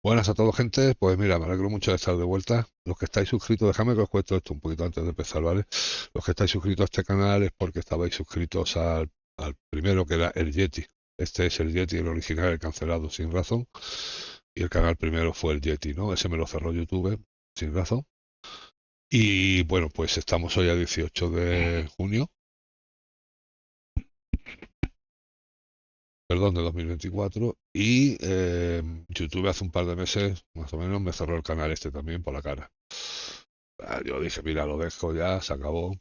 Buenas a todos, gente. Pues mira, me alegro mucho de estar de vuelta. Los que estáis suscritos, déjame que os cuento esto un poquito antes de empezar, ¿vale? Los que estáis suscritos a este canal es porque estabais suscritos al primero, que era el Yetty. Este es el Yetty, el original, el cancelado sin razón. Y el canal primero fue el Yetty, ¿no? Ese me lo cerró YouTube sin razón. Y bueno, pues estamos hoy a 18 de junio, perdón, de 2024. Y YouTube hace un par de meses, más o menos, me cerró el canal este también por la cara. Yo dije, mira, lo dejo ya, se acabó.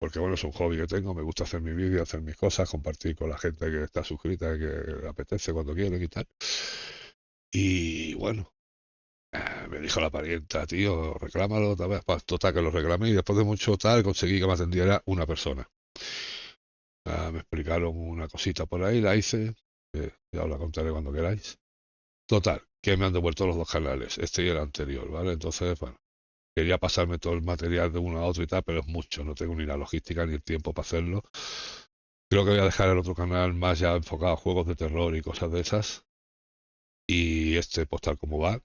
Porque bueno, es un hobby que tengo, me gusta hacer mi vídeo, hacer mis cosas, compartir con la gente que está suscrita y que le apetece cuando quieren y tal. Y bueno, me dijo la parienta, tío, reclámalo, tal vez. Pues, total, que lo reclamé y después de mucho tal, conseguí que me atendiera una persona. Me explicaron una cosita por ahí, la hice, ya os la contaré cuando queráis. Total, que me han devuelto los dos canales, este y el anterior, ¿vale? Entonces, bueno, quería pasarme todo el material de uno a otro y tal, pero es mucho, no tengo ni la logística ni el tiempo para hacerlo. Creo que voy a dejar el otro canal más ya enfocado a juegos de terror y cosas de esas. Y este, pues tal como va.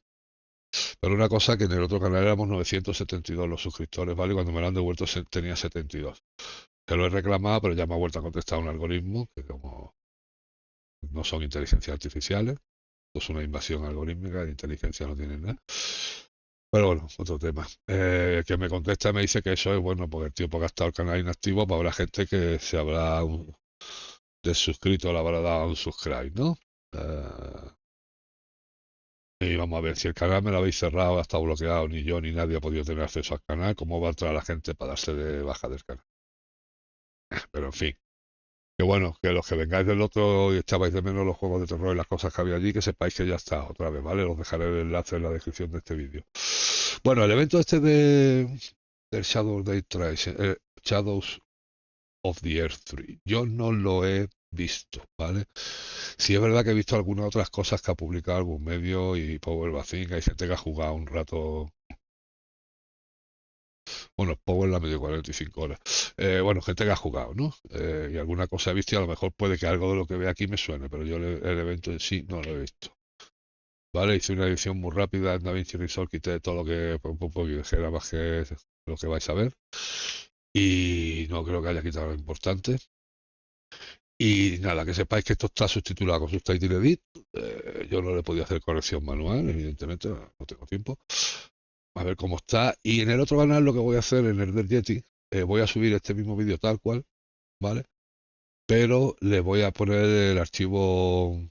Pero una cosa, que en el otro canal éramos 972 los suscriptores, ¿vale? Y cuando me lo han devuelto tenía 72. Se lo he reclamado, pero ya me ha vuelto a contestar un algoritmo, que como no son inteligencias artificiales, esto es una invasión algorítmica, de inteligencia no tienen nada. Pero bueno, otro tema. Que me contesta me dice que eso es bueno, porque el tiempo que ha estado el canal inactivo, pues habrá gente que se habrá desuscrito, le habrá dado un subscribe, ¿no? Y vamos a ver, si el canal me lo habéis cerrado, ha estado bloqueado, ni yo ni nadie ha podido tener acceso al canal, ¿cómo va a entrar la gente para darse de baja del canal? Pero en fin, que bueno, que los que vengáis del otro y echabais de menos los juegos de terror y las cosas que había allí, que sepáis que ya está otra vez, ¿vale? Os dejaré el enlace en la descripción de este vídeo. Bueno, el evento este del Shadows of the Erdtree, yo no lo he visto, ¿vale? Sí es verdad que he visto algunas otras cosas que ha publicado algún medio y Power Bazinga, hay gente que ha jugado un rato. Bueno, Power la medio 45 horas. Bueno, gente que ha jugado, ¿no? Y alguna cosa he visto y a lo mejor puede que algo de lo que ve aquí me suene, pero yo el evento en sí no lo he visto. Vale, hice una edición muy rápida en DaVinci Resolve, quité todo lo que dijera más que lo que vais a ver. Y no creo que haya quitado lo importante. Y nada, que sepáis que esto está subtitulado con Subtitle Edit. Yo no le podía hacer corrección manual, evidentemente, no tengo tiempo. A ver cómo está. Y en el otro canal lo que voy a hacer, en el Er Yetty, voy a subir este mismo vídeo tal cual, ¿vale? Pero le voy a poner el archivo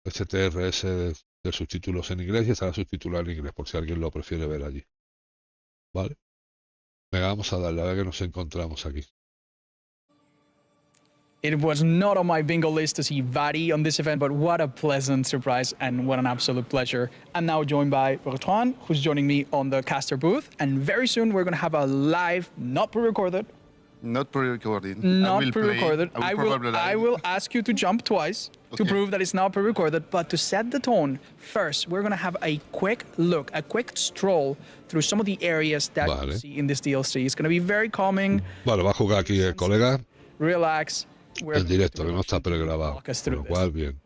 STRS de subtítulos en inglés y estará subtitulado en inglés, por si alguien lo prefiere ver allí. ¿Vale? Venga, vamos a darle, a ver que nos encontramos aquí. It was not on my bingo list to see Vari on this event, but what a pleasant surprise and what an absolute pleasure. I'm now joined by Razón, who's joining me on the caster booth, and very soon we're going to have a live, not pre-recorded. Not pre-recorded. Not pre-recorded. I will ask you to jump twice to Okay. prove that it's not pre-recorded, but to set the tone, first we're going to have a quick look, a quick stroll through some of the areas that you Vale. see in this DLC. It's going to be very calming. Vale, va a jugar aquí el colega Relax. en directo, que no está pregrabado. Con lo cual, bien.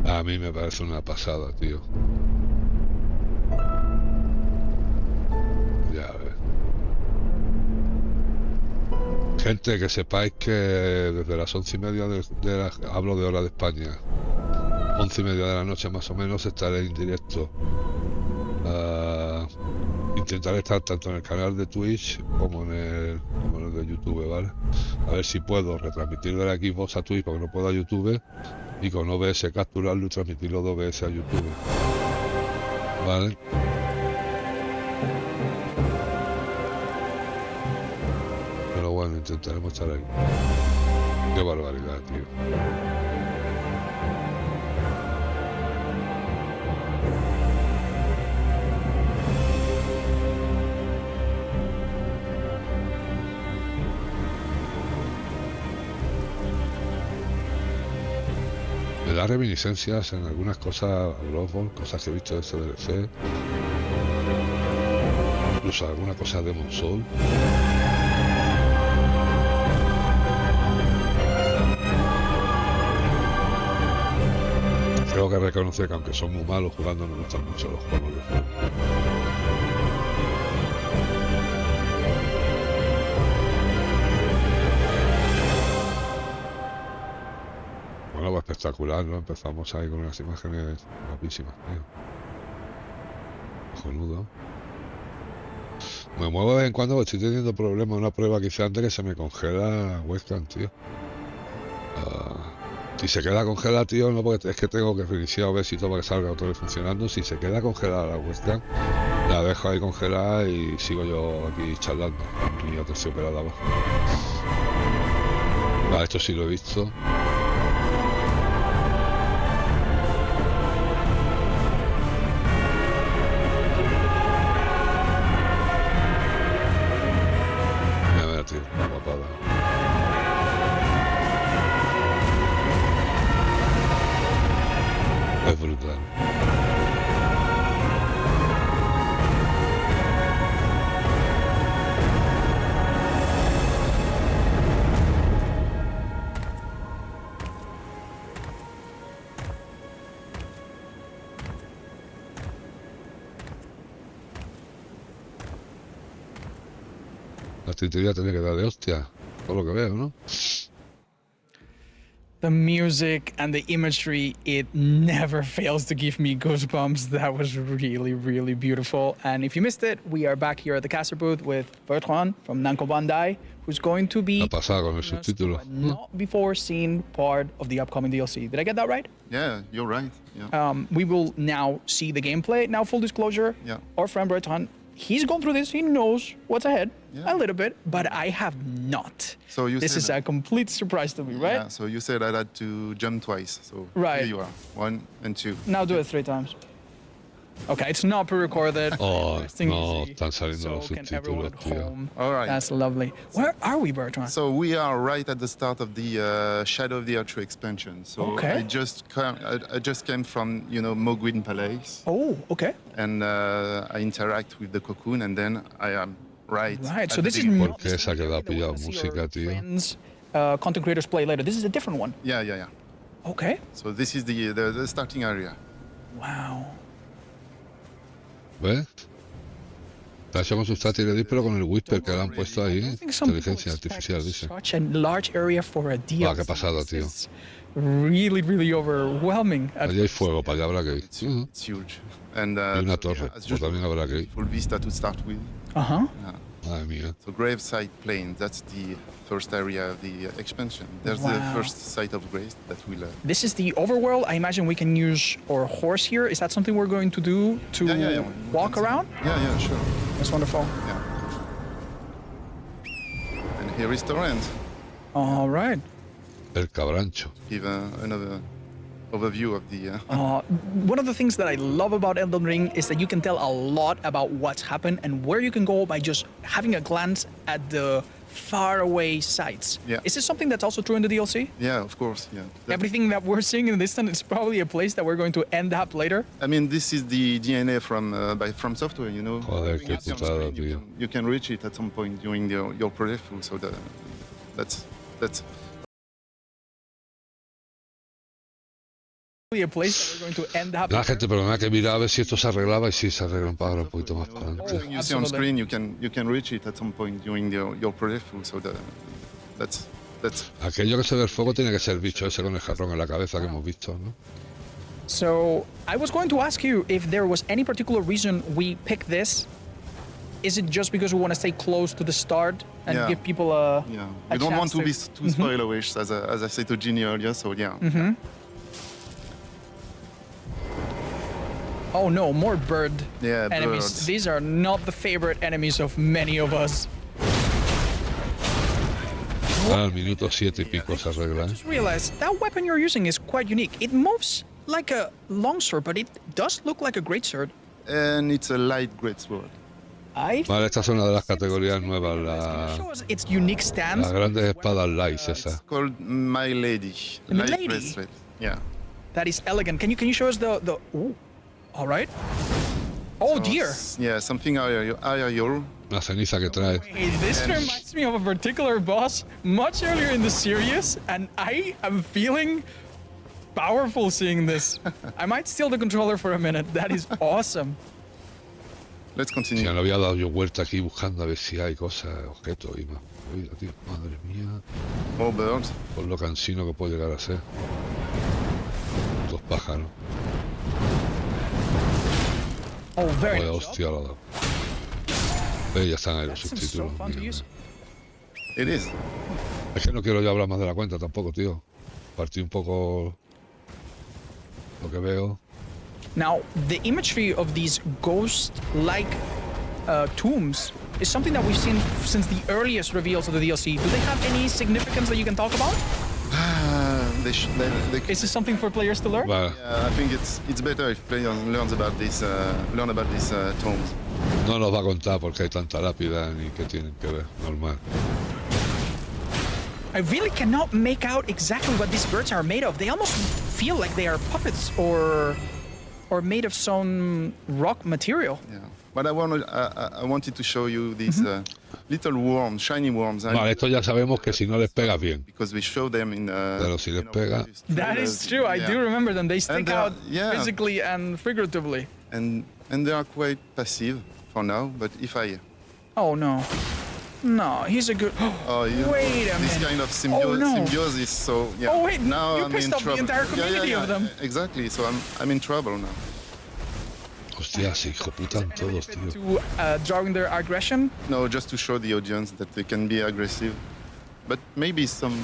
A mí me parece una pasada, tío. Ya ves. Gente, que sepáis que desde las 11:30 hablo de hora de España, 11:30 de la noche más o menos, estaré en directo. Intentaré estar tanto en el canal de Twitch como en el de YouTube, ¿vale? A ver si puedo retransmitir de la Xbox a Twitch, porque no puedo a YouTube, y con OBS capturarlo y transmitirlo de OBS a YouTube, ¿vale? Pero bueno, intentaremos estar ahí. Qué barbaridad, tío. Me da reminiscencias en algunas cosas, Bloodborne, cosas que he visto de este DLC. Incluso alguna cosa de Demon Soul. Tengo que reconocer que aunque son muy malos jugando, me gustan mucho los juegos de fuego. Bueno, pues espectacular, ¿no? Empezamos ahí con unas imágenes guapísimas, tío. Cojonudo. Me muevo de vez en cuando porque estoy teniendo problemas. Una prueba que hice antes que se me congela webcam, tío. Si se queda congelada, tío, no, porque es que tengo que reiniciar OBS para que salga otra vez funcionando. Si se queda congelada la webcam, la dejo ahí congelada y sigo yo aquí charlando. Un niño terciopelado abajo. Vale, esto sí lo he visto. Mira, tío, una guapada. Es brutal. La tintería tenía que dar de hostia, por lo que veo, ¿no? The music and the imagery, it never fails to give me goosebumps. That was really, really beautiful. And if you missed it, we are back here at the caster booth with Bertrand from Namco Bandai, who's going to be La pasada con el subtítulo. not before seen part of the upcoming DLC. Did I get that right? Yeah, you're right. Yeah. We will now see the gameplay. Now, full disclosure, Yeah. our friend Bertrand, he's gone through this. He knows what's ahead Yeah. a little bit, but I have not. So you This said is a complete surprise to me, right? Yeah, so you said I had to jump twice. So Right. here you are. 1 and 2. Now do it 3 times. Okay, it's not pre-recorded. Oh, Resting no, easy. están saliendo los So can everyone subtítulos, at tío. home. All right. That's lovely. Where are we, Bertrand? So we are right at the start of the Shadow of the Erdtree expansion. So Okay. I just came from Mogwin Palace, Oh, okay. and I interact with the cocoon, and then I am right. Right. at So the this is beginning. not ¿Por qué se ha quedado the one pillado that see música, our tío? friends, content creators play later. This is a different one. Yeah. Okay. So this is the starting area. Wow. ¿Ves? Está hecho con sustancia y pero con el whisper que le han puesto ahí. I think some people Inteligencia expect artificial, dice. such a large area for a DLC. ¿qué ha pasado, tío? This is really, really overwhelming. Allí hay fuego, para allá habrá que ir. It's huge. And Y una so, torre, as pues usual, también habrá que ir. full vista to start with. Uh-huh. Madre mía. So graveside plain, that's the first area of the expansion. There's the Wow. first site of grace that will. This is the overworld. I imagine we can use our horse here. Is that something we're going to do to Yeah. walk around? Yeah, sure. That's wonderful. Yeah. And here is Torrent. All right. El cabrancho. Give another overview of the. One of the things that I love about Elden Ring is that you can tell a lot about what's happened and where you can go by just having a glance at the faraway sites. Yeah. Is this something that's also true in the DLC? Yeah, of course. Yeah. Everything that we're seeing in the distance is probably a place that we're going to end up later. I mean, this is the DNA from software. Joder, qué It's on putada, screen, tío. you can reach it at some point during your playthrough. So that's. Probably a place that we're going to end up La later. gente, pero me da que mirar a ver si esto se arreglaba y si se arregla un pájaro un poquito más para adelante. Everything you see on Absolutely. screen, you can reach it at some point during your playthrough. So that's. Aquello que se ve el fuego tiene que ser el bicho ese con el jarrón en la cabeza que hemos visto, ¿no? So I was going to ask you if there was any particular reason we picked this. Is it just because we want to stay close to the start and Yeah. give people a Yeah, a we don't want chance to be too spoilerish, as I said to Ginny earlier. So yeah. Oh no, more bird Yeah, enemies. birds. These are not the favorite enemies of many of us. Ahora al minuto 7 y pico se arregla, ¿eh? Just realized that weapon you're using is quite unique. It moves like a longsword, but it does look like a greatsword. And it's a light greatsword. Vale, esta es una de las categorías nuevas, Show us its unique stance. las grandes espadas light esas. It's called My Lady. My Light Lady? bracelet. Yeah. That is elegant. Can you show us the? Ooh, all right. Oh dear. Yeah, something aerial. La ceniza que trae. Hey, this reminds me of a particular boss much earlier in the series, and I am feeling powerful seeing this. I might steal the controller for a minute. That is awesome. Let's Si continue. no había dado yo vuelta aquí buscando a ver si hay cosas, objetos y más. Oiga, tío, madre mía. More birds. Por lo cansino que puede llegar a ser. Dos pájaros. Oh, very Joder, nice. hostia, la ha dado. Ya están ahí los That seems so subtítulos. fun to mira, use. It is. Es que no quiero yo hablar más de la cuenta tampoco, tío. Partí un poco lo que veo. Now, the imagery of these ghost-like tombs is something that we've seen since the earliest reveals of the DLC. Do they have any significance that you can talk about? They Is this something for players to learn? Vale, I think it's better if players learn about these tombs. no nos va a contar porque hay tanta lápida ni qué tienen que ver, normal. I really cannot make out exactly what these birds are made of. They almost feel like they are puppets or made of some rock material. Yeah. But I wanted to show you these little worms, shiny worms. Vale, esto ya sabemos que si no les pegas bien. Because we show them in. Pero si les pega. previous That trailers. is true. I Yeah. do remember them. They stick they are- out yeah. physically and figuratively. And they are quite passive for now. But if I Oh no. No, he's a good. Oh, Wait a this minute. kind of Oh, no. symbiosis. So yeah. Oh, wait, now you I'm pissed in off the trouble. entire community of them. Exactly. So I'm in trouble now. Hostia, sí, hijo puta en todos, tío. To drawing their aggression. No, just to show the audience that they can be aggressive, but maybe some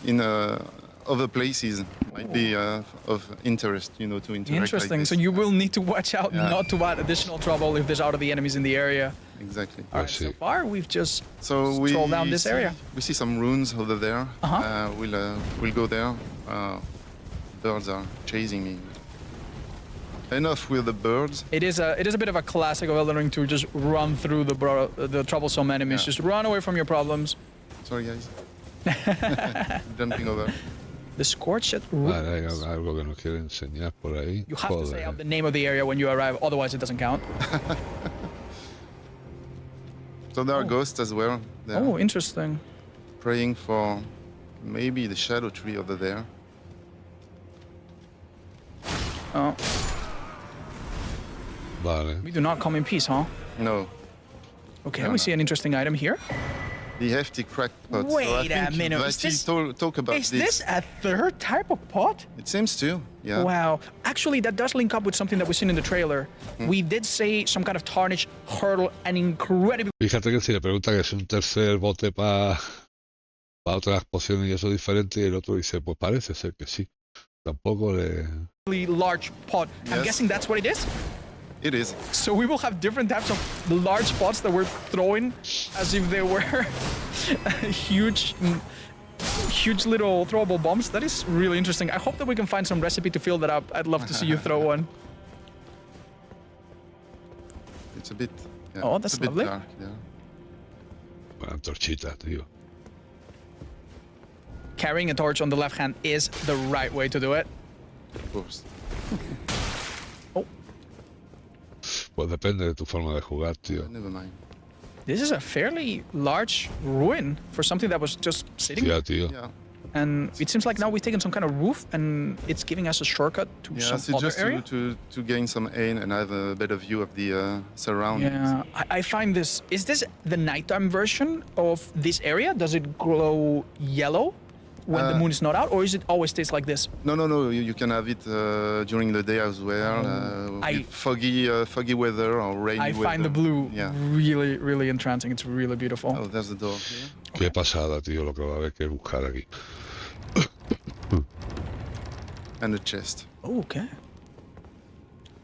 in other places might be of interest. To interact. Interesting. Like So this. you will need to watch out Yeah. not to add additional trouble if there's other enemies in the area. Exactly. All right, so far we've just So we strolled down this see, area. We see some runes over there. Uh-huh. We'll go there. Birds are chasing me. Enough with the birds. It is a bit of a classic of Elden Ring to just run through the troublesome enemies. Yeah. Just run away from your problems. Sorry, guys. Jumping over. The Scorched Vale, hay Ruins. algo que nos quiere enseñar por ahí. You have to say Joder. out the name of the area when you arrive, otherwise it doesn't count. So there are ghosts as well. They're Oh, interesting. praying for maybe the shadow tree over there. Oh, Vale. we do not come in peace, huh? No, Okay, No, we no. see an interesting item here. the hefty crackpot. Wait so I a think minute, is Vati this- talk about Is this a third type of pot? It seems to. Yeah. Wow. Actually, that does link up with something that we've seen in the trailer. We did say some kind of tarnished hurdle and incredibly Fíjate que si le pregunta que es un tercer bote para otras pociones y eso diferente, y el otro dice, pues parece ser que sí. Tampoco le... large pot. I'm Yes. guessing that's what it is. It is. So we will have different types of large pots that we're throwing as if they were huge little throwable bombs. That is really interesting. I hope that we can find some recipe to fill that up. I'd love to see you throw one. It's a bit. Yeah, Oh, it's that's a bit lovely. dark. Yeah. Una antorchita, tío. Carrying a torch on the left hand is the right way to do it. Of course. Pues depende de tu forma de jugar, tío. Never mind. This is a fairly large ruin for something that was just sitting. Tía, tío. Yeah. And it seems like now we've taken some kind of roof and it's giving us a shortcut to Yeah. some So other just area. to gain some aim and have a better view of the surroundings. Yeah, I find this. Is this the nighttime version of this area? Does it glow yellow when the moon is not out, or is it always stays like this? No. You can have it during the day as well. I- With foggy weather or rainy I weather. find the blue Yeah. really, really entrancing. It's really beautiful. Oh, there's the door. Here. Qué pasada, tío, lo que va a haber que buscar aquí. And the chest. Oh, okay.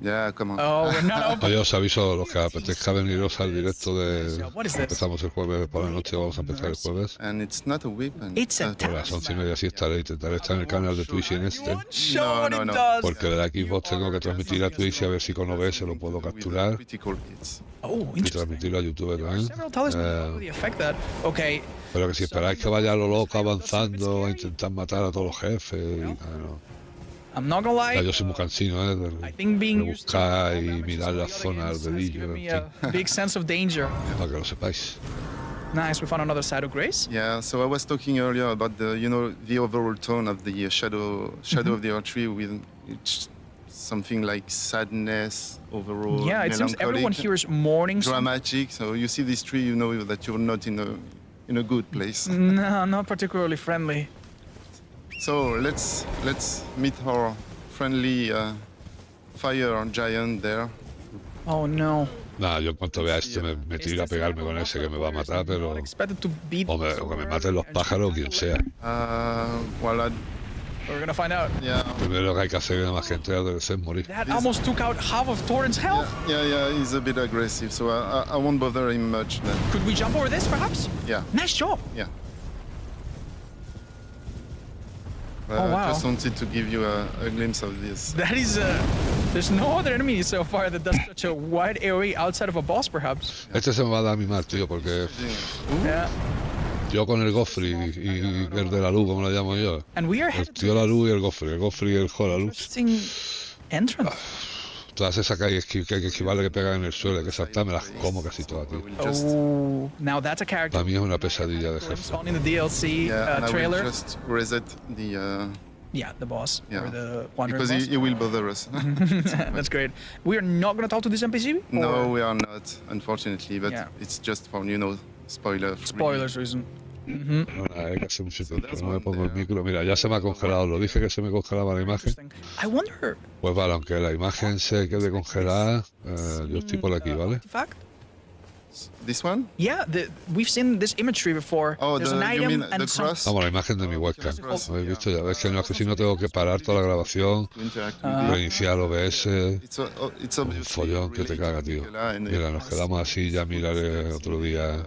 Yeah, come on. Oh, we're not open. Oye, os aviso, los que apetezca veniros al directo de... What is this? Empezamos el jueves por la noche, vamos a empezar el jueves. And it's not a weapon. It's a A las 11:30 así estaré, intentaré estar en el canal de Twitch y en este. Show what No, it no. does. Porque de la Xbox tengo que transmitir a Twitch y a ver si con OBS lo puedo capturar Critical hits. Oh, y interesting. transmitirlo a YouTube también. Several talismans really affect that. Okay. Pero que si esperáis que vaya a lo loco avanzando a intentar matar a todos los jefes y, no. I'm not gonna Ya, lie. yo soy muy cansino, ¿eh? I think De being used to buscar y languages mirar so las yelling zonas, has dedillo, given en me fin, a big sense of danger. para que lo sepáis. Nice, we found another side of grace. Yeah, so I was talking earlier about the overall tone of the shadow of the Erdtree with it's something like sadness, overall Yeah, it seems everyone melancholic, here is mourning something. dramatic. So you see this tree, you know that you're not in a good place. No, not particularly friendly. So let's meet our friendly fire giant there. Oh no. Nada, yo en cuanto vea esto me tiro a pegarme con ese que me va a matar, pero... Expected to beat O que me maten los pájaros o quien sea. Well, We're gonna find out. yeah. Primero que hay que hacer nada más que entrar debe ser morir. That almost took out half of Torrent's health. Yeah, he's a bit aggressive, so I won't bother him much then. Could we jump over this, perhaps? Yeah, Nice job. yeah. Oh, wow. I just wanted to give you a glimpse of this. That is, there's no other enemy so far that does such a wide area outside of a boss, perhaps. Este se me va a dar a mí mal, tío, porque Yeah. yo con el Gofri y el de la luz, como lo llamo yo. And we are El headed tío to la luz y el Gofri y el jo la luz. interesting entrance. Todas esas que hay que esquivarle, que pegan en el suelo, hay que saltar, me las como casi todas, tío. Oh, now that's a character. Para mí es una pesadilla de Glimpse jefe. on in the DLC Yeah, and I will trailer. just reset the Yeah, the boss yeah, or the wandering because boss. he will bother us. That's great. We are not going to talk to this NPC? No, Or we are not, unfortunately, but Yeah. it's just for spoiler. spoilers reason. No, nada, hay que hacer un sitio. No me pongo el micro. Mira, ya se me ha congelado. Lo dije que se me congelaba la imagen. Interesting. I wonder. Pues vale, aunque la imagen se quede congelada, yo estoy por aquí, ¿vale? Artifact? This one? Yeah, we've seen this imagery before. Oh, There's an you item mean and the some. cross? Vamos, la imagen de mi webcam. ¿Lo habéis visto? Ya ves que no, es que si no tengo que parar toda la grabación, To interact Ah. with it. reiniciar OBS. It's Un obviously follón que te related caga, to tío. Nicola and Mira, nos quedamos así, ya miraré otro día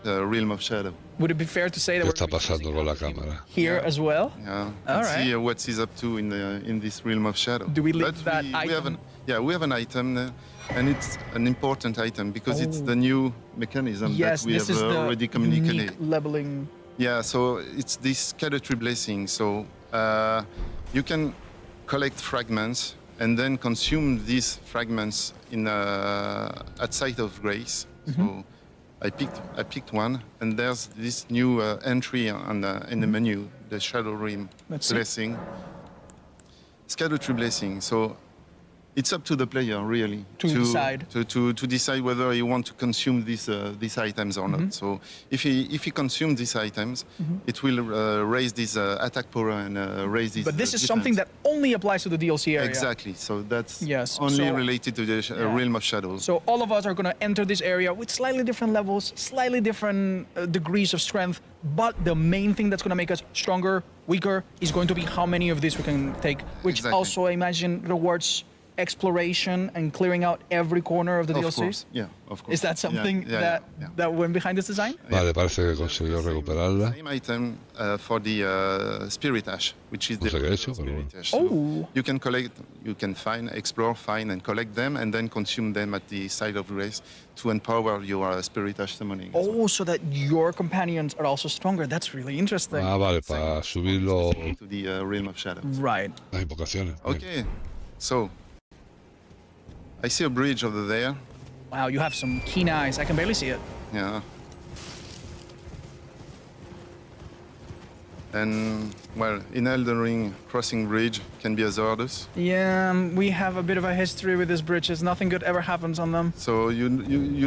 the realm of shadow. Would it be fair to say that qué we're está pasando con la cámara. here as well? Yeah, All and right. see what he's up to in this realm of shadow. Do we leave But that we item? we have an item there, and it's an important item because it's the new mechanism Yes, that we this have is the already communicated. unique leveling. Yeah, so it's this Erdtree blessing. So you can collect fragments and then consume these fragments at Site of Grace. So I picked one, and there's this new entry in the menu, the Shadow Rim Let's see. blessing. It's Erdtree blessing. So it's up to the player really To decide. to decide whether he want to consume these items or Mm-hmm. not. So if he consumes these items, it will raise this attack power and raise this. But this is something defense. that only applies to the DLC area. Exactly. So that's Yes, only so- related to the Yeah. realm of shadows. So all of us are going to enter this area with slightly different levels, slightly different degrees of strength, but the main thing that's going to make us stronger, weaker, is going to be how many of these we can take, which Exactly. also, I imagine, rewards exploration and clearing out every corner of the Of DLC. course, yeah, of course. Is that something that went behind this design? Vale, parece que consiguió recuperarla. Same item for the spirit ash, which is No sé qué he hecho, pero spirit bueno. ash. So Oh. you can collect, you can find, explore, find, and collect them, and then consume them at the site of grace to empower your spirit ash summoning. Oh, so that your companions are also stronger. That's really interesting. Ah, vale, para subirlo To the realm of shadow. Right. las invocaciones. Bien. Okay, so I see a bridge over there. Wow, you have some keen eyes. I can barely see it. Yeah. And well, in Elden Ring, crossing bridge can be hazardous. Yeah, we have a bit of a history with these bridges. Nothing good ever happens on them. So you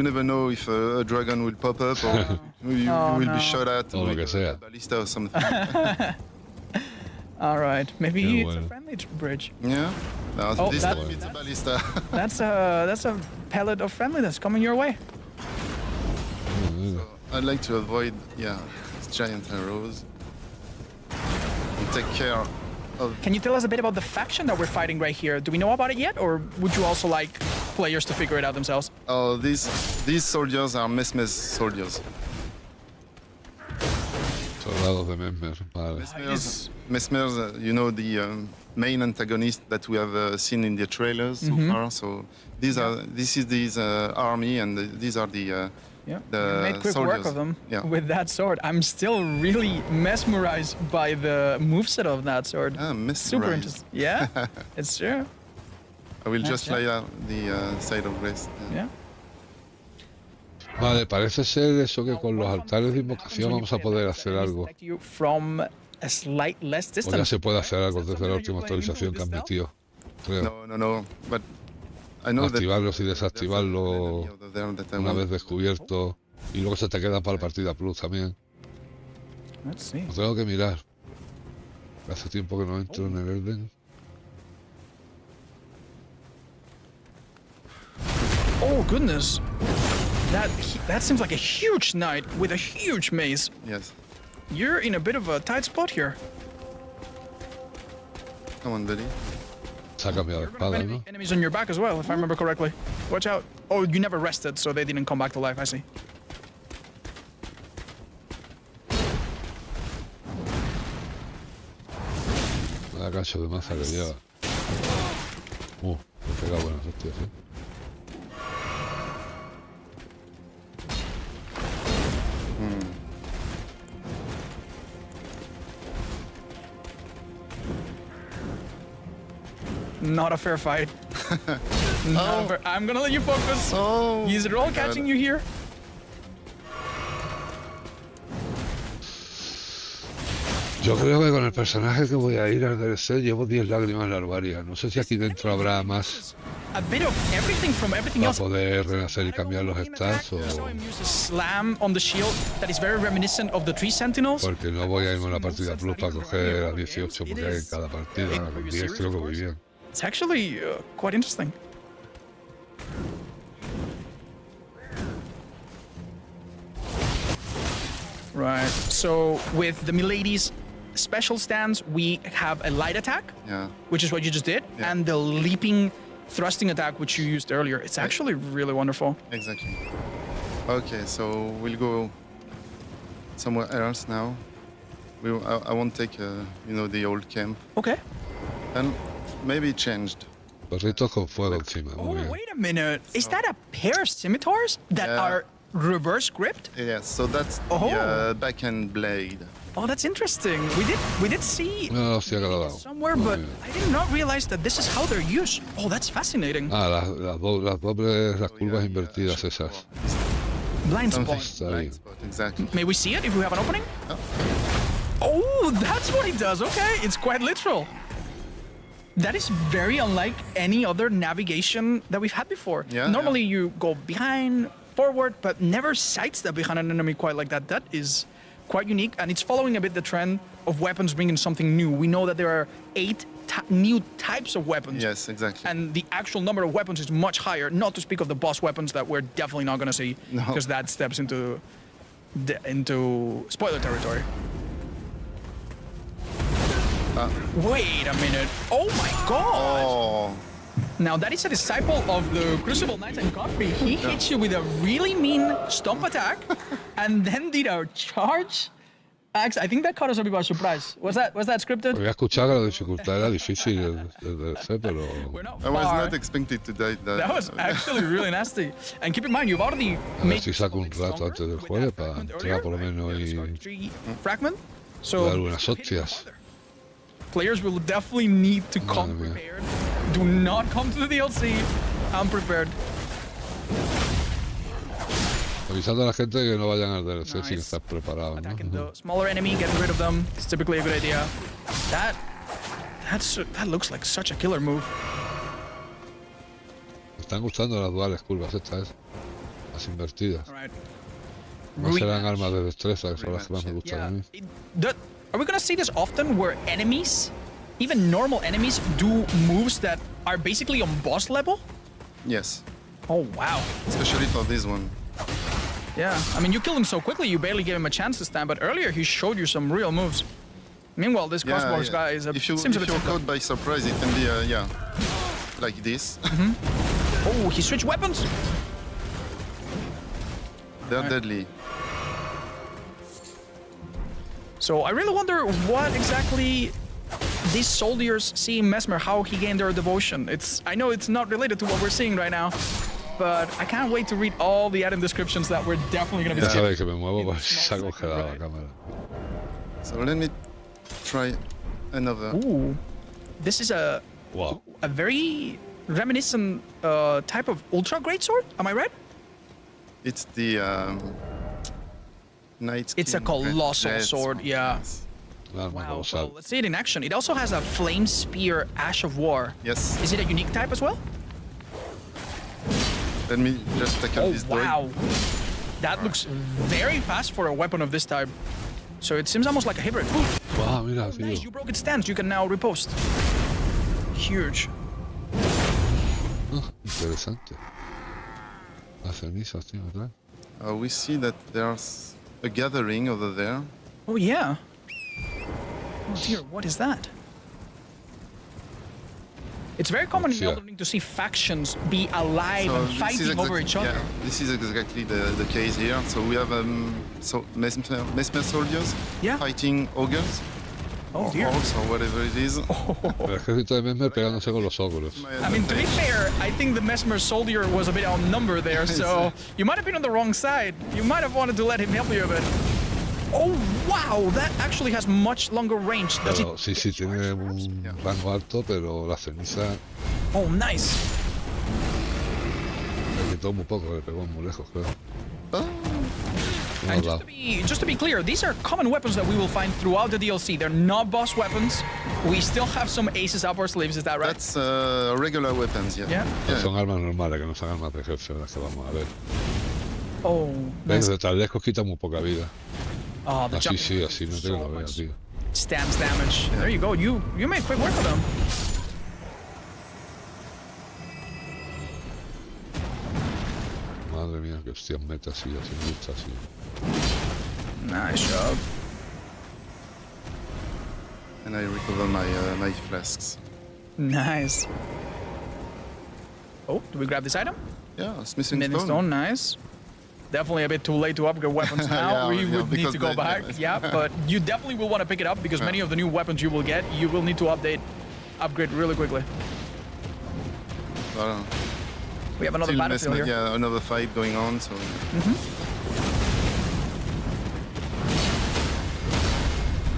never know if a dragon will pop up or you Oh, will no. be shot at O lo with que sea. a ballista or something. All right, maybe Yeah, it's a well. friendly bridge. Yeah. No, Oh, this that- time it's a ballista. That's a pellet of friendliness coming your way. I'd like to avoid these giant arrows and take care of. Can you tell us a bit about the faction that we're fighting right here? Do we know about it yet, or would you also like players to figure it out themselves? Oh, these soldiers are Mesmes soldiers. Soldados de Mesmer. Vale. Mesmers, you know, the main antagonist that we have seen in the trailers so far. So this is this army, and these are the Yeah, the you made quick work soldiers. of them Yeah. with that sword. I'm still really mesmerized by the moveset of that sword. Ah, Super mesmerized. interesting. Yeah, it's true. I will Nice, just yeah. lay out the side of grace. Yeah. Vale, parece ser eso que con los altares de invocación vamos a poder hacer algo. From a slight less O ya distance. se puede hacer algo Is that desde la something última that you're playing actualización into que han with this metido. Creo. No. But I know that Activarlos y there's desactivarlos an enemy over there that I una want vez to- descubierto. Y luego se te quedan para la partida plus también. Let's see. Lo tengo que mirar. Hace tiempo que no entro en el Elden. Oh goodness. That seems like a huge knight with a huge mace. Yes. You're in a bit of a tight spot here. Come on, buddy. Se ha cambiado de You're gonna have espada, ¿no? enemies on your back as well, if I remember correctly. Watch out. Oh, you never rested, so they didn't come back to life, I see. Vaya cacho de maza que lleva. Me pega buenas hostias, ¿eh? Not a fair fight. Not a fair- I'm gonna let you focus. Oh! Is it all God. catching you here? Yo creo que con el personaje que voy a ir al DLC llevo 10 lágrimas larvarias. No sé si aquí dentro habrá más A bit of everything from everything para else. poder renacer y cambiar los stats o... I saw him use a slam on the shield that is very reminiscent of the Tree Sentinels. Porque no voy a irme a la partida plus para coger a 18 porque hay en cada partida. Con 10 creo que voy bien. It's actually quite interesting. Right. So with the Milady's special stance, we have a light attack, Yeah. which is what you just did, Yeah. and the leaping thrusting attack, which you used earlier. It's actually really wonderful. Exactly. Okay, so we'll go somewhere else now. I won't take, the old camp. Okay. And maybe it changed. Perritos con fuego encima, Oh, muy bien. wait a minute. Is that a pair of scimitars that Yeah. are reverse gripped? Yes, so that's Oh. the backhand blade. Oh, that's interesting. We did see Una hostia que le ha dado. somewhere, Muy but bien. I did not realize that this is how they're used. Oh, that's fascinating. Ah, las dobles, las curvas invertidas esas. Blind Something spot. Está blind bien. spot, exactly. May we see it if we have an opening? Oh. Oh, that's what he does. Okay, it's quite literal. That is very unlike any other navigation that we've had before. Yeah, Normally you go behind, forward, but never sidestep behind an enemy quite like that. That is quite unique, and it's following a bit the trend of weapons bringing something new. We know that there are 8 new types of weapons. Yes, exactly. And the actual number of weapons is much higher, not to speak of the boss weapons that we're definitely not going to see, No. because that steps into spoiler territory. Wait a minute. Oh my god! Oh, Now that is a disciple of the Crucible Knights and Godfrey. He hits you with a really mean stomp attack and then did a charge. I think that caught us a bit by surprise. Was that scripted? Había escuchado que la dificultad era difícil el DLC, pero... We're not I was far. not expecting to die. That was actually really nasty. And keep in mind, you've already A ver made si saco un rato antes del jueves para entrar por lo menos y fragment. So dar unas hostias. players will definitely need to come Madre mía. prepared. Do not come to the DLC unprepared. Avisando a la gente que no vayan al DLC sin Nice. estar preparados, Attacking ¿no? the smaller enemy, getting rid of them. It's typically a good idea. That looks like such a killer move. Me están gustando las duales curvas estas, las invertidas. All right. No serán Rematch. armas de destreza, que son las que más me gustan a mí. Are we gonna see this often where enemies, even normal enemies, do moves that are basically on boss level? Yes, Oh wow. especially for this one. Yeah, I mean, you killed him so quickly, you barely gave him a chance to stand, but earlier he showed you some real moves. Meanwhile, this crossbows guy is If you seems a if bit you're simple. caught by surprise, it can be like this. Oh, he switched weapons! They're deadly. So I really wonder what exactly these soldiers see in Mesmer, how he gained their devotion. I know it's not related to what we're seeing right now, but I can't wait to read all the item descriptions that we're definitely going to be Ya skipping. sabéis que me muevo, in pues this se ha small congelado la segment, cámara. So let me try another. Ooh, this is a Wow. very reminiscent type of ultra greatsword. Am I right? It's the Night It's a King colossal Red sword, yeah. Yes. Un arma Wow. colosal. Well, let's see it in action. It also has a flame spear, Ash of War. Yes. Is it a unique type as well? Let me just tackle Oh this droid. wow, that looks very fast for a weapon of this type. So it seems almost like a hybrid. Ooh, Wow, mira, nice, tío. you broke its stance. You can now repost. Huge. Ah, interesante. Las cenizas, tío, ¿verdad? We see that there's a gathering over there. Oh yeah. Oh dear, what is that? It's very common in Yeah. Elden Ring to see factions be alive So and this is fighting over each other. Yeah, this is exactly the case here. So we have mesmer soldiers Yeah. fighting ogres Oh or dear. orcs or whatever it is. El ejército de Mesmer pegándose con los ogros. I mean, to be fair, I think the Mesmer soldier was a bit outnumbered there, so you might have been on the wrong side. You might have wanted to let him help you a bit. Oh, wow, that actually has much longer range. Does Pero it? sí, sí, tiene un rango alto, pero la ceniza Oh, nice. le quitó muy poco, le pegó muy lejos, creo. Oh, No And ha dado. just to be clear, these are common weapons that we will find throughout the DLC. They're not boss weapons. We still have some aces up our sleeves, is that right? that's regular weapons, yeah. Yeah. Yeah. Son armas normales, que no son armas de jefe, las que vamos a ver. Oh, ¿Ves? nice. De tan lejos quita muy poca vida. Oh, the Así jump sí, así no so tengo que ver, much tío. stance damage. There you go. You made quick work of them. Madre mía, que hostias mete así, así me gusta así. Nice job. And I recover my flasks. Nice. Oh, do we grab this item? Yeah, smithing Smithing stone. stone, nice. Definitely a bit too late to upgrade weapons now. Yeah, we yeah, would need because to go they- back. Yeah, but you definitely will want to pick it up because many of the new weapons you will get, you will need to upgrade really quickly. We have another Still battlefield here. yeah, another fight going on. So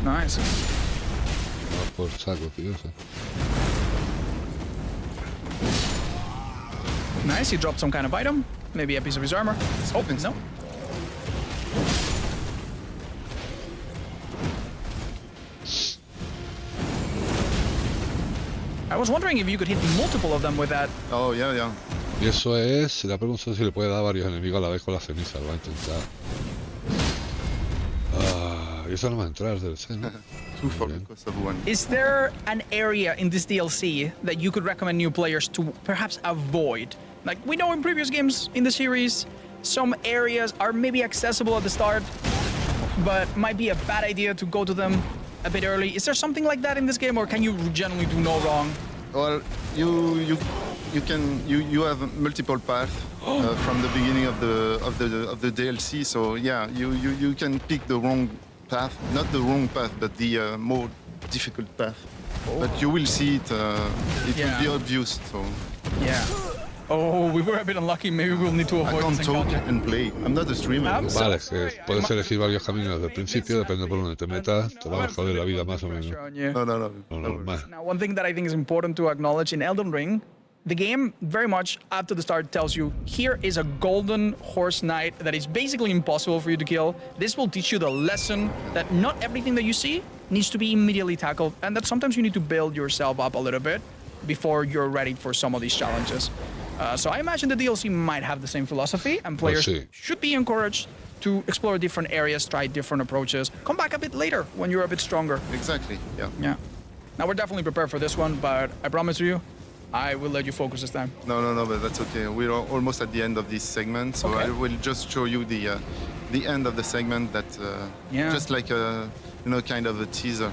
Nice. Va por saco, tío. Ese. Nice, he dropped some kind of item. Maybe a piece of his armor. Oh, no. I was wondering if you could hit multiple of them with that. oh yeah, yeah. Y eso es, le ha preguntado si le puede dar a varios enemigos a la vez con la ceniza, lo va a intentar. Ah, y eso no va a entrar, debe ser, ¿no? Two for the Bien. cost of one. Is there an area in this DLC that you could recommend new players to perhaps avoid? Like, we know in previous games in the series, some areas are maybe accessible at the start, but might be a bad idea to go to them a bit early. Is there something like that in this game, or can you generally do no wrong? Well, you have multiple paths from the beginning of the DLC. So yeah, you can pick the wrong path, not the wrong path, but the more difficult path. But you will see it. It Yeah. will be obvious. So Yeah. Oh, we were a bit unlucky. Maybe we'll need to I avoid can't this talk encounter. and play. I'm not a streamer. I'm so Vale, sorry, que puedes I elegir varios caminos desde el principio, depende por donde te metas, te va a joder la vida más o menos. No, no, no. Lo no normal. Now, one thing that I think is important to acknowledge in Elden Ring, the game very much after the start tells you, here is a golden horse knight that is basically impossible for you to kill. This will teach you the lesson that not everything that you see needs to be immediately tackled, and that sometimes you need to build yourself up a little bit before you're ready for some of these challenges. So I imagine the DLC might have the same philosophy, and players sí. should be encouraged to explore different areas, try different approaches, come back a bit later when you're a bit stronger. Exactly. Yeah. Yeah. Now we're definitely prepared for this one, but I promise you, I will let you focus this time. No, but that's okay. We're almost at the end of this segment, so Okay. I will just show you the end of the segment. That Yeah. just like a kind of a teaser.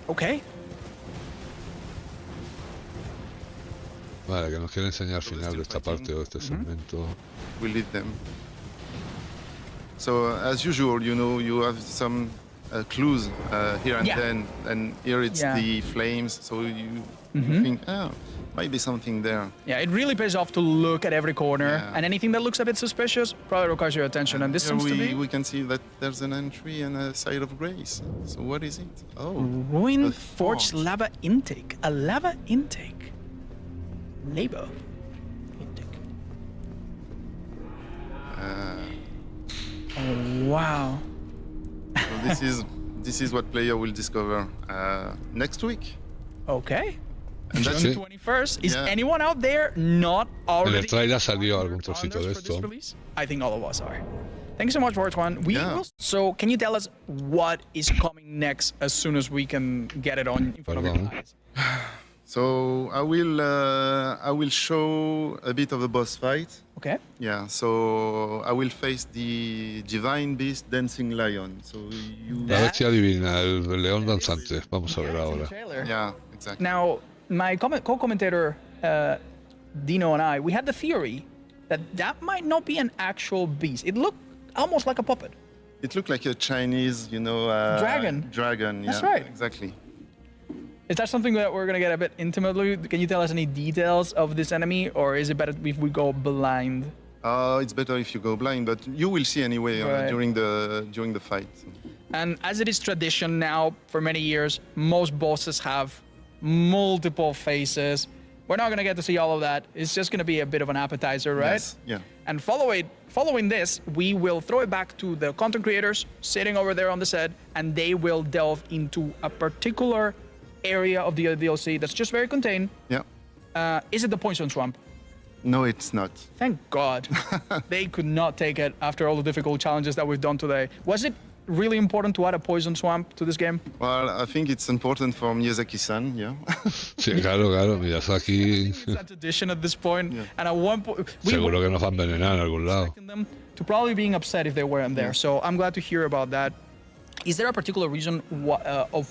Okay. Vale, que nos quiere enseñar al final de esta parte o de este segmento. We lead them. So as usual, you have some clues here and Yeah. then, and here it's Yeah. the flames. So you think, oh, might be something there. Yeah, it really pays off to look at every corner, Yeah. and anything that looks a bit suspicious probably requires your attention. And this Here seems to be we can see that there's an entry and a site of grace. So what is it? Oh, ruined a forged forge. lava intake. A lava intake. Labor intake. Oh, wow. So this is what player will discover next week. Okay. And that's June it. 21st. Is Yeah. anyone out there not En already el trailer salió algún trocito de calendars for this esto. release? I think all of us are. Thank you so much, Bertrand. Yeah. So, can you tell us what is coming next as soon as we can get it on in front of your Perdón. eyes? So I will show a bit of the boss fight. Okay. Yeah, so I will face the divine beast dancing lion. So you La bestia divina, el león danzante. Vamos a ver Yeah, it's in the ahora. trailer. yeah, exactly. Now, my co-commentator Dino and I, we had the theory that that might not be an actual beast. It looked almost like a puppet. It looked like a Chinese, Dragon. Dragon, That's yeah, right. Exactly. Is that something that we're gonna get a bit intimately? Can you tell us any details of this enemy, or is it better if we go blind? It's better if you go blind, but you will see anyway Right. during the fight. And as it is tradition now for many years, most bosses have multiple faces. We're not gonna get to see all of that. It's just gonna be a bit of an appetizer, right? Yes, yeah. And following this, we will throw it back to the content creators sitting over there on the set, and they will delve into a particular area of the DLC that's just very contained. Yeah. Is it the poison swamp? No, it's not. Thank God. They could not take it after all the difficult challenges that we've done today. Was it really important to add a poison swamp to this game? Well, I think it's important for Miyazaki-san, yeah. Sí, claro, Miyazaki. It's that tradition at this point. Yeah. And at one point, we Seguro were que nos va a envenenar en algún lado. expecting them to probably being upset if they weren't there. So I'm glad to hear about that. Is there a particular reason of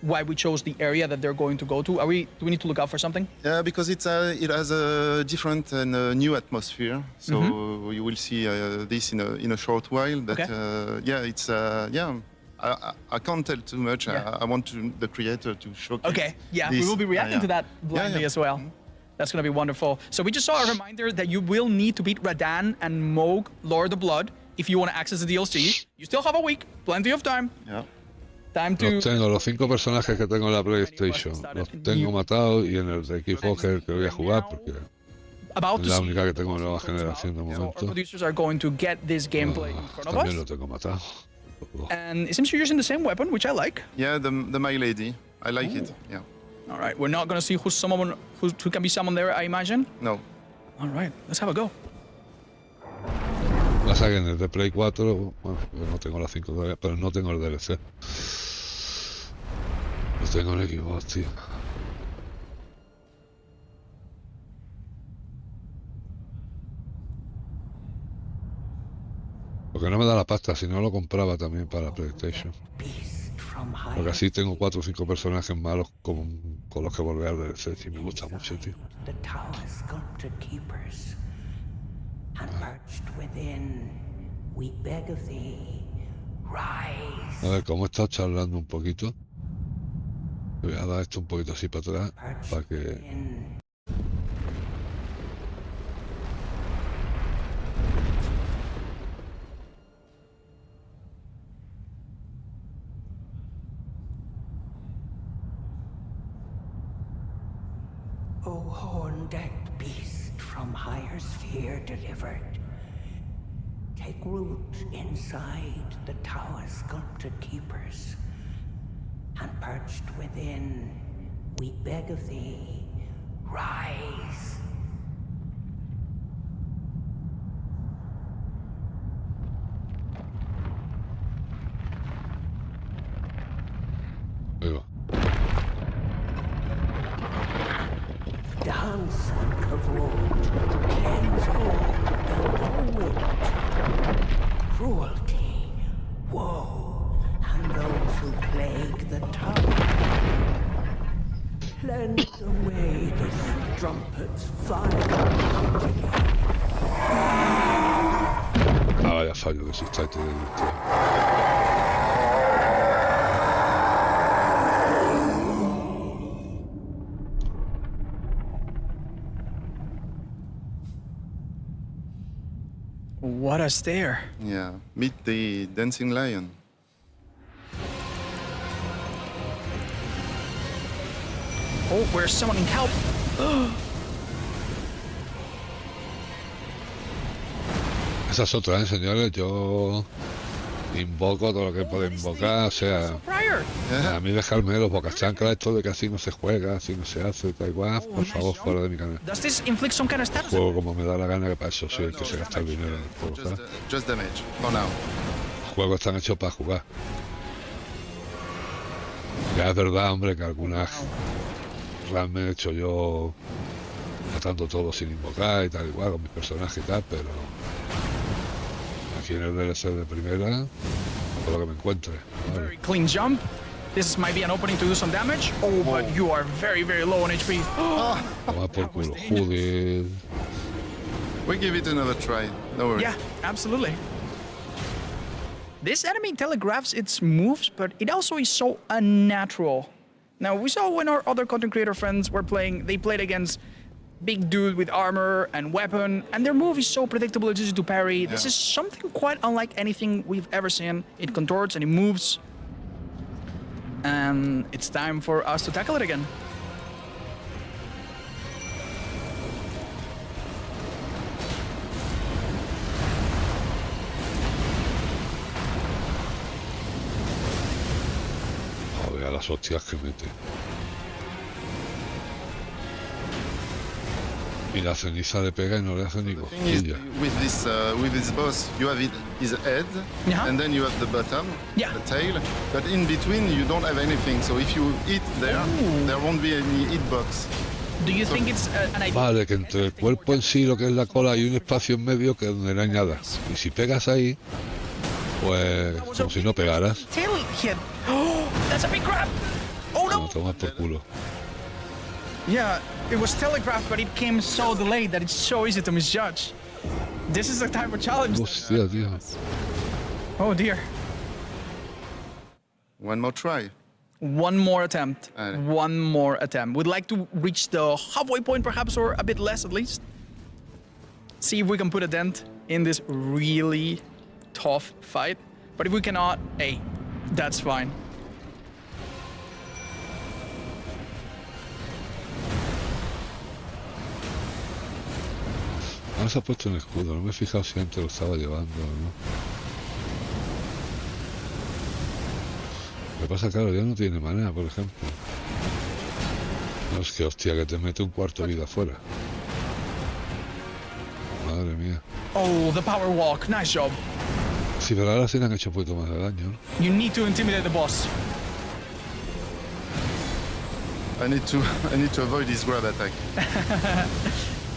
why we chose the area that they're going to go to? Do we need to look out for something? Yeah, because it has a different and a new atmosphere. So you will see this in a short while. But Okay. yeah, it's I can't tell too much. Yeah. I want the creator to showcase. Okay, yeah, this. we will be reacting to that blindly yeah. as well. That's gonna be wonderful. So we just saw a reminder that you will need to beat Radan and Moog, Lord of Blood, if you want to access the DLC. You still have a week, plenty of time. Yeah. Time to... Los tengo, los 5 personajes que tengo en la PlayStation. Los tengo matados y en el de Xbox es el que voy a jugar porque About es to la see única que tengo en nueva generación de so our momento. producers are going to get this gameplay in front of También lo us. tengo matado. And it seems you're using the same weapon, which I like. Yeah, the My Lady. I like it. Yeah. All right, we're not gonna see who can be summoned there, I imagine. No. All right, let's have a go. La saqué en el de Play 4, bueno, yo no tengo la 5 todavía, pero no tengo el DLC. Lo tengo en Xbox, tío. Porque no me da la pasta, si no lo compraba también para PlayStation. Porque así tengo 4 o 5 personajes malos con los que volver al DLC, y me gusta mucho, tío. The tower sculpted keepers, and perched within, we beg of thee, rise. A ver, como he estado charlando un poquito, le voy a dar esto un poquito así para atrás, para que... Within. O horn-decked beast from higher sphere delivered, take root inside the tower sculpted keepers, and perched within, we beg of thee, rise. Ahí va. Dance and kavod, cleanse all and go it. Cruelty, woe, and those who plague the tower. Cleanse away the strumpet's fire. Ah, vaya fallo de sistema de tío. What a stare. Yeah, meet the dancing lion. Oh, we're summoning help. Esa es otra, señores. Yo invoco todo lo que puedo invocar. O sea, Prior. a mí dejarme los bocachanclas, esto de que así no se juega, así no se hace, da igual. Por favor, fuera de mi canal. Does this inflict some kind of status? Juego como me da la gana, que para eso soy el que se gasta el dinero en el juego, ¿sabes? Just damage for now. Los juegos están hechos para jugar. Ya es verdad, hombre, que algunas realmente he hecho yo matando todo sin invocar y tal igual con mis personajes y tal, pero aquí en el DLC de primera, por lo que me encuentre. ¿vale? Very clean jump. This might be an opening to do some damage. Oh, but you are very, very low on HP. Toma por culo, joder. We give it another try. No worries. Yeah, absolutely. This enemy telegraphs its moves, but it also is so unnatural. Now, we saw when our other content creator friends were playing, they played against big dude with armor and weapon, and their move is so predictable, it's easy to parry. This is something quite unlike anything we've ever seen. It contorts and it moves. And it's time for us to tackle it again. Joder, a las hostias que mete. Y la ceniza le pega y no le hace ni The thing is, cosquilla. with this boss, you have his head, Yeah. and then you have the bottom, Yeah. the tail. But in between, you don't have anything. So if you hit there, there won't be any hitbox. Do you think it's an idea? Vale, que entre el cuerpo en sí, lo que es la cola, hay un espacio en medio que donde no hay nada. Y si pegas ahí, pues como si no pegaras, Tail hit. Oh, that's a big grab. Oh como no! tomas por culo. Yeah, it was telegraphed, but it came so delayed that it's so easy to misjudge. This is the type of challenge. Hostia, tío. Oh dear. One more try. One more attempt. Alright. One more attempt. We'd like to reach the halfway point, perhaps, or a bit less at least. See if we can put a dent in this really tough fight. But if we cannot, hey, that's fine. No se ha puesto un escudo, no me he fijado si antes lo estaba llevando o no. Lo que pasa, claro, ya no tiene manera, por ejemplo. No, es que hostia, que te mete un cuarto de vida afuera. Madre mía. Oh, the power walk. Nice job. Sí, pero ahora sí le han hecho un poquito más de daño, ¿no? You need to intimidate the boss. I need to avoid his grab attack.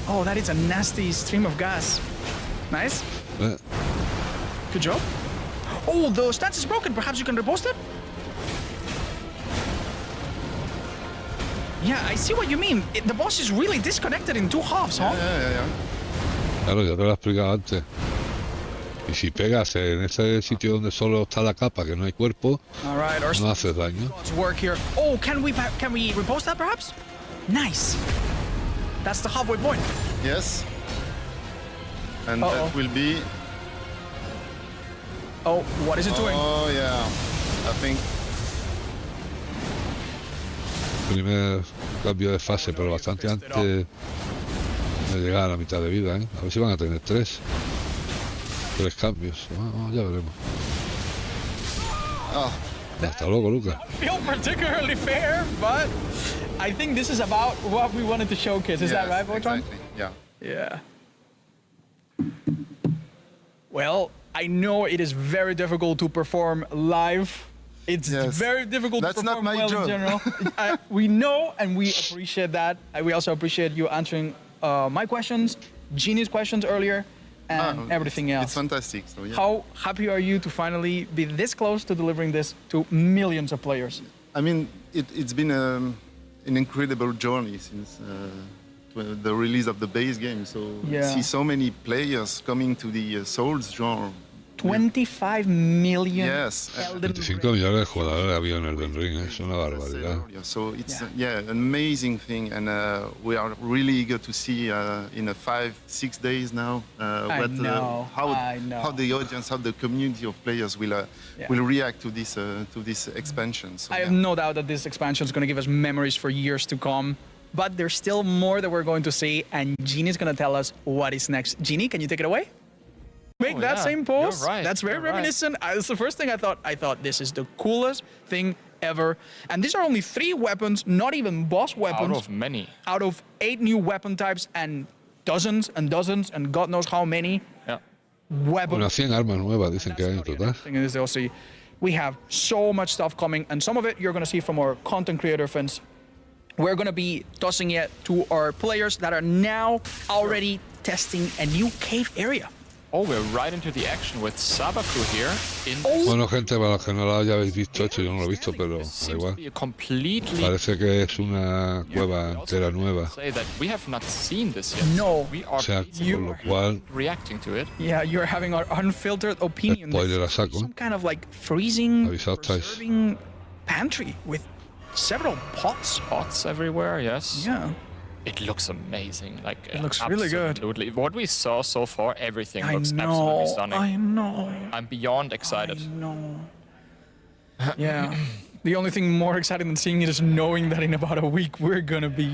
Oh, that is a nasty stream of gas. Nice. Good job. Oh, the stance is broken. Perhaps you can repost it? Yeah, I see what you mean. The boss is really disconnected in two halves, huh? Yeah. Claro, ya te lo he explicado antes. Y si pegas en ese sitio donde solo está la capa, que no hay cuerpo, All right, our no haces daño. let's work here. Oh, can we repost that perhaps? Nice. That's the halfway point. Yes. And Uh-oh. that will be. Oh, what is it doing? Oh yeah. I think. Primer cambio de fase, pero bastante antes de llegar a la mitad de vida, ¿eh? A ver si van a tener tres cambios. Ya veremos. Oh, Hasta luego, Lucas. Feel particularly fair, but I think this is about what we wanted to showcase. Is that yes, right, Voltron? exactly. Yeah. Yeah. Well, I know it is very difficult to perform live. It's Yes. very difficult That's to not perform my well job. in general. We know and we appreciate that. We also appreciate you answering my questions, Jeannie's questions earlier, and everything It's else. fantastic. So yeah. How happy are you to finally be this close to delivering this to millions of players? I mean, it's been an incredible journey since the release of the base game. So Yeah. see so many players coming to the Souls genre 25 million Yes, Elden 25 Ring. millones de jugadores había en Elden Ring, es una As I said barbaridad. earlier. So it's Yeah. an amazing thing, and we are really eager to see in 5-6 days now I know, how the audience, how the community of players will Yeah. will react to this expansion. So, I have yeah. no doubt that this expansion is going to give us memories for years to come. But there's still more that we're going to see, and Jeannie's going to tell us what is next. Jeannie, can you take it away? Make Oh, that yeah, same pose. you're right, That's very you're right. reminiscent. That's the first thing I thought. I thought this is the coolest thing ever. And these are only 3 weapons, not even boss weapons, Out of many. out of 8 new weapon types and dozens and God knows how many Yeah. weapons. Unas 100 armas nuevas dicen que hay en total. Thing is, they'll see. We have so much stuff coming, and some of it you're going to see from our content creator friends. We're going to be tossing it to our players that are now already testing a new cave area. Oh, we're right into the action with Sabaku here. In Bueno, gente, para los que no lo hayáis visto esto, yo no lo he visto, pero this da seems to igual. be a completely. Parece que es una cueva We also entera have to nueva. Say that we have not seen this yet. No. We are O sea, basically con lo cual, reacting to it. Yeah, you're having our unfiltered opinion. spoiler a This is saco. some kind of like freezing, Avisaos estáis. preserving pantry with several pots. Pots everywhere, yes. Yeah, It looks amazing. Like It looks really good. Absolutely. What we saw so far, everything I looks know. absolutely stunning. I know. I'm beyond excited. I know. Yeah. The only thing more exciting than seeing it is knowing that in about a week we're gonna be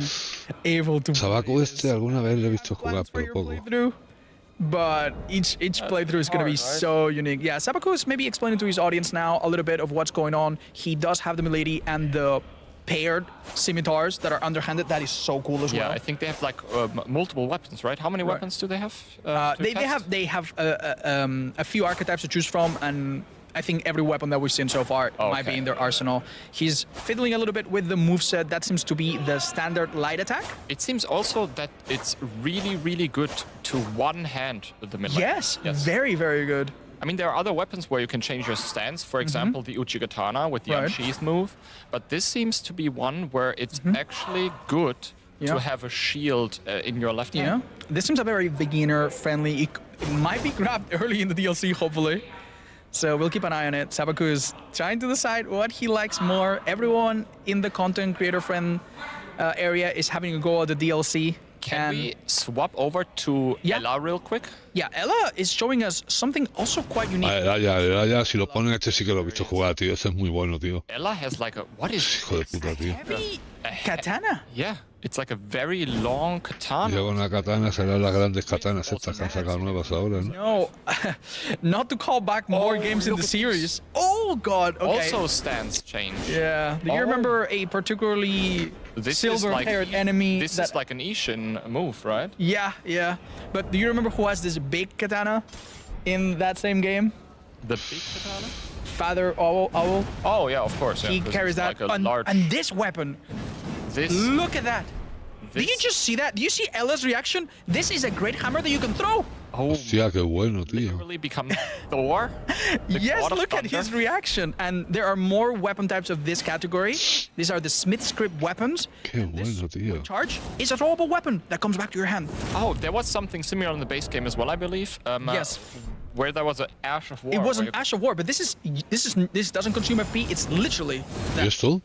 able to. Sabaku play este this. alguna vez le he visto jugar, Plans for pero your poco. playthrough, but each playthrough is going to be hard, right? so unique. Yeah, Sabaku is maybe explaining to his audience now a little bit of what's going on. He does have the milady and the paired scimitars that are underhanded. That is so cool as Yeah, well. I think they have like multiple weapons, right? How many Right. weapons do they have? To They test? have a few archetypes to choose from, and I think every weapon that we've seen so far might be Okay. in their arsenal. He's fiddling a little bit with the moveset. That seems to be the standard light attack. It seems also that it's really, really good to one hand the melee. Yes, very, very good. I mean, there are other weapons where you can change your stance. For example, the Uchigatana with the Right. unsheath move. But this seems to be one where it's actually good Yeah. to have a shield in your left Yeah, hand. this seems a very beginner friendly. It might be grabbed early in the DLC, hopefully. So we'll keep an eye on it. Sabaku is trying to decide what he likes more. Everyone in the content creator friend area is having a go at the DLC. Can and we swap over to Yeah. Ella real quick? yeah, Ella is showing us something also quite unique. El Aya, si lo ponen este sí que lo he visto jugar, tío. Este es muy bueno, tío. Ella has like a, what is, Hijo de puta, tío. Heavy katana. yeah, it's like a very long Y katana. luego una katana serán las grandes katanas estas que han sacado nuevas ahora, ¿no? No, not to call back more Oh, games in look the at series. Oh God. Okay. Also stance change. Yeah. Do you Oh. remember a particularly This is like silver-haired enemy? This that, is like an Ishin move, right? Yeah, yeah. But do you remember who has this big katana in that same game? The big katana? Father Owl. Oh yeah, of course. Yeah, He 'cause carries it's that. Like a large. And this weapon, This. look at that. Did you this- just see that? Do you see Ella's reaction? This is a great hammer that you can throw. Oh, Hostia, qué bueno, tío. literally become Thor. The Yes, god of look at his thunder. reaction. And there are more weapon types of this category. These are the Smith script weapons. Qué bueno, tío. Charge is a throwable weapon that comes back to your hand. Oh, there was something similar in the base game as well, I believe. Yes. Where there was an Ash of War. It was where an you- Ash of War, but this doesn't consume FP. It's literally ¿Y esto?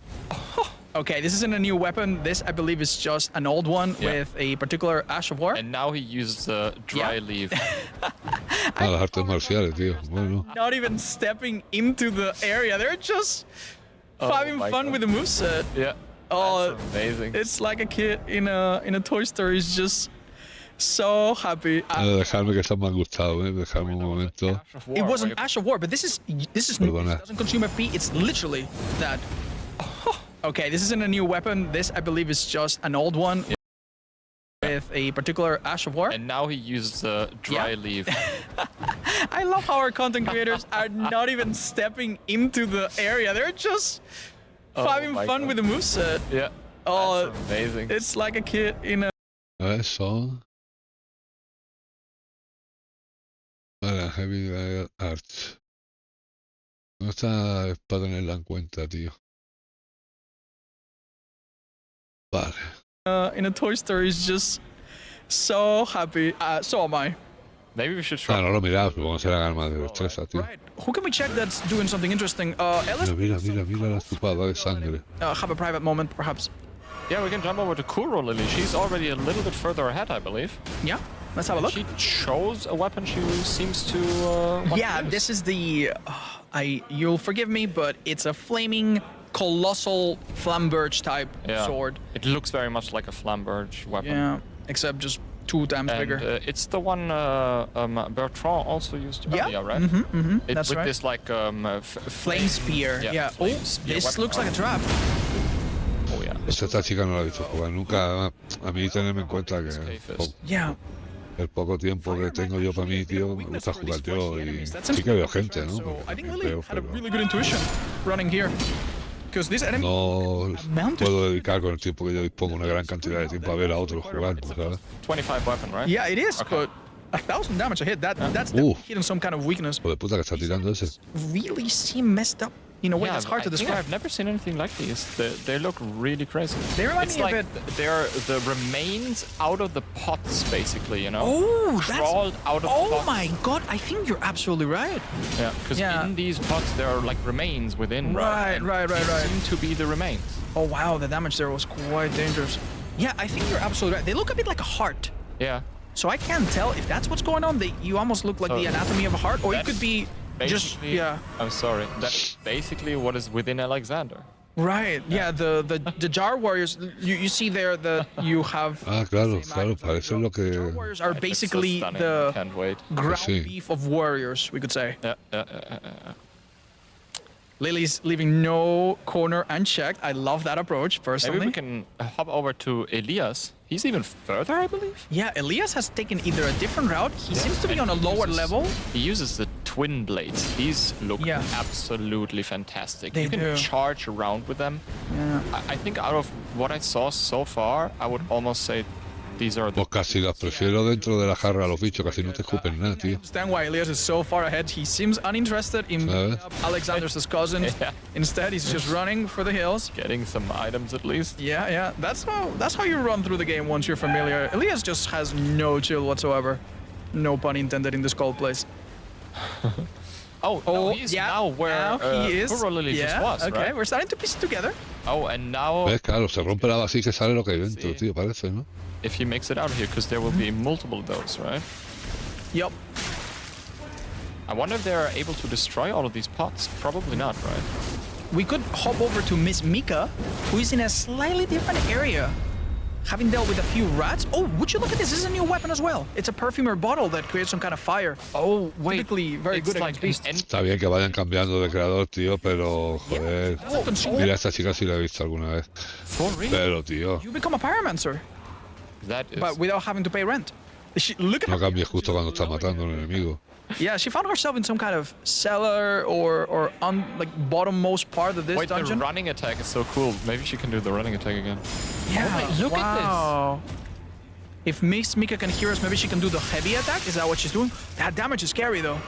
okay. This isn't a new weapon. This, I believe, is just an old one Yeah. with a particular Ash of War. And now he uses the dry Yeah. leaf. Ah, las artes marciales, tío. Bueno. Not even stepping into the area. They're just Oh having my fun God. with the moveset. Yeah. Oh, That's amazing. it's like a kid in a Toy Story. He's just so happy. Dejarme que estas me han gustado, Dejarme un momento. Ash of War, It was where an you- Ash of War, but this Perdona. doesn't consume FP. It's literally that. Okay, this isn't a new weapon. This, I believe, is just an old one with a particular Ash of War. And now he uses the dry Yeah. leaf. I love how our content creators are not even stepping into the area. They're just having my fun God. with the moveset. Yeah. Oh, That's amazing. it's like a kid in a. Eso. Vale, Heavy Arts. No está para tenerla en cuenta, tío. Vale. In a Toy Story. He's just so happy. So am I. Maybe we should try. Ah, no lo miraba, supongo que será arma de destreza, tío. Right. Who can we check that's doing something interesting? Ellis, Mira la chupada de sangre. have a private moment, perhaps. Yeah, we can jump over to Kuro Lily. She's already a little bit further ahead, I believe. Yeah, let's have a look. She chose a weapon she seems to. Want Yeah, to use. this is the. You'll forgive me, but it's a flaming, colossal flamberge type sword. It looks very much like a flamberge weapon. Yeah, except just 2 times And bigger. it's the one Bertrand also used Yeah. earlier, right? That's with right. this like Flame spear. Yeah. Oh, flame spear this weapon. looks like a trap. Oh yeah. Esta chica no la he visto jugar nunca. A mí tenerme en cuenta que Yeah. el poco tiempo que tengo yo para mí, tío, me gusta jugar yo y sí que veo gente, ¿no? So I think Porque Lily veo, had a pero really good intuition running here. Because this enemy no mounted. puedo dedicar con el tiempo que yo dispongo una gran cantidad de tiempo a ver a otros jugando, ¿sabes? 25 weapon, right? Yeah, it is, Okay. but 1,000 damage a hit. That's definitely hitting some kind of weakness. Joder puta que está tirando ese. Really seem messed up in a way that's hard to I think describe. I've never seen anything like these. They look really crazy. They remind it's me a like bit- they're the remains out of the pots, basically, you know? Oh, that's. Crawled out of Oh pots. my god, I think you're absolutely right. Yeah, because Yeah. in these pots there are like remains within. Right, And right. these seem to be the remains. Oh wow, the damage there was quite dangerous. Yeah, I think you're absolutely right. They look a bit like a heart. Yeah. So I can't tell if that's what's going on. You almost look like So the anatomy of a heart, or it that's could be just Basically, yeah. I'm sorry. That's basically what is within Alexander. Right. Yeah. The jar warriors. You see there that you have. Ah, claro, parece lo Jar que... warriors are It's so basically stunning. the Can't wait. ground Sí. beef of warriors, we could say. Yeah. Lily's leaving no corner unchecked. I love that approach personally. Maybe we can hop over to Elias. He's even further, I believe. Yeah, Elias has taken either a different route. He seems to be on And a he lower uses- level. He uses the twin blades. These look Yeah. absolutely fantastic. They you can do. charge around with them. Yeah. I think out of what I saw so far, I would almost say these are the Pues casi las prefiero dentro de la jarra a los bichos, casi no te escupen nada, tío. Understand why Elias is so far ahead. He seems uninterested in beating up Alexander's cousins. Yeah. Instead, he's just running for the hills. getting some items at least. Yeah. That's how you run through the game once you're familiar. Elias just has no chill whatsoever. No pun intended in this cold place. Oh, no, he's now where now he is. Kuro Lily just was, okay, right? we're starting to piece it together. Oh, and now ¿Ves? Claro, se rompe la base y que sale lo que hay dentro, Sí. tío, parece, ¿no? if he makes it out here, because there will be multiple of those, right? Yep. I wonder if they're able to destroy all of these pots. Probably not, right? We could hop over to Miss Mika, who is in a slightly different area. Having dealt with a few rats. Oh, would you look at this? This is a new weapon as well. It's a perfumer bottle that creates some kind of fire. Oh, wait. Typically very it's good like against an beasts. Está bien que vayan cambiando de creador, tío, pero joder. Oh, consumer. Mira, esta chica sí la he visto alguna vez. For real? Pero, tío, You become a pyromancer, That is... but without having to pay rent. Look at no her. cambies justo cuando estás matando a un enemigo. Yeah, she found herself in some kind of cellar or like bottommost part of this Wait, dungeon. the running attack is so cool. Maybe she can do the running attack again. Yeah, my- look at this. wow. If Miss Mika can hear us, maybe she can do the heavy attack. Is that what she's doing? That damage is scary though.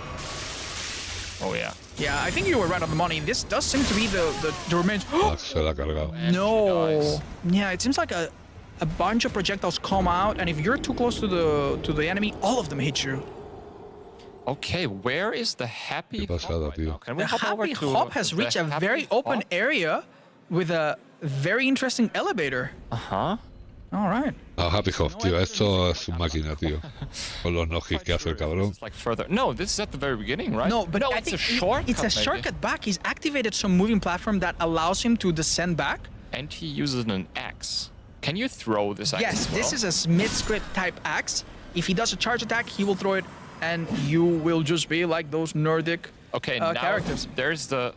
Oh, yeah. Yeah, I think you were right on the money. This does seem to be the remains. Ah, se la ha cargado. And she No. dies. Yeah, it seems like a bunch of projectiles come out, and if you're too close to the enemy, all of them hit you. Okay, where is the happy Qué pasada, hop right tío. now? Can we The hop over happy to hop has the reached a happy very open hop? area with a very interesting elevator. Uh-huh. All right. Ah, Happy Hop, tío, esto es una máquina, tío. Con los no-hits que hace el cabrón. It's like further. No, this is at the very beginning, right? No, but I it's a think shortcut. It's a maybe. shortcut back. He's activated some moving platform that allows him to descend back. And he uses an axe. Can you throw this axe? Yes, as this well? is a Smith script type axe. If he does a charge attack, he will throw it, and you will just be like those Nordic Okay, now characters. there's the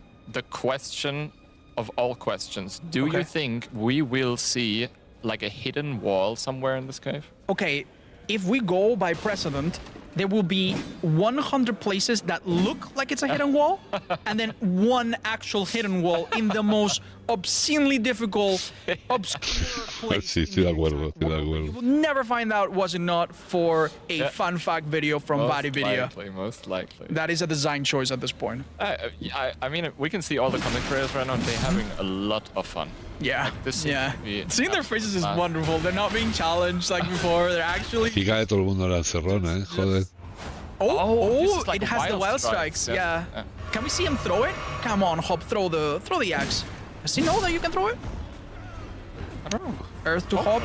question of all questions. Do Okay. you think we will see like a hidden wall somewhere in this cave? Okay, if we go by precedent, there will be 100 places that look like it's a hidden wall, and then one actual hidden wall in the most obscenely difficult, obscure place. Sí, estoy de acuerdo, estoy de You acuerdo. will never find out was it not for a Yeah. fun fact video from Body Video. Most likely. That is a design choice at this point. I mean, we can see all the content creators right now. They're having a lot of fun. Yeah, this seems yeah. to be Seeing their faces is fun. wonderful. They're not being challenged like before. They're actually. Chica de todo el mundo la encerrona, ¿eh? Joder. this is like it has the wild strikes. Yeah. Can we see him throw it? Come on, Hop, throw the axe. Does he know that you can throw it? I don't know. Earth to Hop.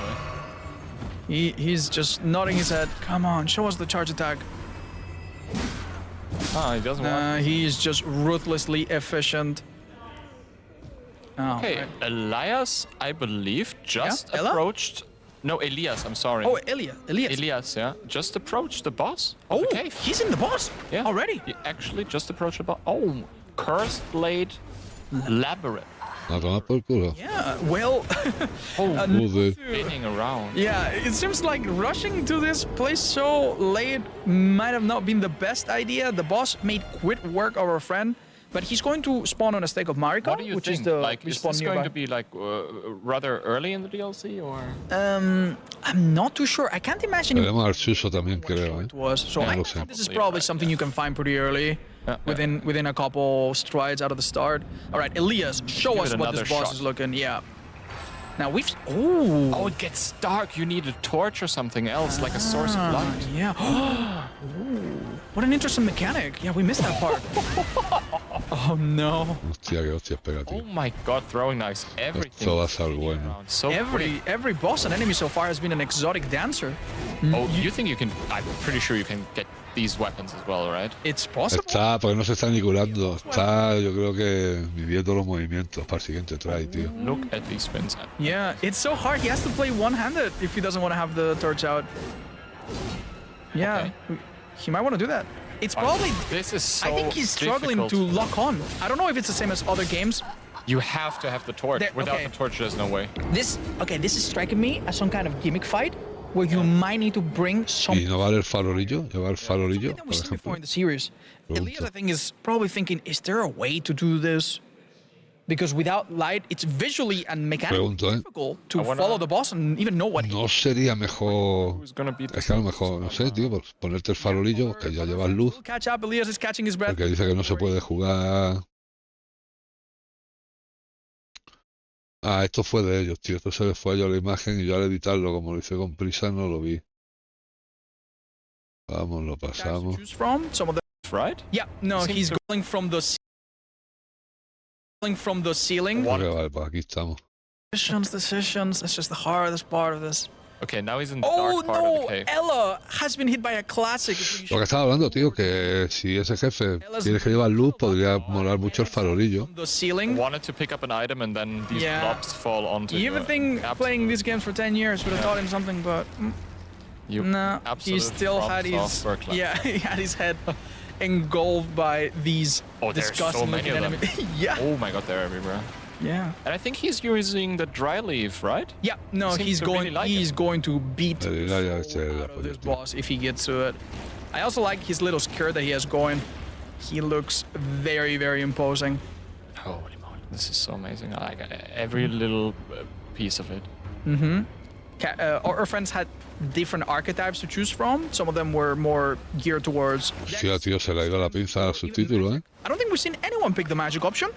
He's just nodding his head. Come on, show us the charge attack. Ah, he doesn't want. He's just ruthlessly efficient. Oh, Okay, right. Elias, I believe, just Ella? approached. No, Elias. I'm sorry. Oh, Elias. Elias, yeah, just approached the boss of Oh, the cave. he's in the boss Yeah, already. He actually just approached the boss. Oh, cursed blade labyrinth. A tomar por culo. Yeah, well, Joder. Spinning around. yeah, it seems like rushing to this place so late might have not been the best idea. The boss made quick work of our friend, but he's going to spawn on a stake of Marika, What do you which think? is the Like, is respawn this nearby. going to be like rather early in the DLC or? I'm not too sure. I can't imagine Tenemos al Suso también, how creo, it was. So Ya I lo think sé. this is Probably probably right, something you can find pretty early. Within a couple strides out of the start. All right, Elias, show Give us it what this another boss shot. is looking. Yeah. Now we've. Oh. Oh, it gets dark. You need a torch or something else, like a source of light. Yeah. Ooh, what an interesting mechanic. Yeah, we missed that part. Oh no. Hostia, qué hostias pega, Oh tío. my god, throwing knives, everything. Esto va a ser bueno. Around. So quick. Every boss and enemy so far has been an exotic dancer. Oh, you think you can? I'm pretty sure you can get these weapons as well, right? It's possible. Está, porque no se está ni curando. Está, yo creo que midiendo los movimientos para el siguiente try, tío. Look at these spins. Yeah, it's so hard. He has to play one-handed if he doesn't want to have the torch out. Yeah, he might want to do that. It's probably. This is so I think he's struggling difficult. to lock on. I don't know if it's the same as other games. You have to have the torch. There- Without okay. the torch, there's no way. This is striking me as some kind of gimmick fight where you might need to bring some. ¿Y no vale el farolillo? ¿Llevar el farolillo, That por we've seen before ejemplo? in the series. Elias, I think, is probably thinking, is there a way to do this? Because without light, it's visually and mechanically Pregunto, ¿eh? difficult to I wanna- follow the boss and even know what. ¿No sería mejor? Who's gonna beat Es que a lo mejor, no sé, tío, por ponerte el farolillo, que ya llevas luz, He'll catch up. Elias is catching his breath. porque dice que no se puede jugar. Ah, esto fue de ellos, tío. Esto se les fue a ellos la imagen y yo al editarlo, como lo hice con prisa, no lo vi. Vamos, lo Guys to pasamos. choose from. Some of them. right? Yeah, no, Seems he's to- going from the. Going from the ceiling. Ok, vale, pues aquí estamos. Decisions. That's just the hardest part of this. Okay, now he's in the Oh dark part of the no! cave. Ella has been hit by a classic. Lo que estaba hablando, tío, que si ese jefe tiene que llevar luz, podría molar mucho el farolillo. From the ceiling. Wanted to pick up an item and then these Yeah. blobs fall onto You even the- think Absolute- playing these games for 10 years would have taught him something, but you no, he absolute still had props his of Berkeley. yeah, he had his head engulfed by these Oh, there's so disgusting many looking of them. enemies. Yeah, Oh my god, they're everywhere. yeah, And I think he's using the dry leaf, right? yeah. No, Seems he's to going. really like he's it. going to beat El the Ilaya soul este, out of this tío. boss if he gets to it. I also like his little skirt that he has going. He looks very, very imposing. Holy moly, this is so amazing. I like every little piece of it. Our friends had different archetypes to choose from. Some of them were more geared towards. Hostia, tío, se le ha ido la pinza al subtítulo, ¿eh? I don't think we've seen anyone pick the magic option.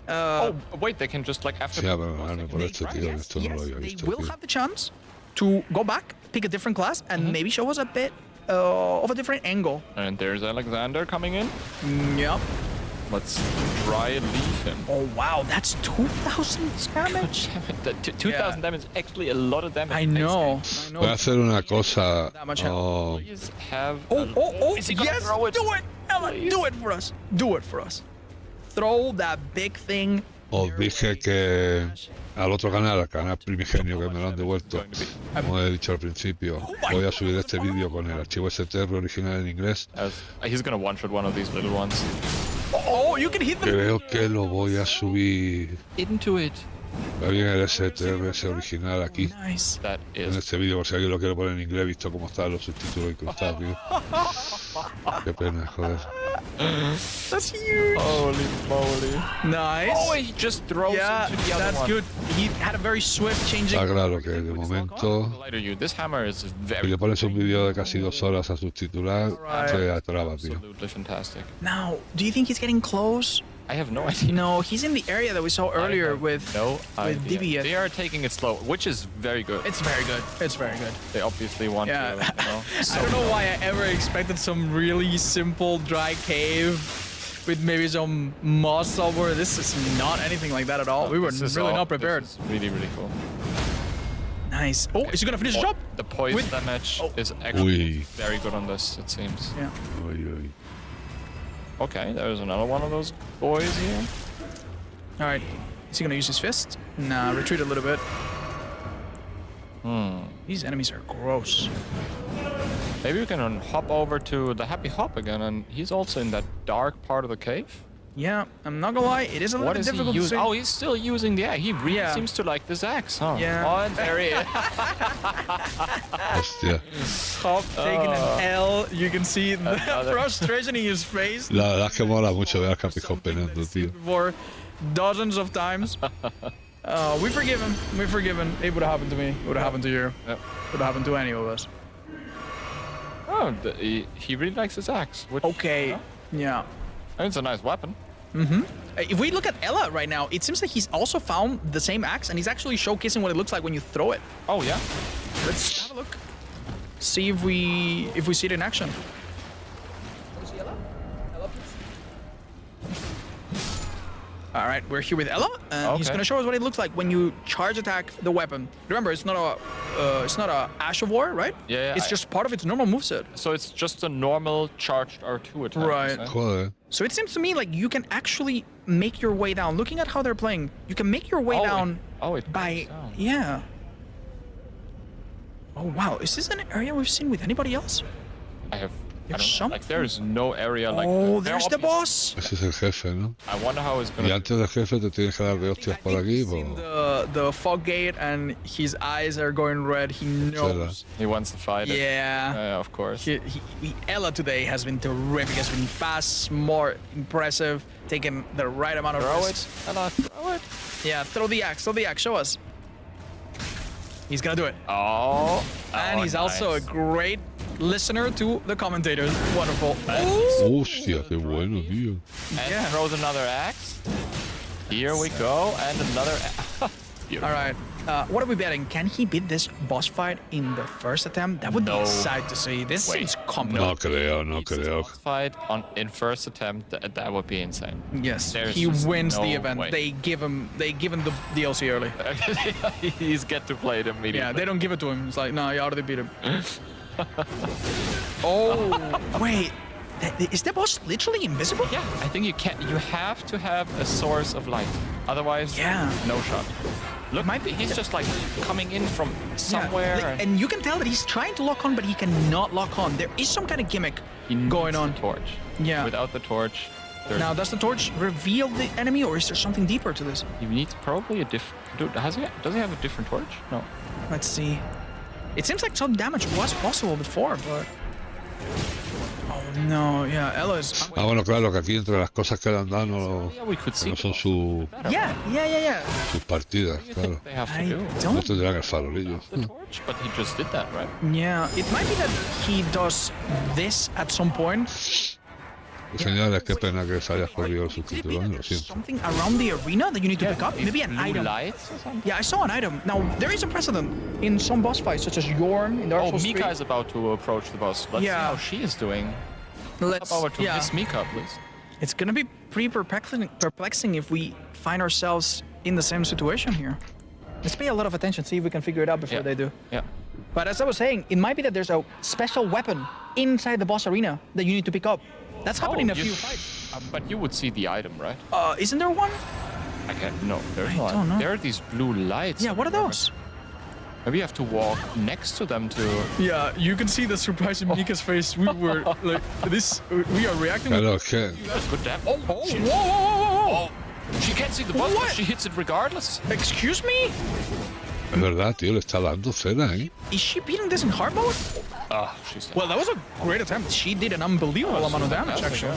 Oh, wait, they can just like after. Sí, a ver, darme por este, tío, que esto no lo había They visto, will tío. have the chance to go back, pick a different class, and maybe show us a bit of a different angle. And there's Alexander coming in. Yep. Let's try and leave him. Oh wow, that's 2,000 damage. Damn it, that 2,000 damage is actually a lot of damage. I in this know. game. I Voy a know. hacer una cosa. That much Oh, Please have. Oh! Is he gonna Yes, throw it? do it, Ella, do it for us. Do it for us. Throw that big thing. os dije que al otro canal, al canal primigenio que me lo han devuelto, como he dicho al principio, voy a subir este vídeo con el archivo STR original en inglés. He's gonna one-shot one of these little ones. Oh, you can hit them. Creo que lo voy a subir. Into it. Va bien el STR ese original aquí, Nice. That en is. este vídeo, por si alguien lo quiere poner en inglés, visto cómo están los subtítulos incrustados, tío. Qué pena, joder. That's huge. Holy moly. Nice. Oh, he just throws Yeah, into the other that's one. good. He had a very swift changing. Está claro que de momento, Lighter you. This hammer is si very le pones un vídeo de casi 2 horas a subtitular, se atraba, tío. absolutely fantastic. Now, do you think he's getting close I have no idea. No, he's in the area that we saw earlier with no idea. Debido. They are taking it slow, which is very good. It's very good. It's very good. They obviously want Yeah. to, you know. I don't know why I ever expected some really simple dry cave with maybe some moss somewhere. This is not anything like that at all. We were This is really all- not prepared. This is really, really cool. Nice. Oh, is he gonna finish the job? The poison With- damage Oh. is actually Ui. very good on this, it seems. Yeah. Uy, uy. Okay, there's another one of those boys here. All right. Is he gonna use his fist? Nah, retreat a little bit. These enemies are gross. Maybe we can hop over to the Happy Hop again, and he's also in that dark part of the cave. Yeah, I'm not gonna lie, it is a little What bit is he difficult to using? see. Oh, he's still using the axe. He really Yeah. seems to like this axe, huh? Yeah. Oh, and there he is. Hostia. Hop taking an L. You can see the Another- frustration in his face. La verdad es que mola mucho ver al Capicón peleando, tío. Before dozens of times. We forgive him. We forgive him. It would have happened to me. It would have happened to you. Yep. It would have happened to any of us. Oh, he really likes his axe. Which, Okay. yeah, Yeah. it's a nice weapon. If we look at Ella right now, it seems like he's also found the same axe, and he's actually showcasing what it looks like when you throw it. Oh yeah. Let's have a look. See if we see it in action. All right, we're here with Ella, and he's Okay. gonna show us what it looks like when you charge attack the weapon. Remember, it's not a Ash of War, right? Yeah, It's just part of its normal moveset. So it's just a normal charged R2 attack. Right. eh? Joder. So it seems to me like you can actually make your way down. Looking at how they're playing, you can make your way down it by goes down. yeah. Oh wow, is this an area we've seen with anybody else? I don't know. Like something. there is no area like Oh, that. there's the boss. Ese es el jefe, ¿no? I wonder how it's Y gonna. antes del jefe te tienes que dar de hostias por aquí, He's seen pues... the fog gate and his eyes are going red. He knows. He wants to fight it. Yeah. Yeah, of course. Ella today has been terrific. Has been fast, smart, impressive, taking the right amount of Throw it. risks. Ella, throw it. Yeah, throw the axe. Throw the axe. Show us. He's gonna do it. Oh. And oh, he's also a nice. great listener to the commentators. Wonderful. Hostia, qué bueno, tío. And Yeah. throws another axe. Here we go, and another. All right. What are we betting? Can he beat this boss fight in the first attempt? That would be No. exciting to see. This Wait, seems competent. No creo, no Beats this creo. boss fight in first attempt. That would be insane. Yes, There's he just wins no the event. way. They give him the DLC early. He's get to play it immediately. Yeah, they don't give it to him. It's like, no, you already beat him. Oh, wait. Is the boss literally invisible? Yeah, I think you can't. You have to have a source of light, otherwise, Yeah. no shot. Look, Might be- he's just like coming in from somewhere. Yeah, like, and you can tell that he's trying to lock on, but he cannot lock on. There is some kind of gimmick he needs going on. the torch. Yeah. Without the torch, there's, Now, does the torch reveal the enemy, or is there something deeper to this? he needs probably a different. Does he have a different torch? No. Let's see. It seems like some damage was possible before, but... Oh, no. Yeah, Ella's... Ah, bueno, claro, que aquí entre las cosas que le han dado no, Yeah, we could que see. no son sus Yeah. partidas, What do you claro. think they have to I do? No don't... tendrán el farolillo. The torch, but he just did that, right? Yeah, it might be that he does this at some point. Señores, qué pena que se haya jodido el subtítulo, lo siento. Something around the arena that you need to pick up? Maybe an Blue item. lights or something? Yeah, I saw an item. Now, there is a precedent in some boss fights, such as Yorn in Dark Oh, Souls Mika 3. is about to approach the boss. Let's see Yeah. how she is doing. Let's... Hop over to Yeah. Miss Mika, please. It's gonna be pretty perplexing if we find ourselves in the same situation here. Let's pay a lot of attention, see if we can figure it out before Yeah. they do. Yeah. But as I was saying, it might be that there's a special weapon inside the boss arena that you need to pick up. That's happened in a few fights. But you would see the item, right? Isn't there one? I can't. No, there's I no. don't know. There are these blue lights. Yeah, what are those? Maybe you have to walk next to them to. Yeah, you can see the surprise in Mika's face. We were like, we are reacting. Claro, es que Good damn. Oh, whoa. She can't see the boss, What? but she hits it regardless. Excuse me? es verdad, tío, le está dando cena, ¿eh? Is she beating this in hard mode? Ah, she's. Well, that was a great attempt. She did an unbelievable amount of damage, actually.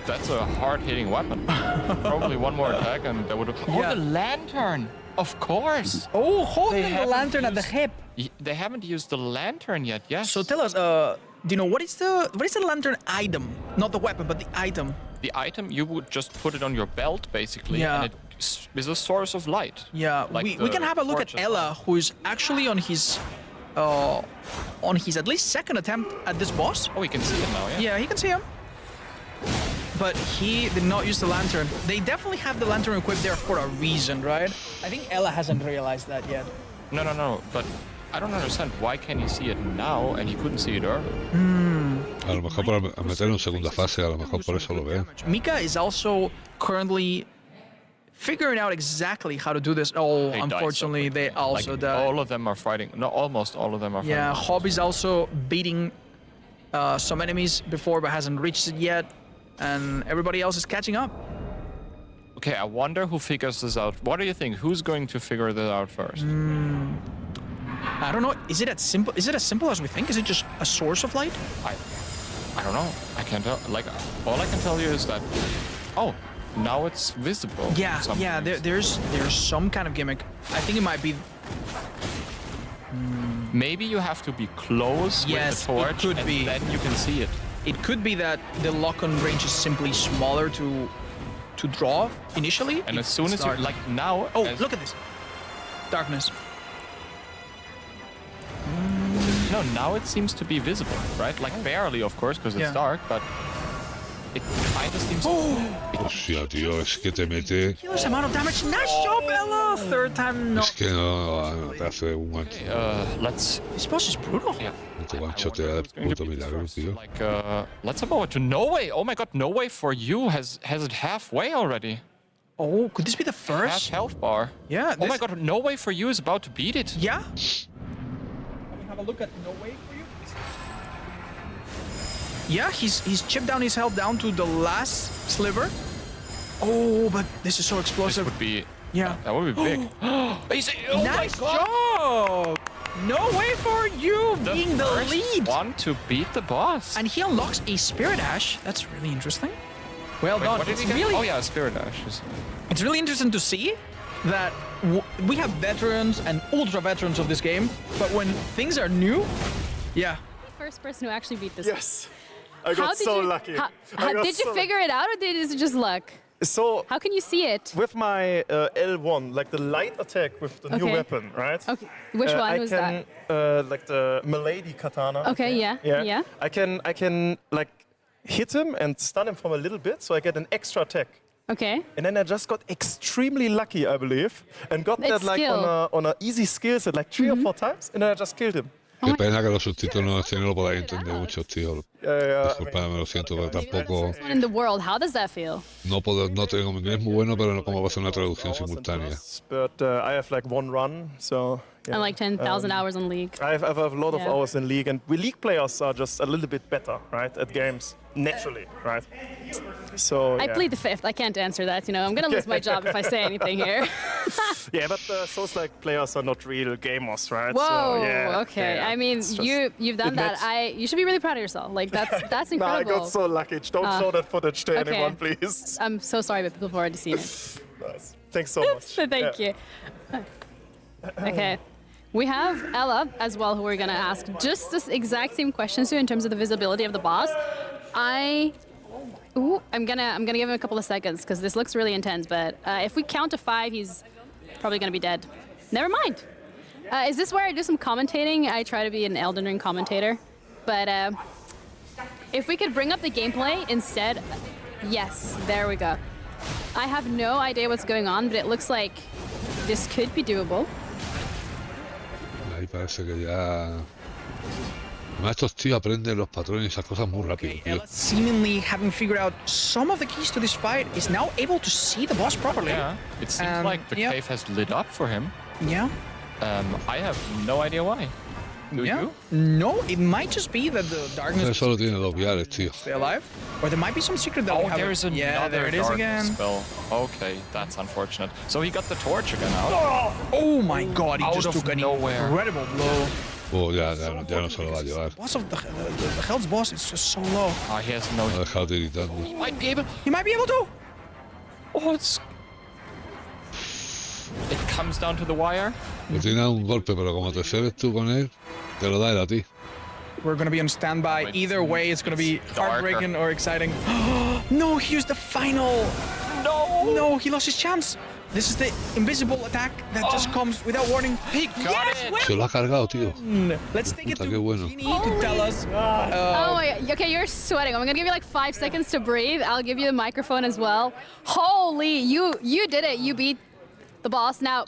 That's a hard-hitting weapon. Probably one more attack and that would have. Oh, Yeah. the lantern! Of course. Oh, holding the haven't lantern at the used- hip. They haven't used the lantern yet. Yes. So tell us, Do you know what is the lantern item? Not the weapon, but the item. The item, you would just put it on your belt, basically, Yeah. and it is a source of light. Yeah, Like we can the have a look at torch as Ella, who is actually on his at least second attempt at this boss. Oh, we can see it now, yeah? Yeah, he can see him. But he did not use the lantern. They definitely have the lantern equipped there for a reason, right? I think Ella hasn't realized that yet. No, but I don't understand. Why can he see it now and he couldn't see it earlier? A lo mejor para meterlo en segunda fase, a lo mejor por eso lo ve. Mika is also currently figuring out exactly how to do this. Oh, They died so unfortunately, they quickly. also Like, died. all of them are fighting. No, almost all of them are Yeah, fighting. Hob is also beating some enemies before, but hasn't reached it yet. And everybody else is catching up. Okay, I wonder who figures this out. What do you think? Who's going to figure this out first? I don't know. Is it as simple as we think? Is it just a source of light? I don't know. I can't tell. Like, all I can tell you is that, oh, now it's visible. Yeah, Some yeah. things. There's some kind of gimmick. I think it might be. Maybe you have to be close Yes, with the torch, it could and be. then you can see it. It could be that the lock-on range is simply smaller to draw initially. And if as soon it's as you, dark. like now, Oh, as- look at this. Darkness. No, now it seems to be visible, right? Like barely, of course, because it's Yeah. dark, but it kind of seems. Hostia, tío, es que te mete. Huge amount of damage. Nice job, Ella. Third time, no. Es que no te hace un Let's. This boss is brutal. Yeah. te guanchotea de It's going to puto be the milagro, first. tío. Like, let's move over to No Way. Oh my God, No Way for you has it halfway already. Oh, could this be the Half first? health bar. Yeah. Oh my this- God, No Way for you is about to beat it. Yeah. Can we have a look at No Way for you? Yeah, he's chipped down his health down to the last sliver. Oh, but this is so This explosive. would be. Yeah. That would be big. Oh Nice my God. job! No Way for you being the first lead. one to beat the boss. And he unlocks a Spirit Ash. That's really interesting. Well done. What did It's he get? really, Oh yeah, Spirit Ashes. it's really interesting to see that we have veterans and ultra veterans of this game, but when things are new, yeah. First person who actually beat this. Yes. I got so lucky. I got Did you so figure it out, or is it just luck? So How can you see it? with my L1, like the light attack with the new Okay. weapon, right? Okay, which one I was can, like the Milady katana. Okay, yeah, yeah. I can like hit him and stun him from a little bit, so I get an extra attack. that? Okay. And then I just got extremely lucky, I believe, and got It's that like skill. on a easy skill set, like 3 or 4 times, and then I just killed him. Qué pena que los subtítulos no lo podáis entender mucho, tío. Disculpadme, lo siento, pero tampoco. One in the world. How does that feel? No tengo mi inglés muy bueno, pero no como va a ser una traducción simultánea. But I have like 1 run, so. Yeah. And like 10,000 hours on League. I have a lot of Yeah. hours in League, and we League players are just a little bit better, right, at games, naturally, right? So I yeah. plead the fifth. I can't answer that. You know, I'm gonna lose my job if I say anything here. Yeah, but those like players are not real gamers, right? Whoa. So, yeah, Okay. yeah, I mean, it's just- you've done that. admit- You should be really proud of yourself. Like that's Nah, I incredible. got so lucky. Don't show that footage to okay. anyone, please. I'm so sorry, but people have already seen it. Nice. Thanks so much. So thank Yeah. you. Okay. We have Ella as well, who we're gonna ask just this exact same questions to in terms of the visibility of the boss. I'm gonna give him a couple of seconds because this looks really intense. But if we count to 5, he's probably gonna be dead. Never mind. Is this where I do some commentating? I try to be an Elden Ring commentator, but if we could bring up the gameplay instead, yes, there we go. I have no idea what's going on, but it looks like this could be doable. Ahí parece que ya. Además, estos tíos aprenden los patrones y esas cosas muy rápido, tío. Ella, seemingly having figured out some of the keys to this fight, is now able to see the boss properly. Yeah, it seems like the yeah. cave has lit up for him. Yeah. I have no idea why. Do Yeah. you? No, it might just be that the darkness Eso solo tiene 2 viales, tío. stay alive, or there might be some secret that we Oh, haven't. there's another Yeah, there it is dark again. spell. Okay, that's unfortunate. So he got the torch again out. Oh my god, he Out just of took an nowhere. incredible blow. Oh, ya no se lo va a llevar. Boss of the health's boss is just so low. Ah, he has no. Lo ha dejado tiritando. Might be able. He might be able to. Oh, it's. It comes down to the wire. Le tiene un golpe, pero como te cedes tú con él, te lo da él a ti. We're gonna be on standby. Wait, Either way, it's gonna be darker. heartbreaking or exciting. No, here's the final. No! No, he lost his chance. This is the invisible attack that just comes without warning. He got it! Se lo ha cargado, tío. Let's take it Puta, to qué bueno. Genie to tell us. Oh my god. Okay, you're sweating. I'm gonna give you like 5 seconds to breathe. I'll give you the microphone as well. Holy, you did it. You beat the boss. Now,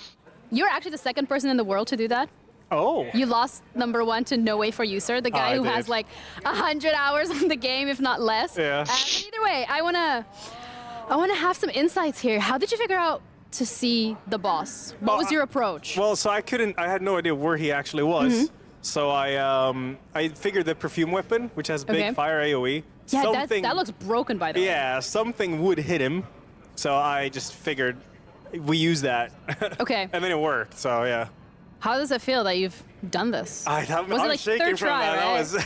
you're actually the second person in the world to do that. Oh. You lost number 1 to No Way for You, sir, the guy I who did. has like 100 hours on the game, if not less. Yeah. But either way, I wanna have some insights here. How did you figure out to see the boss? What was your approach? Well, so I had no idea where he actually was. So I figured the perfume weapon, which has big Okay. fire AoE. Yeah, that looks broken, by the way. Yeah, something would hit him. So I just figured we use that. Okay. And then it worked. So yeah. How does it feel that you've done this? Was it I'm like shaking third from try, that. right? That was.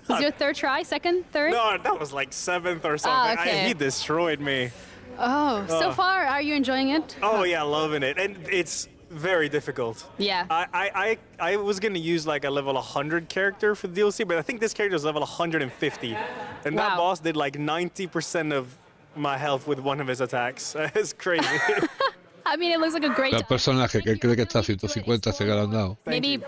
Was your third try? Second? Third? No, that was like 7th or something. okay. He destroyed me. Oh, so far, are you enjoying it? Oh yeah, loving it, and it's very difficult. Yeah. I was gonna use like a level 100 character for the DLC, but I think this character is level 150, and that Wow. boss did like 90% of my health with one of his attacks. It's crazy. I mean, it looks like a great. El personaje que él cree que está a 150 se le han dado. Maybe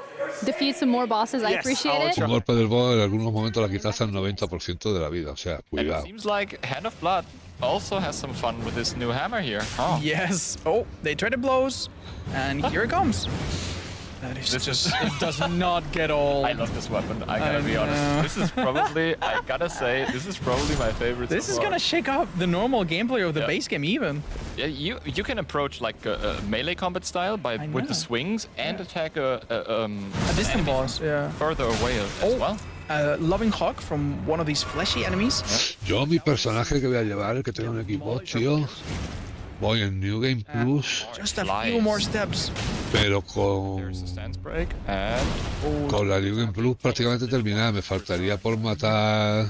defeat some more bosses. I Yes, appreciate I'll it. try. Un golpe del boss en algunos momentos la quitas al 90% de la vida. O sea, And it cuidado. seems like Hand of Blood also has some fun with this new hammer here. Oh. Yes. Oh, they traded blows, and here it comes. That is This just. is- It does not get old. I love this weapon, I gotta be know. honest. This is probably, I gotta say, this is probably my favorite This so is far. gonna shake up the normal gameplay of the Yeah. base game even. Yeah, you can approach like a melee combat style with the know. swings and attack a distant enemy boss, yeah. further away as Oh. well. Loving hug from one of these fleshy enemies. Yo, mi personaje que voy a llevar, el que tengo en equipo, tío, voy en New Game Plus, Just a Flies. few more steps. pero There's a stance break and con la New Game Plus prácticamente terminada. Me faltaría por matar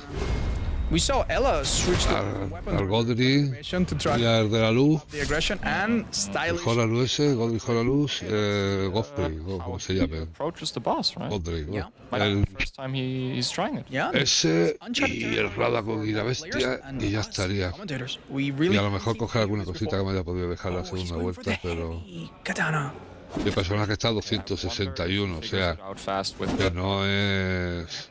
We saw Ella switch to al Godry, to track Pilar de la Luz, the aggression and stylish. Godry de la Luz, Godfrey, como se llame, approaches the boss, right? Godry, Yeah. Might be el, the first time he's trying it. Yeah. ese Uncharted y el Radagon y la players Bestia and y ya us, estaría. commentators. We Y really a lo mejor coger alguna cosita que me haya podido dejar la Oh, he's segunda going for vuelta, the pero heavy katana. mi personaje está a 261, o sea, Figures it out fast with que the no es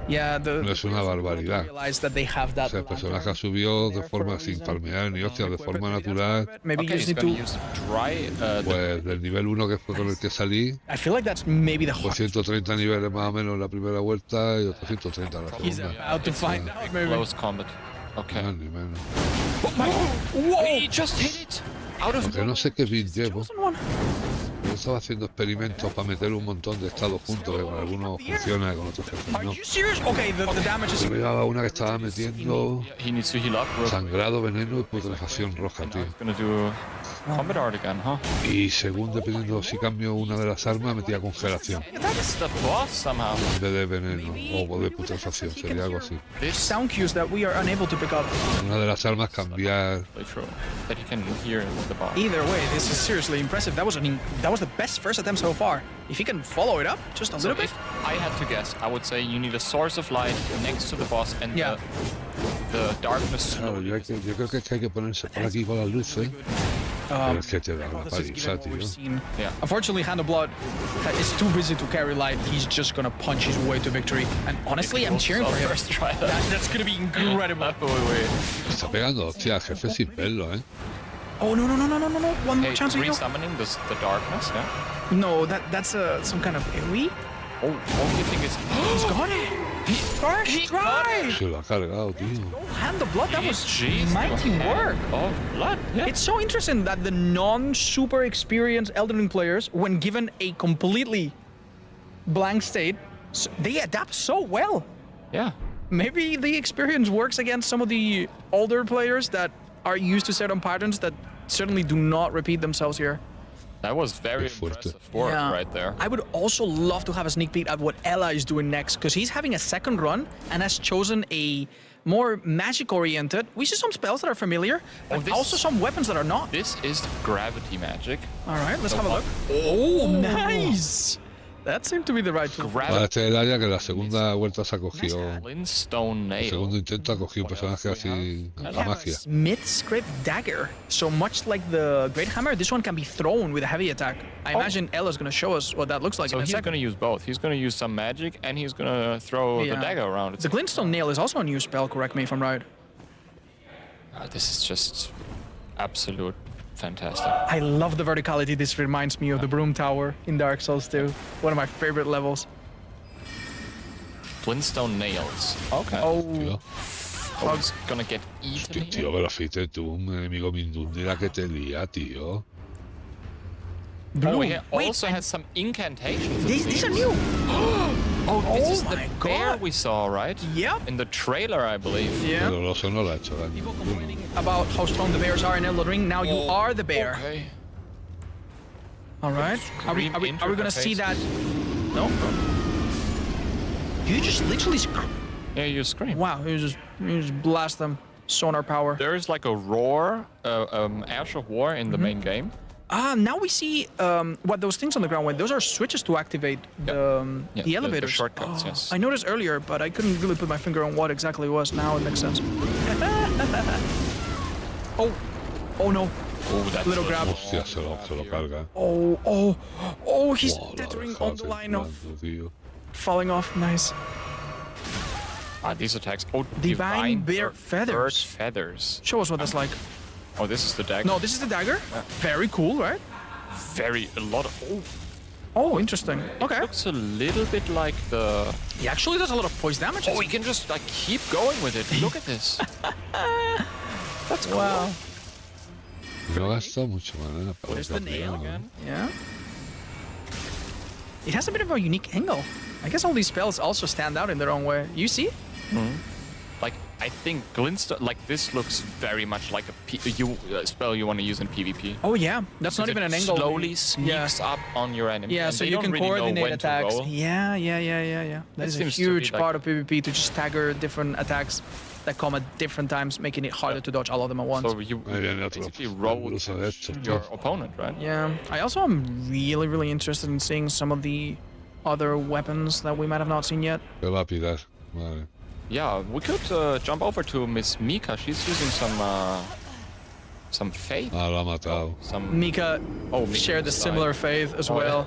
Yeah, No es una barbaridad. realize that they have O that sea, el personaje lantern subió de there for forma a sin reason. farmear ni hostias, de forma Maybe that's natural. part of it. Maybe Okay, you he's just gonna need to. use dry Pues del nivel 1 que fue con el que salí, I feel like that's maybe the pues hardest. 130 niveles más o menos en la primera vuelta y otros 130 en la He's segunda. about to find out, maybe. close combat. Okay. Más ni menos. He just hit it out of Porque no sé qué bit llevo. Chosen one. Yo estaba haciendo experimentos para meter un montón de estados juntos, que con algunos funciona y con otros que Are no. you serious? Okay, the damage is. Yo me daba una que estaba metiendo He needs to heal up real quick. sangrado, veneno y putrefacción roja, Now tío. he's gonna do combat art again, huh? Y según dependiendo si cambio una de las armas, metía congelación That's the boss somehow. en vez de veneno o de putrefacción, sería algo así. This Sound cues that we are unable to pick up. Una de las armas cambiar. playthrough that he can hear the boss. Either way, this is seriously impressive. That was the best first attempt so far. If he can follow it up just a So little bit. if I had to guess, I would say you need a source of light next to the boss and Yeah. the darkness. Claro, yo creo que hay que ponerse por aquí con las luces. Pero es que te da una This is paliza, given what tío. we've seen. Yeah. Unfortunately, Hand of Blood is too busy to carry light. He's just gonna punch his way to victory. And honestly, I'm cheering for him. First try That's gonna be incredible. Está pegando, hostia, jefe sin verlo, ¿eh? Oh no. One more Hey, chance. Here. re-summoning the darkness, yeah? No, that's some kind of AoE. Oh, you think it's... He's got it. First try. Se lo ha cargado, tío. Hand of Blood. That was Jeez, mighty work. Oh, blood, yeah. It's so interesting that the non-super experienced Elden Ring players, when given a completely blank state, they adapt so well. Yeah. Maybe the experience works against some of the older players that are used to certain patterns that certainly do not repeat themselves here. That was very Qué fuerte. impressive work right there. I would also love to have a sneak peek at what Ella is doing next, because he's having a second run and has chosen a more magic-oriented. We see some spells that are familiar, but this- also some weapons that are not. This is gravity magic. All right, let's have a look. Oh, nice! That seemed to be the right tool. Vale, este es el área que la segunda vuelta se acogió. Glintstone El nail. segundo intento acogió un personaje así a magia. Smith's Great Dagger. So much like the Great Hammer, this one can be thrown with a heavy attack. I imagine Ella's gonna show us what that looks like So in a he's second. gonna use both. He's gonna use some magic and he's gonna throw the dagger around. The Glintstone Nail is also a new spell, correct me if I'm right. This is just absolute fantastic. I love the verticality. This reminds me of the Broom Tower in Dark Souls 2. One of my favorite levels. Glintstone nails. Okay. Oh, Tío, Oh, he's gonna get eaten hostia, here. tío, pero fíjate tú, un enemigo mindundera que te lía, tío. Oh, Bloom. he Wait, also has some incantations. it these are seems. new. Oh, this Oh is the my bear God. we saw, right? Yep. In the trailer, I believe. Yeah. Pero el oso no le ha hecho daño. People complaining about how strong the bears are in Elden Ring. Now you are the bear. Okay. All right. Are we gonna see that? No. You just literally. Yeah, you scream. Wow. You just blast them. Sonar power. There is like a roar, Ash of War in the main game. Now we see what those things on the ground were. Those are switches to activate Yeah, the the elevators. shortcuts, yes. I noticed earlier, but I couldn't really put my finger on what exactly it was. Now it makes sense. Oh no. Oh, that's Little grab. Hostia, se lo carga. Oh, he's Buah, la teetering dejaba on the line of temblando, tío. falling off. Nice. these attacks. Oh, Divine Bear bird Feathers. feathers. Show us what that's like. Oh, this is the dagger. No, this is the dagger. Very cool, right? A lot of. Oh, Oh, interesting. Okay. looks a little bit like the. He actually does a lot of poise damage. Oh, he can just like keep going with it. Look at this. That's cool. Wow. No gasta mucho mana para There's the nail campeón, ¿eh? again. Yeah. It has a bit of a unique angle. I guess all these spells also stand out in their own way. You see? Like I think Glintstone, like this looks very much like a spell you want to use in PvP. Oh yeah, that's not Because even it an angle. slowly sneaks up on your enemy. Yeah, and so they you don't can really know coordinate when attacks. To roll. Yeah. That is a seems to be huge like- part of PvP to just stagger different attacks that come at different times, making it harder to dodge all of them at once. So you Ahí viene otro. basically roll Uso de estos, your tío. opponent, right? Yeah, I also am really interested in seeing some of the other weapons that we might have not seen yet. Me va a pirar. Vale. Yeah, we could jump over to Miss Mika. She's using some faith. Ah, lo ha matado. Some. Mika Oh, Mika shared a just similar died. faith as Oh, well.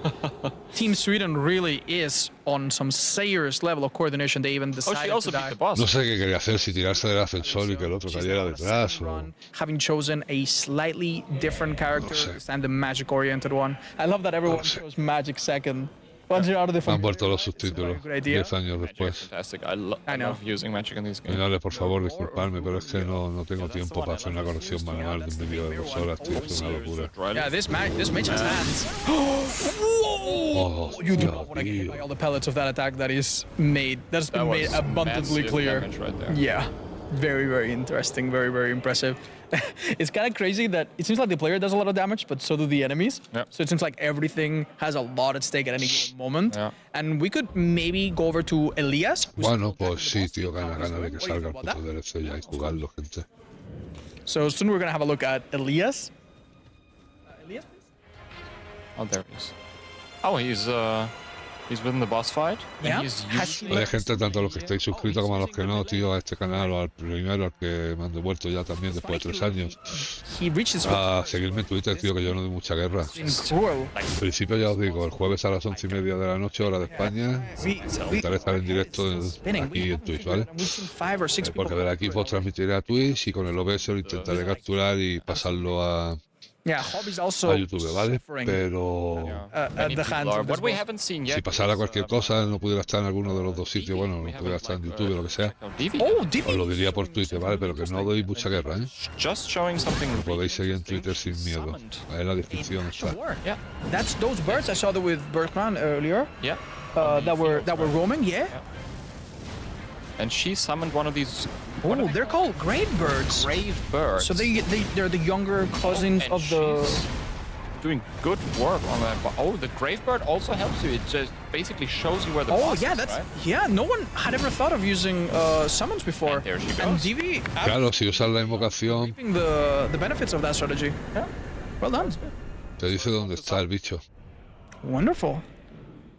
Team Sweden really is on some serious level of coordination. They even Oh, decided she also to beat die. the boss. No sé qué quería hacer, si tirarse del ascensor y que el otro She's cayera now on a detrás second o... run, having chosen a slightly different character, sé. this time the magic-oriented one. I love that everyone sé. chose magic second. Once you're out of the Han vuelto los it's a very subtítulos good idea. 10 años Magic is después. fantastic. I know. love using magic in these games. Señores, por favor, disculpadme, pero es que no tengo tiempo para hacer una corrección manual de un vídeo de 2 horas, tío. Es una locura. Yeah, this mage has hands. Oh, You do hostia, not want to get hit by tío. all the pellets of that attack that's been made was abundantly massive clear. damage right there. Yeah, very interesting, very impressive. It's kind of crazy that it seems like the player does a lot of damage, but so do the enemies. Yep. So it seems like everything has a lot at stake at any given moment. Yeah. And we could maybe go over to Elias. who's Bueno, still pues sí, tío, What gana do de you que think salga el about puto that? DLC ya y jugarlo, gente. So soon we're gonna have a look at Elias. Elias, please? Oh, there he is. Oh, he's within the boss fight. and Yeah. he's Has using- Oye, gente, tanto los que estáis suscritos como a los que no, tío, a este canal o al primero, al que me han devuelto ya también después de 3 años, He reaches a seguirme en Twitter, tío, que yo no doy mucha guerra. in cruel. En principio ya os digo, el jueves a las 11:30 de la noche, hora de España, intentaré estar en directo aquí en Twitch, ¿vale? We've seen 5 or 6 Porque people. de aquí os transmitiré a Twitch y con el OBS lo intentaré capturar y pasarlo a Yeah, Hobby's also YouTube, ¿vale? suffering. Pero At Many the people hands are. of this What we boss. haven't seen yet. si pasara cualquier is, cosa, no pudiera estar en alguno de los dos sitios, bueno, we no pudiera haven't, estar en like, YouTube o lo que sea, Debido. Oh, os Divi! lo diría por Twitter, ¿vale? Pero que no doy mucha guerra, ¿eh? Just showing something. Lo podéis seguir en Twitter sin miedo. Summoned. Ahí en la descripción está. Sure. Yeah, That's those birds I saw with Berkman earlier. yeah. That were roaming. Yeah. And she summoned one of these Oh, they're called grave birds. grave birds. So they're the younger cousins And of the. she's doing good work on that. Oh, the grave bird also helps you. It just basically shows you where the Oh boss yeah, is, that's right? yeah. No one had ever thought of using summons before. And there she And goes. Divi Claro, si usas la invocación, reaping the benefits of that strategy. Yeah. Well done. te dice dónde está el bicho. Wonderful.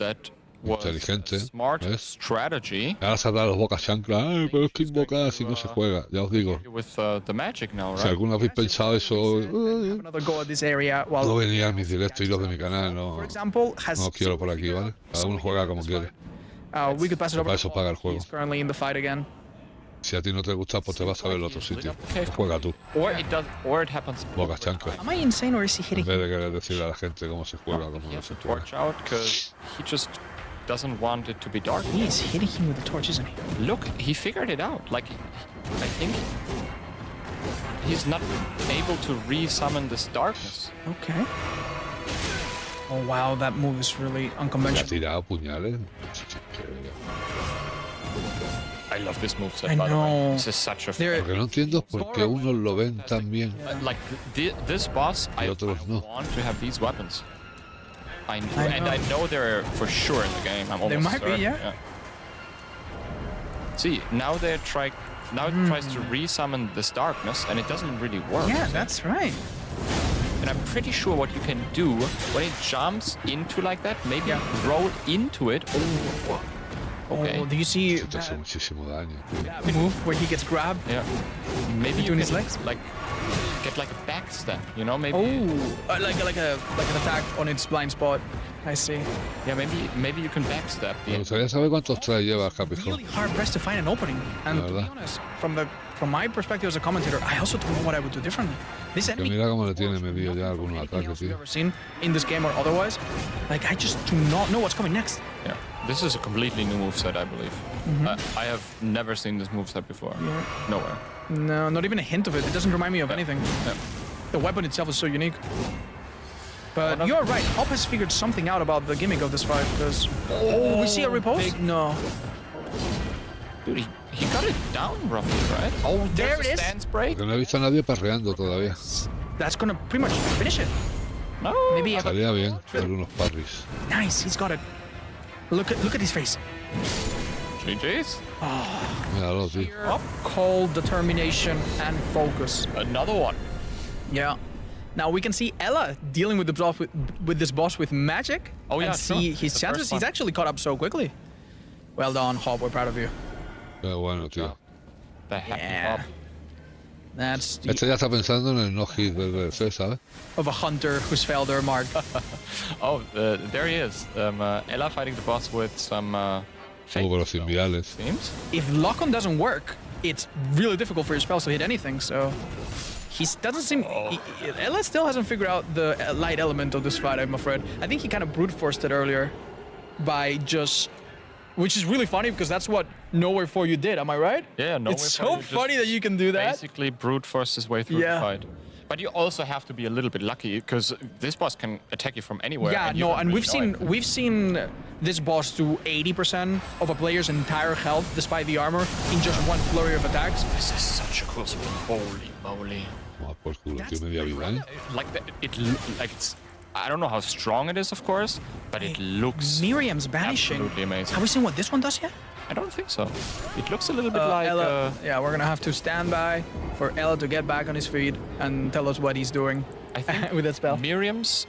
that was Inteligente, a smart ¿ves? strategy. Ahora se da los bocas chanclas. Ay, pero es que invocar si no se juega. Ya os digo. With the magic now, Si right? alguna habéis pensado eso, Have another go at this area. While no venía a mis directos y los de mi canal. No, for example, has no quiero por aquí, ¿vale? Cada uno juega como quiere. we could pass it over Para to eso paga el Paul. juego. He's currently in the fight again. Si a ti no te gusta, pues te vas a ver el otro sitio. Juega tú, Or it happens. bocas chanclas. Am I insane or is he En hitting? vez de querer decirle a la gente cómo se juega, cómo He no has se the juega. torch out because he just doesn't want it to be dark. He is hitting him with the torch, isn't he? Look, he figured it out. Like, I think he's not able to re-summon this darkness. Okay. Oh wow, that move is really Le ha unconventional. tirado puñales. I love this moveset, I by the way. know. This is such a... There- Lo que no entiendo es por qué unos lo ven tan bien. Like, this boss, I otros no. want to have these weapons. And know. I know they're for sure in the game. I'm almost might be, certain. yeah. See, now it tries to re-summon this darkness, and it doesn't really work. Yeah, that's right. And I'm pretty sure what you can do when it jumps into like that, maybe roll into it. Oh, okay. Oh, do you see Te hace that muchísimo daño. move where he gets grabbed? Yeah. Maybe you Between can his legs? like get like a backstep, you know? Maybe. Oh, like an attack on its blind spot. I see. Yeah, maybe you can backstep. Me gustaría saber cuántos tries lleva el Really Capijón. hard pressed to find an opening. And La to be verdad. honest, from my perspective as a commentator, I also don't know what I would do differently. This Que enemy mira cómo le tiene medido ya algunos anything ataques, else you've tío. ever seen in this game or otherwise, like I just do not know what's coming next. Yeah. This is a completely new moveset, I believe. I have never seen this moveset before. Nowhere. No, not even a hint of it. It doesn't remind me of anything. Yeah. The weapon itself is so unique. But you're right. Hop has figured something out about the gimmick of this fight. Because we see a repose. No. Dude, he got it down roughly, right? Oh, There there's it a is. stance break. Porque no he visto a nadie parreando todavía. That's gonna pretty much finish it. No. Maybe Salía bien algunos parries. nice. He's got it. Look at his face. GG's. Míralo, tío. Up, cold determination and focus. Another one. Yeah. Now we can see Ella dealing with the boss with this boss with magic. Oh, yeah, and see sure. his The chances. first He's one. actually caught up so quickly. Well done, Hop. We're proud of you. Pero bueno, tío. The happy Yeah. hop. That's the Este ya está pensando en el no-hit del DLC, ¿sabes? of a hunter who's failed their mark. Oh, there he is. Ella fighting the boss with some fake Como los inviales. seems. If lock-on doesn't work, it's really difficult for your spells to hit anything. So he doesn't seem. Ella still hasn't figured out the light element of this fight. I'm afraid. I think he kind of brute forced it earlier by just, which is really funny because that's what Nowhere For You did. Am I right? Yeah, Nowhere It's For so You just funny that you can do that. Basically brute force his way through Yeah. the fight. But you also have to be a little bit lucky because this boss can attack you from anywhere. Yeah, and you no, don't and really know it. we've seen this boss do 80% of a player's entire health despite the armor in just one flurry of attacks. This is such a cool spin. Holy moly! Vamos por culo, tío, media vida, ¿eh? Like like it's. I don't know how strong it is, of course, but it looks Miriam's banishing. absolutely amazing. Have we seen what this one does yet? I don't think so. It looks a little bit like. Ella, yeah, we're gonna have to stand by for Ella to get back on his feet and tell us what he's doing I think with that spell. Miriam's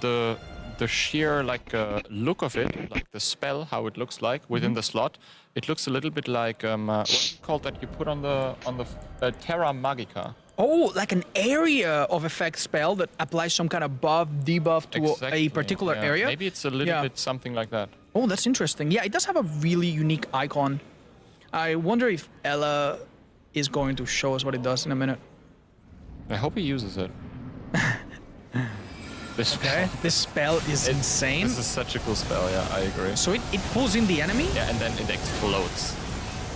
the sheer like look of it, like the spell, how it looks like within the slot. It looks a little bit like what do you call that you put on the Terra Magica. Oh, like an area of effect spell that applies some kind of buff, debuff to a Exactly, particular yeah. area. Maybe it's a little Yeah. bit something like that. Oh, that's interesting. Yeah, it does have a really unique icon. I wonder if Ella is going to show us what it does in a minute. I hope he uses it. This Okay, this spell is insane. This is such a cool spell. Yeah, I agree. So it pulls in the enemy. Yeah, and then it explodes.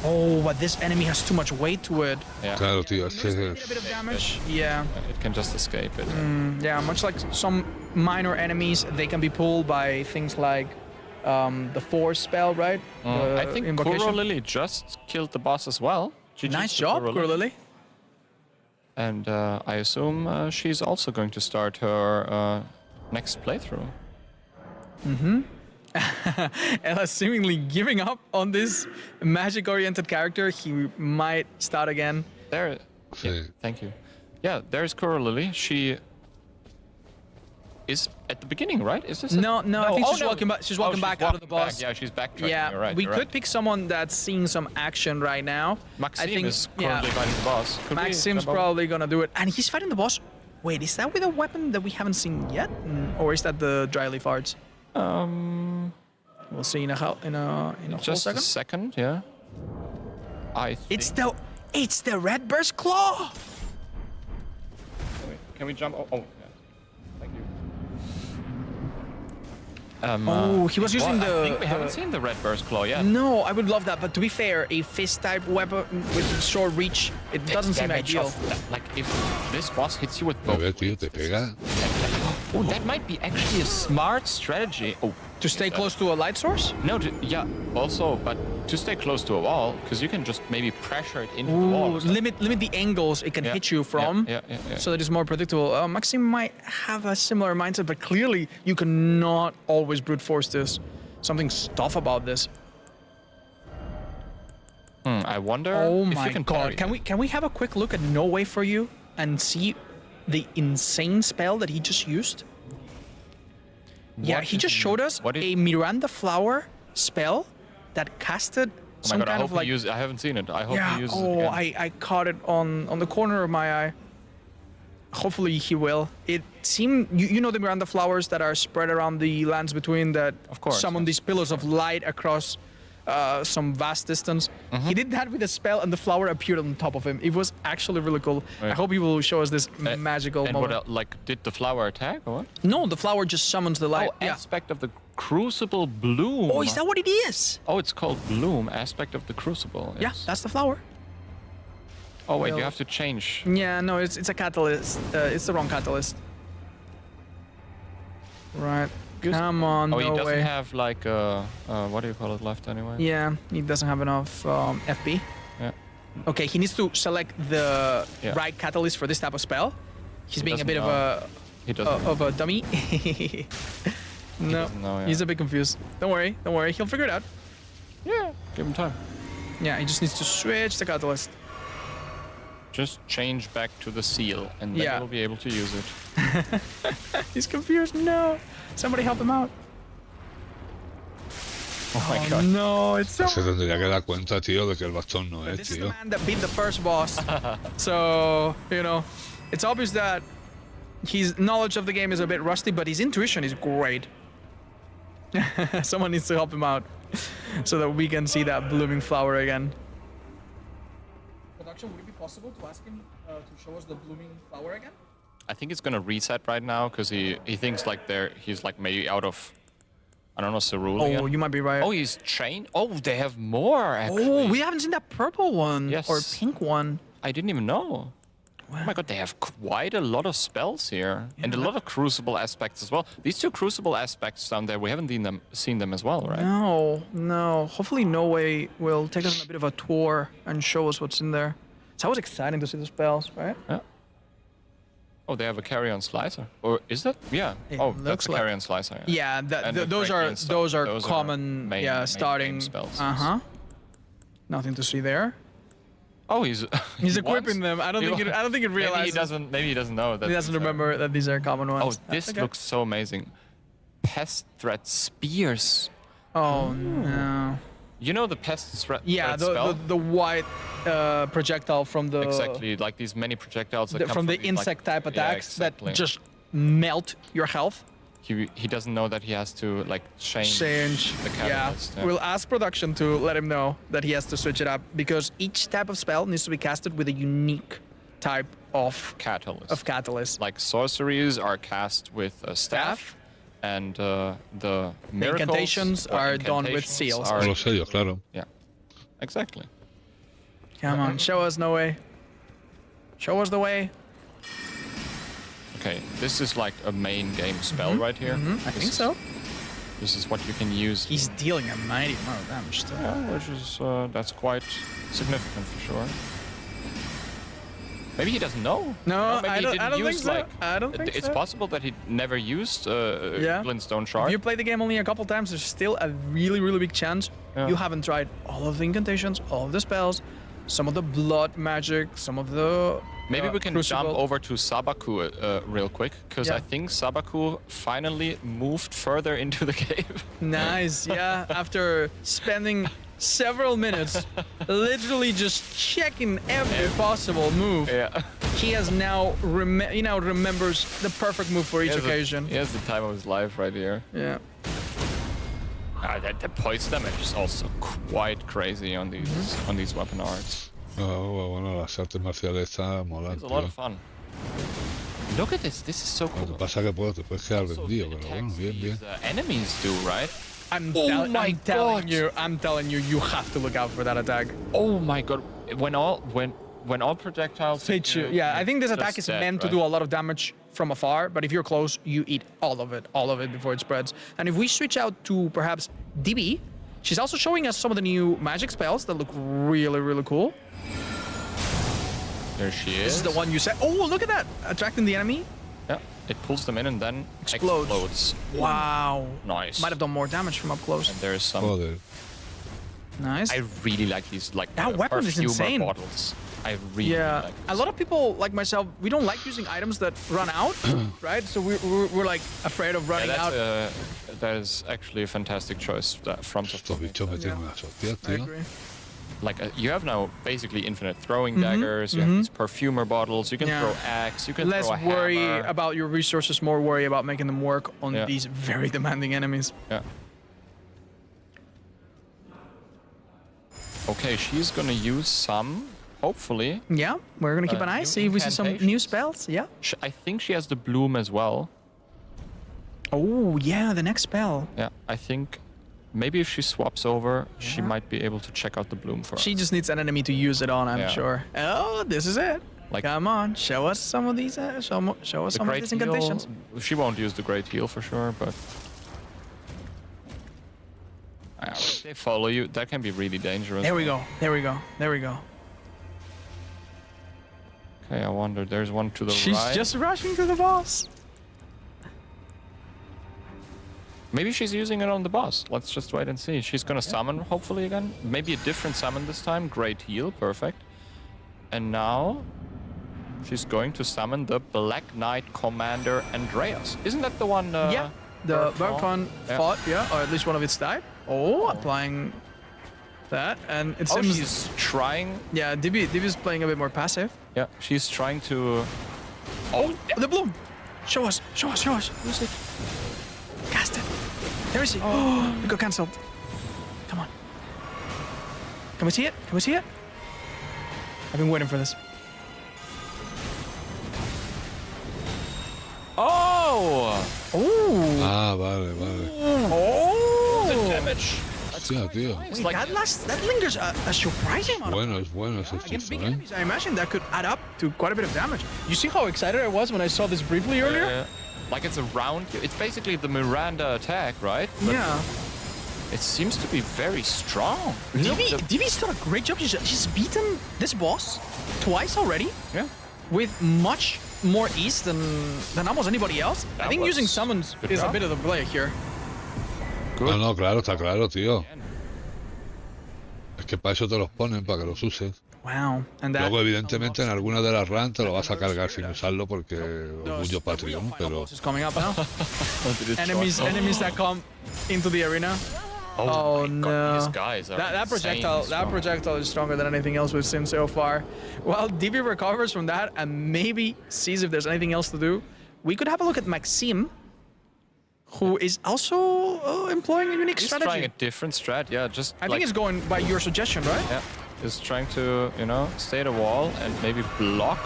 Oh, but this enemy has too much weight to it. Yeah, Claro, tío, es que A bit of damage. Yeah. it can just escape it. Yeah, much like some minor enemies, they can be pulled by things like the force spell, right? I The think invocation. Kuro Lily just killed the boss as well. GG Nice to job, Kuro Kuro Lily. Lily. And I assume she's also going to start her next playthrough. Ella seemingly giving up on this magic-oriented character. He might start again. Mm-hmm. There. Sí. Yeah, thank you. Yeah, there's Kuro Lily. She is at the beginning, right? Is this? No, I think Oh, she's walking back. She's walking back out of the boss. Yeah, she's backtracking. Yeah, you're right, we you're could right. pick someone that's seeing some action right now. Maxime I think, is currently fighting the boss. Could we Maxime's jump over? probably gonna do it, and he's fighting the boss. Wait, is that with a weapon that we haven't seen yet, or is that the dry leaf arts? We'll see in a whole Just second. a second, yeah. I think. It's the red burst claw. Can we jump? Oh, yeah. Thank you. Oh, he was using I the. think we haven't seen the red burst claw yet. No, I would love that, but to be fair, a fist type weapon with short reach, it doesn't seem Damage ideal. like if this boss hits you with A both. ver, tío, te pega. Oh, that might be actually a smart strategy. Oh, To stay close to a light source? no, yeah. Also, but to stay close to a wall, because you can just maybe pressure it into the wall. Ooh, or something. limit the angles it can Yeah, hit you from, yeah. so that it's more predictable. Maxime might have a similar mindset, but clearly you cannot always brute force this. Something's tough about this. I wonder Oh if my you can god! parry. Can we have a quick look at No Way for You and see the insane spell that he just used? Yeah, What he is just showed us what is- a Miranda flower spell that casted Oh my some god, I kind hope of like. he I haven't seen it. I hope Yeah. he uses it Oh, again. I caught it on the corner of my eye. Hopefully he will. It seemed you know the Miranda flowers that are spread around the lands between that Of course, summon yes. these pillars of light across some vast distance. Mm-hmm. He did that with a spell, and the flower appeared on top of him. It was actually really cool. I Right. hope he will show us this magical And moment. what like did the flower attack or what? No, the flower just summons the light. Oh, aspect of the crucible bloom. Oh, is that what it is? Oh, it's called bloom. Aspect of the crucible. Yeah, yes. that's the flower. Oh wait, you Well- have to change. Yeah, no, it's a catalyst. It's the wrong catalyst. Right. Come on, Oh, he no doesn't way. have like what do you call it left anyway? Yeah, he doesn't have enough FP. Yeah. Okay, he needs to select the Yeah. right catalyst for this type of spell. He's He being a doesn't bit know. He doesn't. of a dummy. No, doesn't know, yeah. he's a bit confused. Don't worry, he'll figure it out. Yeah. Give him time. Yeah, he just needs to switch the catalyst. Just change back to the seal, and then Yeah. you'll be able to use it. He's confused. No, somebody help him out. Oh my Oh god. no, it's so. Se tendría que dar cuenta, tío, de que el bastón no es, This is the tío. man that beat the first boss. So, it's obvious that his knowledge of the game is a bit rusty, but his intuition is great. Someone needs to help him out so that we can see that blooming flower again. Production, would it be possible to ask him to show us the blooming flower again? I think it's gonna reset right now because he thinks like he's like maybe out of I don't know cerulean. Oh, you might be right. Oh, he's chained. Oh, they have more actually. Oh, we haven't seen that purple one Yes. or pink one. I didn't even know. Oh my god, they have quite a lot of spells here. And a lot of crucible aspects as well. These two crucible aspects down there, we haven't seen them as well, right? No. Hopefully No Way will take us on a bit of a tour and show us what's in there. It's always exciting to see the spells, right? Yeah. Oh, they have a carry-on slicer. Or is that? Yeah. It Oh, looks that's a like- carry-on slicer. Yeah, And the those are breaking stuff. those are Those are common main starting game spells, yes. Uh-huh. Nothing to see there. Oh, he's He's he equipping wants- them. I don't think he Maybe he realizes. doesn't. Maybe he doesn't know that. He doesn't these are- remember that these are common Oh, ones. this That's okay. looks so amazing. Pest threat spears. Oh no. You know the pest threat Yeah, spell? the white projectile from the Exactly, like these many projectiles that come from the these, like- insect type Yeah, attacks exactly. that just melt your health. He doesn't know that he has to like change the catalyst. Yeah. We'll ask production to let him know that he has to switch it up because each type of spell needs to be casted with a unique type of catalyst. Like sorceries are cast with a staff, and the miracles incantations or are done with incantations seals. are- Con los sellos, claro. yeah, exactly. Come on, show us No Way. Show us the way. Okay, this is like a main game spell right here. I think so. This is what you can use. He's dealing a mighty amount of damage still. Yeah, which is that's quite significant for sure. Maybe he doesn't know. No, Maybe I he don't- didn't I don't think use, so. like, I don't think it's so. possible that he never used Yeah. Glintstone If Shard. you play the game only a couple times, there's still a really, really big chance Yeah. you haven't tried all of the incantations, all of the spells, some of the blood magic, some of the Maybe we can crucible. jump over to Sabaku real quick, because Yeah. I think Sabaku finally moved further into the cave. Nice, yeah. After spending several minutes literally just checking every possible move, Yeah. he has now remembers the perfect move for each occasion. He has the time of his life right here. Yeah. The poison damage is also quite crazy on these weapon arts. Bueno, las artes marciales están molan, It's a lot tío. of fun. Look at this. This is so Lo que cool. pasa que te puedes quedar Also, vendido, the pero bueno, attacks bien, bien. these, enemies do, right? I'm my telling God. I'm telling you, you have to look out for that attack. Oh my god! When all projectiles Hit you. Yeah, I think this attack is just dead, meant to right? do a lot of damage from afar, but if you're close, you eat all of it before it spreads. And if we switch out to perhaps DB, she's also showing us some of the new magic spells that look really, really cool. There she is. This is the one you said. Oh, look at that! Attracting the enemy. Yeah, it pulls them in and then Explodes. explodes. Wow. Nice. Might have done more damage from up close. And there's some. Joder. Nice. I really like these That weapon is perfumer insane. bottles. I really Yeah, like a lot of people like myself, we don't like using items that run out, right? So we're like afraid of running out. That is actually a fantastic choice from Estos bichos me tienen unas hostias, I tío. agree. like you have now basically infinite throwing daggers. You have these perfumer bottles. You can Yeah. throw axe. You can Less throw a worry hammer. about your resources, more worry about making them work on Yeah. these very demanding enemies. Yeah. Okay, she's gonna use some. Hopefully, Yeah, we're gonna keep an eye, new see if we see some new incantations. spells. Yeah. I think she has the bloom as well. Oh yeah, the next spell. Yeah, I think maybe if she swaps over, she might be able to check out the bloom for us. She just needs an enemy to use it on, I'm Yeah. sure. Oh, this is it. Like- Come on, show us some of these. Show us The some of great these incantations. heal. She won't use the great heal for sure, but if they follow you, that can be really dangerous. There we go. There we go. There we go. Okay, I wonder. There's one to the She's right. just rushing to the boss. Maybe she's using it on the boss. Let's just wait and see. She's gonna summon, hopefully again. Maybe a different summon this time. Great heal, perfect. And now she's going to summon the Black Knight Commander Andreas. Isn't that the one? Yeah, the Bertrand? Bertrand fought, yeah, or at least one of its died. Oh, applying that, and it Oh, seems, she's trying. yeah, Dibi's playing a bit more passive. Yeah, she's trying to. Oh, The bloom! Show us, show us, show us. Who's it? Cast it. There is it. Oh, it got cancelled. Come on. Can we see it? Can we see it? I've been waiting for this. oh! Oh! Ah, vale, vale. Oh! Damage. Hostia, tío. Wait, like- that lingers a surprising amount. Es bueno ese Against hechizo, big ¿eh? enemies, I imagine that could add up to quite a bit of damage. You see how excited I was when I saw this briefly earlier? Like it's around you. It's basically the Miranda attack, right? But Yeah. it seems to be very strong. Divi's done a great job. She's beaten this boss twice already Yeah. with much more ease than almost anybody else. I That think using was summons good is a job. bit of the play here. No, no, claro, está claro, tío. Es que para eso te los ponen, para que los uses. Wow. And that Luego, evidentemente, en alguna de las runs te lo vas a cargar sin usarlo porque orgullo Patreon, pero is coming up now. Did it enemies show? that come into the arena. Oh, my God, no. these guys are That insanely projectile strong. is stronger than anything else we've seen so far. Well, DB recovers from that and maybe sees if there's anything else to do. We could have a look at Maxime, who is also employing a unique He's strategy. trying a different strat. Yeah, just I like, think it's going by your suggestion, right? yeah, just trying to stay at a wall and maybe block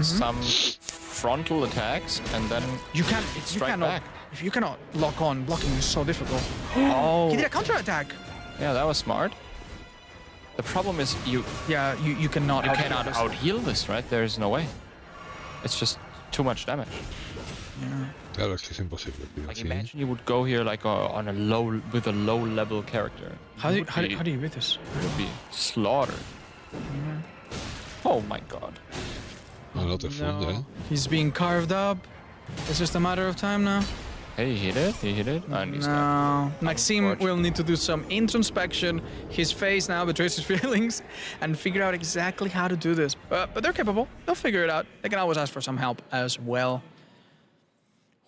some frontal attacks and then You strike cannot. back. If you cannot lock on, blocking is so difficult. Oh, He did a counter attack. yeah, that was smart. The problem is you Yeah, you cannot. cannot out heal this, right? There is no way. It's just too much damage. claro, es que es imposible, tío. Like ¿sí? imagine you would go here like on a low with a low level character. How do You you beat this? would be slaughtered. Oh my god. No, no te funde, ¿eh? He's being carved up. It's just a matter of time now. Hey, he hit it, and he's dead. No, Maxime will Unfortunately. need to do some introspection. His face now betrays his feelings and figure out exactly how to do this. But they're capable. They'll figure it out. They can always ask for some help as well.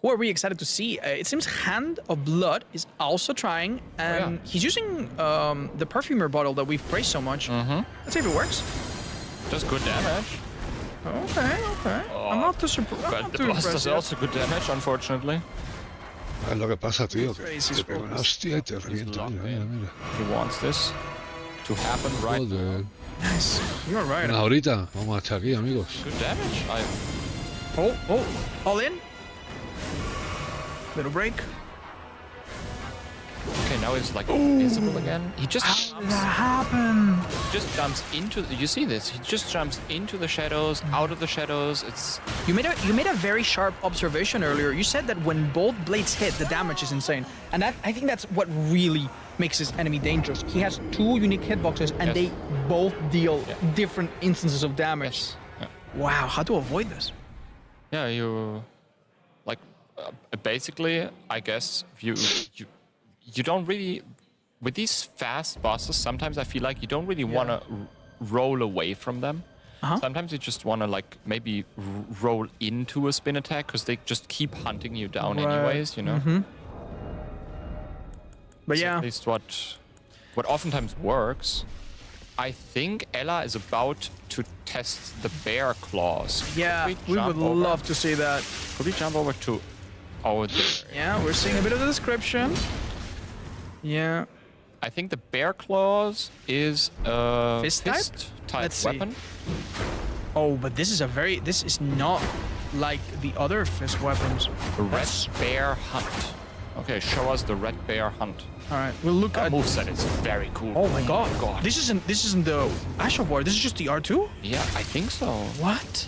Who are we excited to see? It seems Hand of Blood is also trying, and he's using the perfumer bottle that we've praised so much. Let's see if it works. Does good damage. Okay. I'm not too surprised. But the blast does also good damage, unfortunately. Es lo que pasa, tío. Que Crazy te pega una hostia y te revienta. Mira, mira, mira. He wants this to happen right now. Joder. Nice. You're right. Una horita. Vamos a echar aquí, amigos. Good damage. Oh, all in. Little break. Okay, now he's like invisible again. He just How did that happen? jumps into. You see this? He just jumps into the shadows, out of the shadows. It's You made a very sharp observation earlier. You said that when both blades hit, the damage is insane, and I think that's what really makes his enemy dangerous. He has two unique hitboxes, and Yes. they both deal different instances of damage. yes. Yeah. Wow, how to avoid this? Yeah, you like basically. I guess you don't really with these fast bosses. Sometimes I feel like you don't really want to roll away from them. Sometimes you just want to like maybe roll into a spin attack because they just keep hunting you down anyways. You know. But That's yeah, at least what oftentimes works. I think Ella is about to test the bear claws. yeah, Could we jump would over? love to see that. Could we jump over to? Oh, there. Yeah, we're seeing a bit of the description. Yeah, I think the bear claws is a Fist type? type Let's see. weapon. Oh, but this is not like the other fist weapons. The red That's- bear hunt. Okay, show us the red bear hunt. All right, we'll look That at. moveset is very cool. Oh my god. This isn't the Ash of War. This is just the R2. Yeah, I think so. What?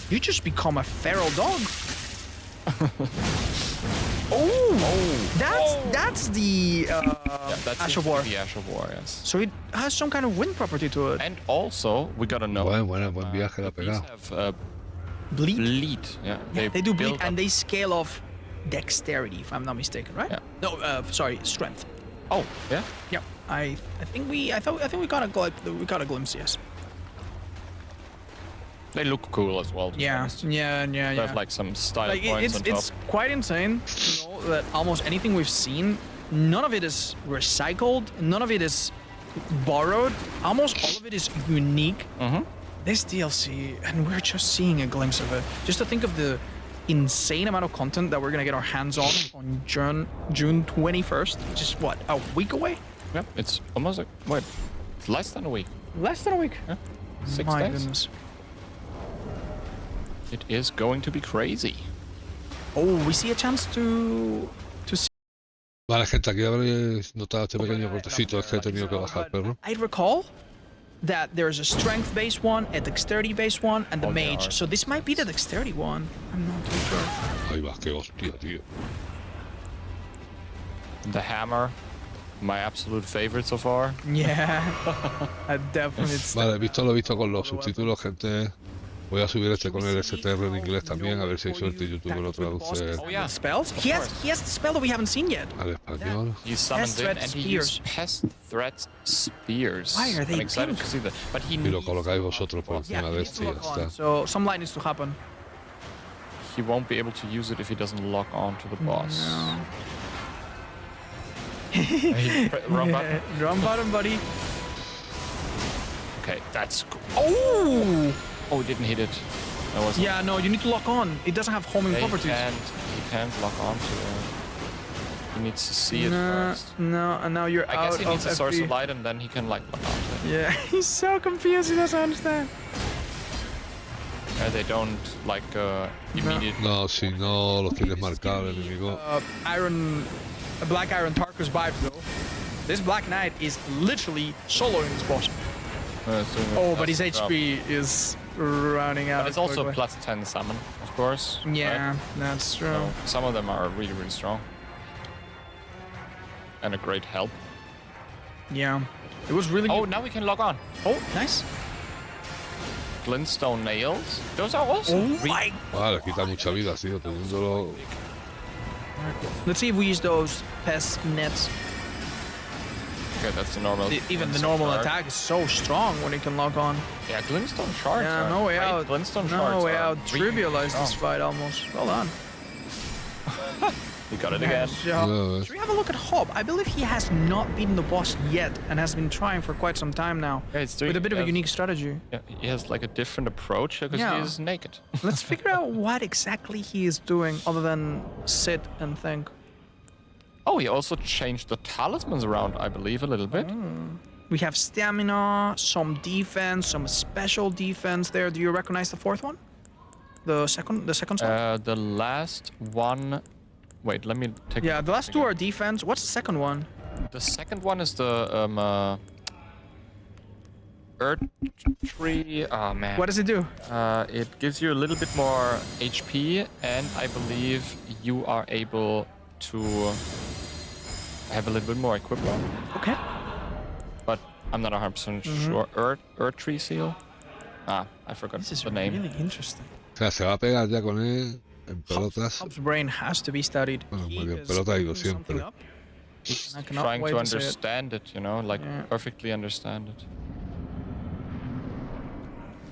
You just become a feral dog. That's the Yeah, that's Ash of War. the Ash of War, yes. So it has some kind of wind property to it. And also, we gotta know. Buen viaje la ha These pegado. have Bleed. bleed. Yeah, They do bleed, build and up- they scale off dexterity, if I'm not mistaken, right? Yeah. No, sorry, strength. Oh, yeah. Yeah, I think we got a glimpse. Yes. They look cool as well. To be Yeah, honest. yeah. They have like some style Like points on top. it's quite insane to know that almost anything we've seen, none of it is recycled, none of it is borrowed, almost all of it is unique. This DLC, and we're just seeing a glimpse of it. Just to think of the insane amount of content that we're gonna get our hands on June 21st, which is what, a week away? Yeah, it's almost like wait, it's less than a week. Less than a week. Yeah, 6 My days. goodness. It is going to be crazy. Oh, we see a chance to see. Vale, gente, aquí habréis notado este pequeño cortecito. Es que he tenido que bajar, perro. I recall that there's a strength-based one, a dexterity-based one, and the Oh, there mage. are. So this might be the dexterity one. I'm not too sure. Ahí va, qué hostia, tío. The hammer, my absolute favorite so far. Yeah, I definitely. Vale, lo he visto con los subtítulos, gente. Voy a subir este con el STR en inglés también, a ver si hay suerte y YouTube lo traduce Oh yeah, Spells. He has the spell that we haven't seen yet. al español. he summoned Pest in threat and he spears. used pest threat spears. Why are they I'm excited pink? to see that. But he Y lo needs, colocáis vosotros por Yeah, encima he de needs este to y ya lock on. está. So some light needs to happen. he won't be able to use it if he doesn't lock on to the boss. Wrong button. Wrong button, buddy. Okay, that's cool. Oh! Oh, he didn't hit it. That was Yeah, no, you need to lock on. It doesn't have homing He properties. can't lock on to it. He needs to see it No, first. no, and now you're I out guess he of needs a source of FP. light and then he can like lock on to it. Yeah, he's so confused. He doesn't understand. They don't like immediate. No, si no lo quieres marcar el enemigo. Black Iron Tarkus vibe though. This Black Knight is literally soloing this boss. Oh, but his HP is running out. But it's also quickly. plus 10 summon, of course. Yeah, right? that's true. So some of them are really, really strong. And a great help. Yeah, it was really. Oh, good. now we can log on. Oh, nice. Glintstone nails. Those are also Oh really my. Vale, quita mucha vida, tío, teniéndolo. Let's see if we use those pest nets. Okay, that's the normal. Even the Glintstone normal shard. attack is so strong when it can lock on. Yeah, glintstone shards. Yeah, are no way great. out. Glintstone No shards way are out. really Trivialize this strong. fight almost. Well done. You got it again. Nice job. Yeah, Should we have a look at Hob? I believe he has not beaten the boss yet and has been trying for quite some time now. Yeah, it's doing, With a bit of a yes. unique strategy. Yeah, he has like a different approach because Yeah. he is naked. Let's figure out what exactly he is doing other than sit and think. Oh, he also changed the talismans around, I believe, a little bit. We have stamina, some defense, some special defense there. Do you recognize the fourth one? The second slot? The last one. Wait, let me take. Yeah, the last two again. are defense. What's the second one? The second one is the Erdtree. Oh man. What does it do? It gives you a little bit more HP, and I believe you are able to have a little bit more equipment. Okay. But I'm not 100% sure. Erdtree seal. Ah, I forgot This is the name. really interesting. O sea, se va a pegar ya con él en pelotas. Hob's brain has to be studied. Bueno, He muy bien, is pelota digo picking something siempre. up. He's I cannot trying wait to to see it. understand it, you know, like Yeah. perfectly understand it.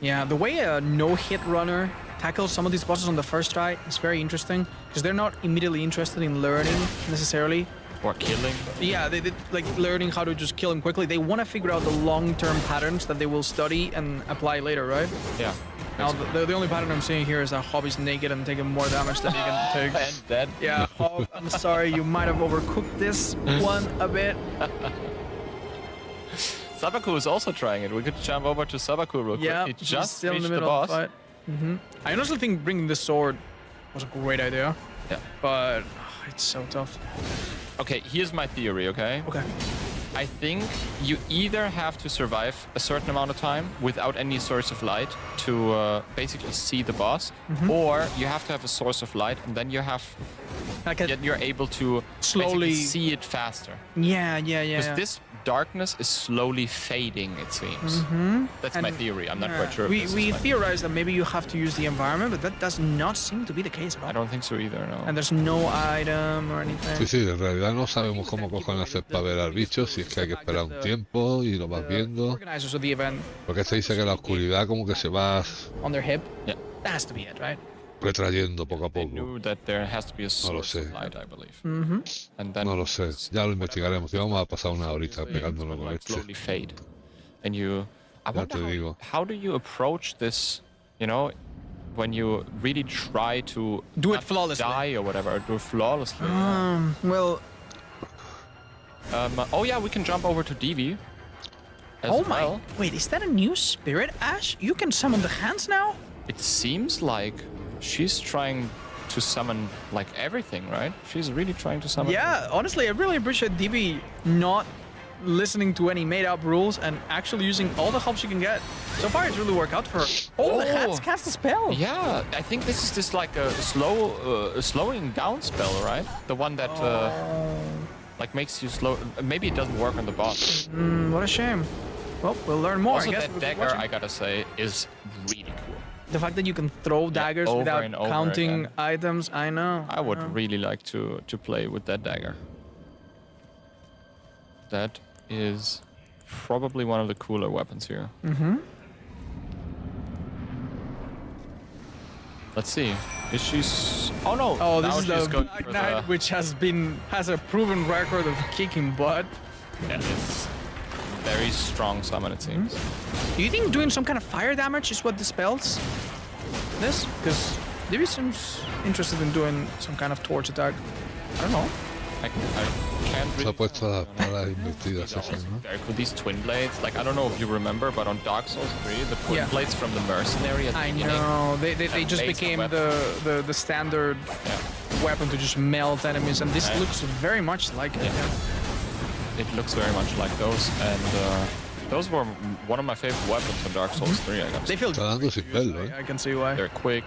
Yeah, the way a no-hit runner tackles some of these bosses on the first try is very interesting because they're not immediately interested in learning necessarily. Or killing. Yeah, they like learning how to just kill him quickly. They want to figure out the long-term patterns that they will study and apply later, right? Yeah. Now, the only pattern I'm seeing here is that Hob is naked and taking more damage than he can take. And dead. Yeah, Hob, I'm sorry, you might have overcooked this one a bit. Sabaku is also trying it. We could jump over to Sabaku real quick. Yeah, It he's just still in reached the the middle of boss. the fight. I honestly think bringing this sword was a great idea, Yeah. but it's so tough. Okay, here's my theory, okay? Okay. I think you either have to survive a certain amount of time without any source of light to basically see the boss, or you have to have a source of light, and then you have Like a, you're able to Slowly- basically see it faster. yeah. Because this darkness is slowly fading, it seems. That's my And- theory. I'm not yeah. quite sure. if We, this is we my- theorize that maybe you have to use the environment, but that does not seem to be the case at all. I don't think so either, no. And there's no item or anything. Sí, sí, en realidad no sabemos cómo cojones hacer para ver al bicho, si es que hay que esperar un tiempo y lo vas viendo. Organizers of the event Porque este dice que la oscuridad como que se va on their hip. Yeah. That has to be it, right? retrayendo poco a They poco. knew that there has to be a source sé. of light, I believe. Mm-hmm. And then No lo sé, ya lo investigaremos. Y vamos a pasar una horita pegándolo con like este. slowly fade. And you, I Ya wonder te digo. how do you approach this, you know, when you really try to Do it not flawlessly. die or whatever, or do it flawlessly. Well, Oh yeah, we can jump over to Devi. As oh my. well. Wait, is that a new spirit, Ash? You can summon the hands now? It seems like she's trying to summon like everything, right? She's really trying to summon. Yeah, honestly, I really appreciate Divi not listening to any made-up rules and actually using all the help she can get. So far, it's really worked out for her. Oh, the hands cast a spell. Yeah, I think this is just like a slowing down spell, right? The one that like makes you slow. Maybe it doesn't work on the boss. What a shame. Well, we'll learn more. Also, I guess that we'll keep dagger, watching. I gotta say, is really cool. The fact that you can throw daggers over without and over counting again. items, I know. I would really like to play with that dagger. That is probably one of the cooler weapons here. Mm-hmm. Let's see. Is she? Oh no! Oh, this now is she's the going Black for Knight, which has a proven record of kicking butt. Yeah, it's very strong summon, it seems. Do you think doing some kind of fire damage is what dispels this? Because Divi seems interested in doing some kind of torch attack. I don't know. I can't Se really. ha puesto las balas invertidas These are esas, also ¿no? very cool. These twin blades, like I don't know if you remember, but on Dark Souls 3, the twin Yeah. blades from the mercenary at the I beginning. know. They That just laser became weapon. the standard Yeah. weapon to just melt enemies, and this Yeah. looks very much like it. Yeah. It looks very much like those, and those were one of my favorite weapons on Dark Souls 3. I gotta They say. feel Está dando sin pelo, ¿eh? I can see why. They're quick.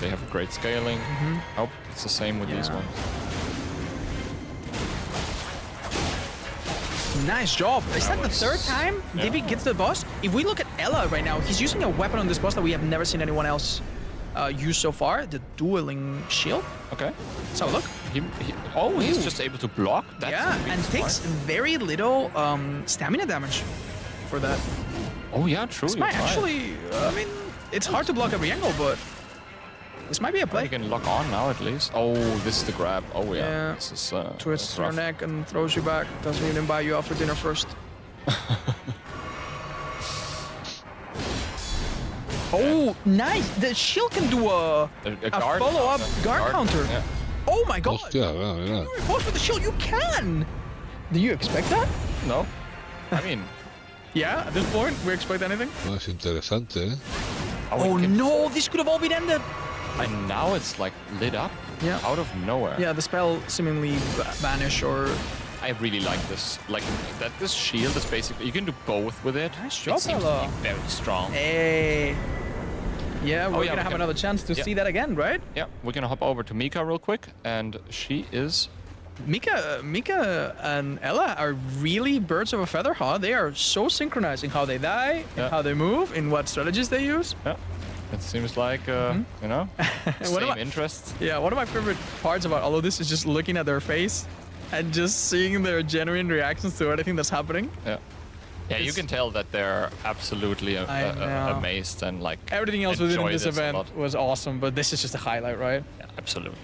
They have great scaling. I hope it's the same with these Yeah. ones. Nice job. Is that the was- third time yeah. Divi gets the boss? If we look at Ella right now, he's using a weapon on this boss that we have never seen anyone else used so far, the dueling shield. Okay. Let's have a look. He's just able to block. That's Yeah, really and smart. takes very little stamina damage for that. Oh yeah, true. This you're might right. actually, I mean, it's hard to block every angle, but this might be a You play. can lock on now at least. Oh, this is the grab. Oh yeah. Yeah. This is Twists rough. your neck and throws you back. Doesn't even buy you after dinner first. Oh, nice! The shield can do a guard follow-up counter. guard counter. Yeah. Oh my god! Hostia, mira. You repulse with the shield, you can! Do you expect that? No. I mean. Yeah, at this point, we expect anything? No, es interesante, ¿eh? Oh it can- no, this could have all been ended! And now it's like lit up. Yeah. Out of nowhere. Yeah, the spell seemingly vanish or... I really like this. Like that. This shield is basically you can do both with it. Nice job, It seems to Ella. be very strong. Hey! Yeah, we're yeah, gonna we have can- another chance to yeah. see that again, right? Yeah, we're gonna hop over to Mika real quick, and she is. Mika and Ella are really birds of a feather, huh? They are so synchronized in how they die, Yeah. in how they move, in what strategies they use. Yeah. It seems like you know What same about- interests. Yeah, one of my favorite parts about all of this is just looking at their face and just seeing their genuine reactions to everything that's happening. Yeah. Yeah, you It's- can tell that they're absolutely I know. amazed and like Everything else within enjoy this a event lot. was awesome, but this is just a highlight, right? Yeah, absolutely.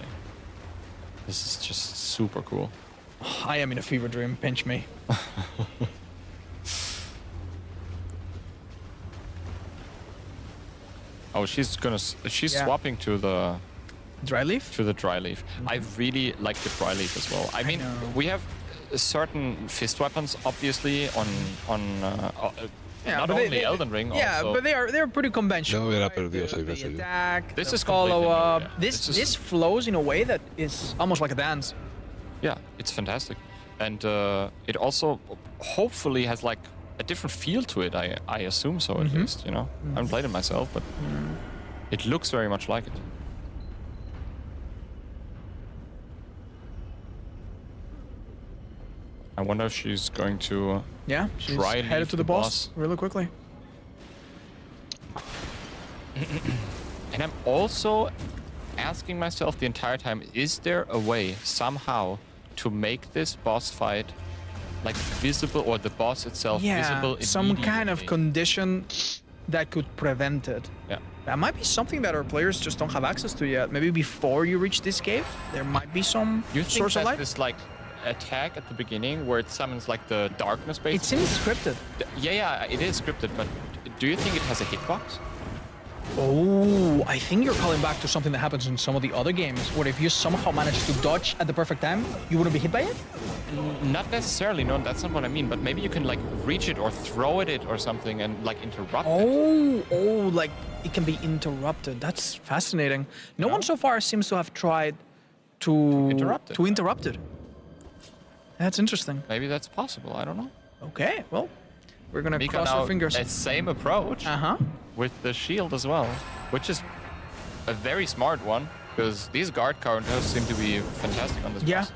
This is just super cool. I am in a fever dream. Pinch me. Oh, she's Yeah. swapping to the Dry leaf? dry leaf. I really like the dry leaf as well. I mean, know. we have certain fist weapons, obviously, on not but only Elden Ring. Yeah, also. but they're pretty conventional. Yo me hubiera right? perdido The- 6 the veces yo. attack, This the is completely new, follow-up. yeah. This This is- this flows in a way that is almost like a dance. Yeah, it's fantastic, and it also hopefully has like a different feel to it. I assume so at least. You know, I haven't played it myself, but it looks very much like it. I wonder if she's going to. Yeah, she's Try headed leave to the the boss boss. really quickly. And I'm also asking myself the entire time: is there a way somehow to make this boss fight like visible, or the boss itself visible? Yeah, some kind of immediately? condition that could prevent it. Yeah. That might be something that our players just don't have access to yet. Maybe before you reach this cave, there might be some You think source of that light. this like attack at the beginning where it summons like the darkness It basically? seems scripted. Yeah, it is scripted, but do you think it has a hitbox? Oh, I think you're calling back to something that happens in some of the other games, where if you somehow manage to dodge at the perfect time, you wouldn't be hit by it? Not necessarily, no, that's not what I mean, but maybe you can like reach it or throw at it or something and like interrupt it. Oh, like it can be interrupted. That's fascinating. No one so far seems to have tried to interrupt it. That's interesting. Maybe that's possible, I don't know. Okay, well, we're gonna Mika cross now our fingers. the same approach Uh-huh. with the shield as well, which is a very smart one, because these guard counters seem to be fantastic on this Yeah. boss.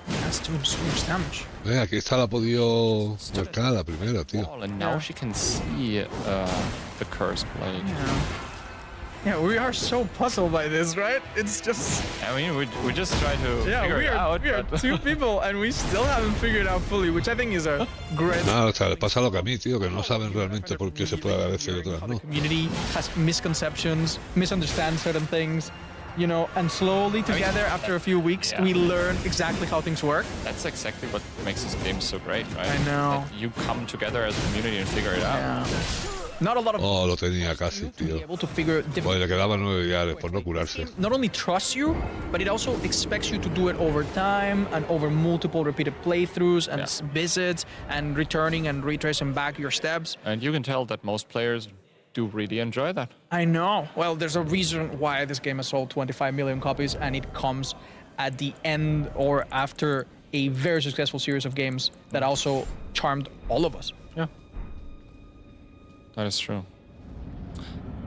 That's doing so much damage. Aquí esta la ha podido marcar la primera, tío. And now Yeah. she can see the curse blade. Yeah, we are so puzzled by this, right? It's just I mean, we just try to figure we it are out. we are but- two people and we still haven't figured it out fully, which I think is a great. No, o sea, les pasa lo que a mí, tío, que no saben realmente por qué se puede a veces y otras How the no. community has misconceptions, misunderstands certain things, you know, and slowly together after a few weeks Yeah. we learn exactly how things work. That's exactly what makes this game so great, right? I know. That you come together as a community and figure it out. Yeah. Not a lot of Oh, lo tenía casi, to be tío. able to figure Pues different. le quedaban 9 diarios por no curarse. Not only trusts you, but it also expects you to do it over time and over multiple repeated playthroughs and Yeah. visits and returning and retracing back your steps. And you can tell that most players do really enjoy that. I know. Well, there's a reason why this game has sold 25 million copies, and it comes at the end or after a very successful series of games that also charmed all of us. Yeah. That is true.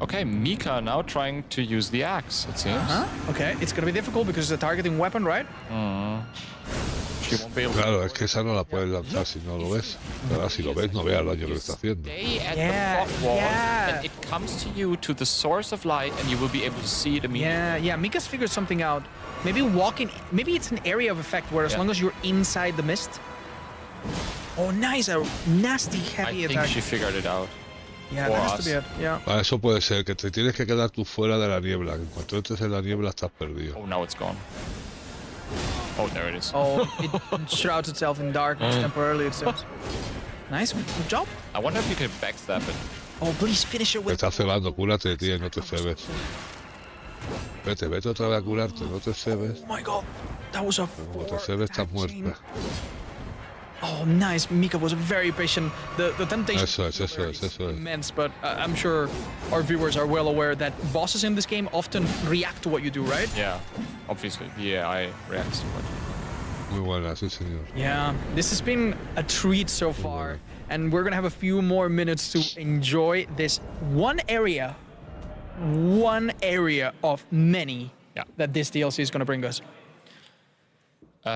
Okay, Mika now trying to use the axe, it seems. Huh? Okay, it's gonna be difficult because it's a targeting weapon, right? She won't be able to. Claro, es que esa no la puedes lanzar si no lo ves. Ahora, si lo ves, no veas el daño que le está haciendo. Stay at Yeah, the fog wall, yeah. and it comes to you to the source of light, and you will be able to see it immediately. Yeah. Mika's figured something out. Maybe walking. Maybe it's an area of effect where as long as you're inside the mist. Oh, nice! A nasty I heavy think attack. she figured it out. Yeah, for that has to us. be it. Yeah. Para eso puede ser que te tienes que quedar tú fuera de la niebla. En cuanto entres en la niebla, estás perdido. Oh, now it's gone. Oh, there it is. Oh, it shrouds itself in darkness temporarily. It seems. Nice. Good job. I wonder if you can backstab it. Oh, please finish it Te with. estás cebando, cúrate, tío, y no te cebes. Vete otra vez a curarte, no te cebes. Oh my god, that was a. Como te cebes, estás muerta. Oh, nice. Mika was very patient. The temptation Eso es. is immense, but I'm sure our viewers are well aware that bosses in this game often react to what you do, right? Yeah, obviously. Yeah, I react to it. Muy buena, sí, señor. Yeah, this has been a treat so far, and we're gonna have a few more minutes to enjoy this one area of many that this DLC is gonna bring us.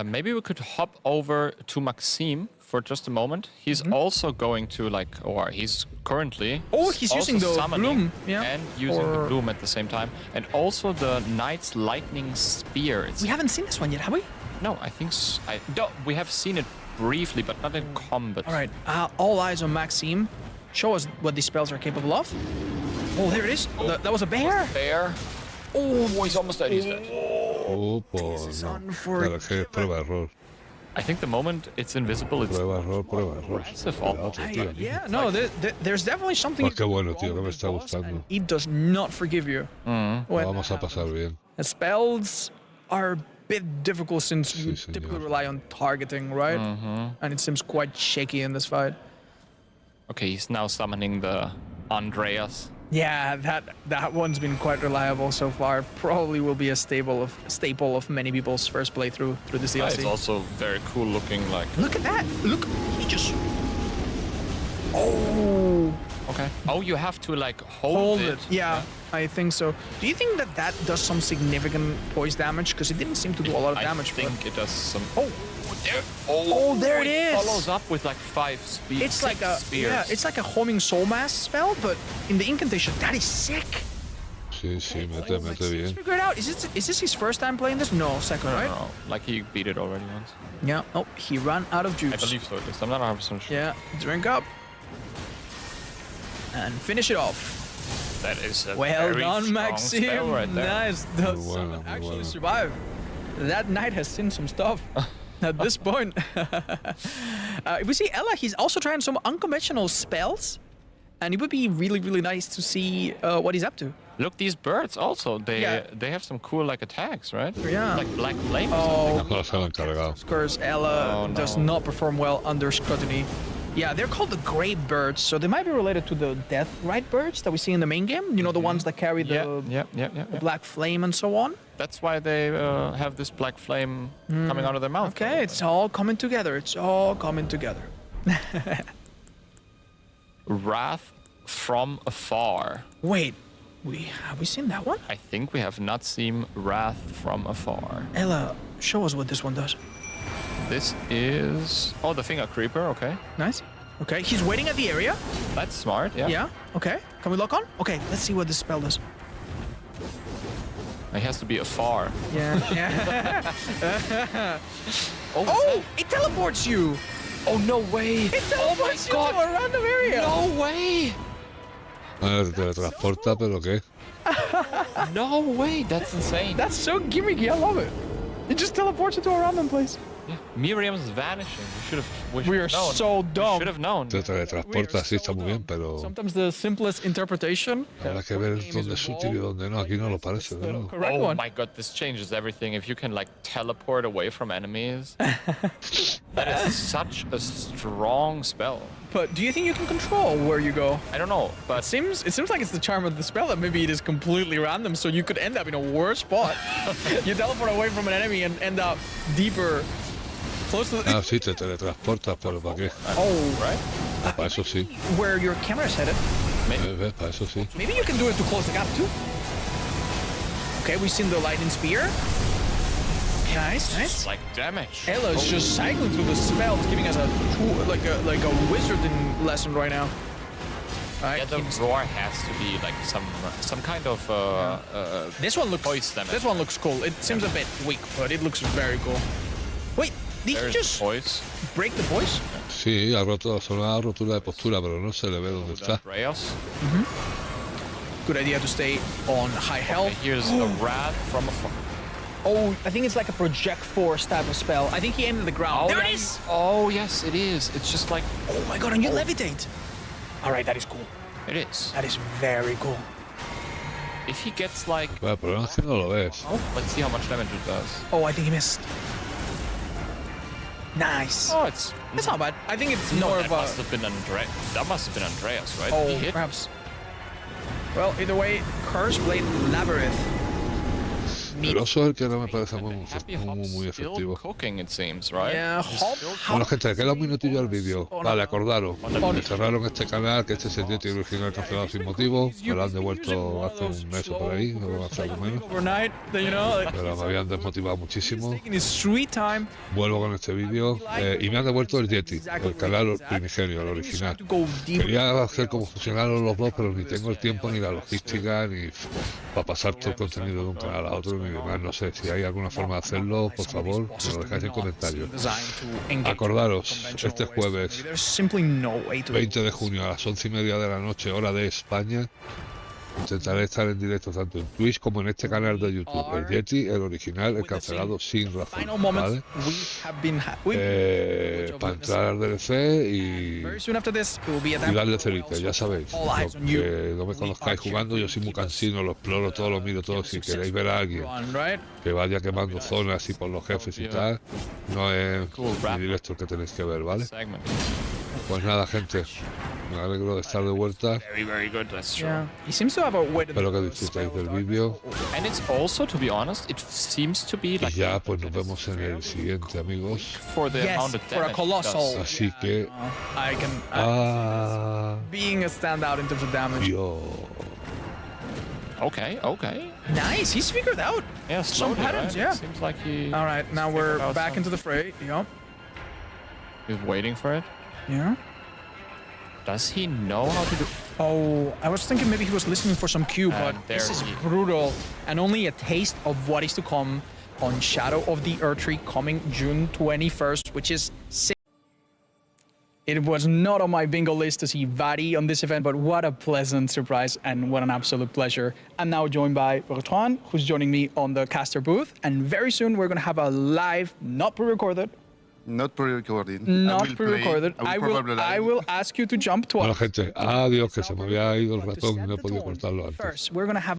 Maybe we could hop over to Maxime for just a moment. He's also going to he's currently He's also using the summoning bloom, yeah. and using the bloom at the same time, and also the Knight's Lightning Spear. We haven't seen this one yet, have we? No, I think we have seen it briefly, but not in combat. All right, all eyes on Maxime. Show us what these spells are capable of. Oh, there it is. That was a bear. Bear. Oh, he's almost dead. He's dead. Oh, pues no. Claro, es que es prueba-error. I think the moment it's invisible, it's Prueba-error. impressive almost. Tío. Yeah, no, there's definitely something. Pues qué bueno, tío, que wrong me with está boss, and gustando. it does not forgive you. Lo When vamos a pasar bien. the spells are a bit difficult since you Sí, typically señor. rely on targeting, right? And it seems quite shaky in this fight. Okay, he's now summoning the Andreas. Yeah, that one's been quite reliable so far. Probably will be a staple of many people's first playthrough through this DLC. It's also very cool looking. Like Look at that! Look, he just. Oh, okay. Oh, you have to like hold hold it. Yeah, I think so. Do you think that does some significant poise damage? Because it didn't seem to do a lot of damage. I think it does some. Oh, there. there it is. Follows up with like 5 spears. it's like a it's like a homing soul mass spell, but in the incantation. That is sick. Sí, mete Let's bien. figure it out. Is this his first time playing this? No, second, right? No, like he beat it already once. Yeah. Oh, he ran out of juice. I believe so at least. I'm not 100% sure. Yeah. Drink up. And finish it off. That is a Well very done, strong Maxime. spell right there. Nice. The Muy son bueno, muy actually bueno. survived. That knight has seen some stuff. At this point, if we see Ella, he's also trying some unconventional spells, and it would be really, really nice to see what he's up to. Look, these birds also. They Yeah. they have some cool like attacks, right? Yeah. Like black flame. Or Oh, something. No se lo han cargado. of course, Ella Oh, does no. not perform well under scrutiny. Yeah, they're called the Grey Birds, so they might be related to the Death Right birds that we see in the main game. You know, the ones that carry the Yeah. black flame and so on. That's why they have this black flame coming out of their mouth. Okay, it's all coming together. It's all coming together. Wrath from afar. Wait, have we seen that one? I think we have not seen Wrath from afar. Ella, show us what this one does. This is the finger creeper. Okay, Nice. Okay, he's waiting at the area. that's smart. Yeah. Yeah. Okay. Can we lock on? Okay, let's see what this spell does. It has to be afar. Yeah. Oh. Oh, it teleports you. Oh no way! It Oh my teleports you to a god! random area. No way! Te teletransporta, pero ¿qué? No way! That's insane. That's so gimmicky. I love it. It just teleports you to a random place. Yeah. Miriam's vanishing. We We are known. so dumb. We should have known. Te teletransporta, sí, está muy bien, pero Sometimes the simplest interpretation. habrá que ver dónde es útil y dónde no. Aquí no lo parece, The ¿no? correct Oh one. my god, this changes everything. If you can like teleport away from enemies, that is such a strong spell. But do you think you can control where you go? I don't know, but It seems like it's the charm of the spell that maybe it is completely random, so you could end up in a worse spot. You teleport away from an enemy and end up deeper, close to the, Ah, sí, te teletransportas, pero ¿para qué? oh, right? Para eso sí. where your camera is headed. ¿Ves? Para eso sí. Maybe you can do it to close the gap too. Okay, we've seen the lightning spear. Nice, nice. It's like damage. Ella is just cycling through the spells, giving us a like a wizarding lesson right now. Alright, Yeah, the roar has to be like some kind of this one looks voice damage. this one looks cool. It seems a bit weak, but it looks very cool. Wait, did he There's just the voice. break the voice? Sí, ha roto, solo una rotura de postura, pero no se le ve dónde está. Andreas. Good idea to stay on high health. Okay, here's a rat from afar. Oh, I think it's like a project force type of spell. I think he aimed at the ground. There it is! Oh, yes, it is. It's just like Oh my god, and you levitate! Alright, that is cool. it is. That is very cool. If he gets like, Bueno, el problema es que no lo ves. let's see how much damage it does. Oh, I think he missed. Nice. Oh, it's That's not bad. I think it's no. more That of a... must have been Andreas. That must have been Andreas, right? Oh, He hit. perhaps. Well, either way, Curse Blade Labyrinth. El oso es el que no me parece muy Happy muy Hop's still efectivo. cooking, it seems, right? Yeah, He's Hop. still Bueno, gente, queda un minutillo al vídeo. Oh, no. Vale, acordaros. On- Que cerraron este canal, que este es el Yetty original cancelado sin motivo. Me lo han devuelto hace un mes o por ahí, o hace algo menos. Overnight, then, you know, like, Pero me habían desmotivado muchísimo. taking his sweet time. Vuelvo con este vídeo y me han devuelto el Yetty, el canal primigenio, el original. To go deep. Quería hacer como funcionaron los dos, pero ni tengo el tiempo, ni la logística, ni para pasar todo el contenido de un canal a otro, ni demás. No sé si hay alguna forma de hacerlo, por favor, me lo dejáis en comentarios. Acordaros, este jueves There's simply no way to 20 de junio a las 11:30 de la noche, hora de España, intentaré estar en directo tanto en Twitch como en este canal de YouTube, el Yetty, el original, el cancelado sin razón, final moments ¿vale? we have been Para entrar al DLC y very soon after this it will be y at darle cerite, ya sabéis. All eyes on you. Que no me conozcáis jugando, yo soy muy cansino, lo exploro todo, lo miro todo. Si queréis ver a alguien run, right? que vaya quemando zonas y por los jefes y tal, no es mi directo el que tenéis que ver, ¿vale? segment. Pues nada, gente, me alegro de estar de vuelta. Very, very good. That's true. Yeah. He seems to have a way to Espero que disfrutéis del vídeo And it's also, to be honest, it seems to be y like ya pues nos vemos en el siguiente, amigos. for the Yes, amount of for a damage it colossal. does. Así que I can being a standout in terms of damage. adiós. Okay, okay. Nice, he's figured out. Yeah, Some slowly, patterns, right? yeah. It seems like he. All right, now we're figured out back some- into the fray. Yeah. He's waiting for it. Yeah. Does he know how to do? Oh, I was thinking maybe he was listening for some cue, but And this there is he- brutal. And only a taste of what is to come on Shadow of the Erdtree coming June 21st, which is sick. It was not on my bingo list to see Vadi on this event, but what a pleasant surprise and what an absolute pleasure. I'm now joined by Razón, who's joining me on the caster booth. And very soon we're going to have a live, not pre-recorded, Not pre-recorded. not pre-recorded. Probably I live. will ask you to jump Bueno, twice. gente, adiós, que se me había ido el ratón y no he podido cortarlo antes. First, we're going to have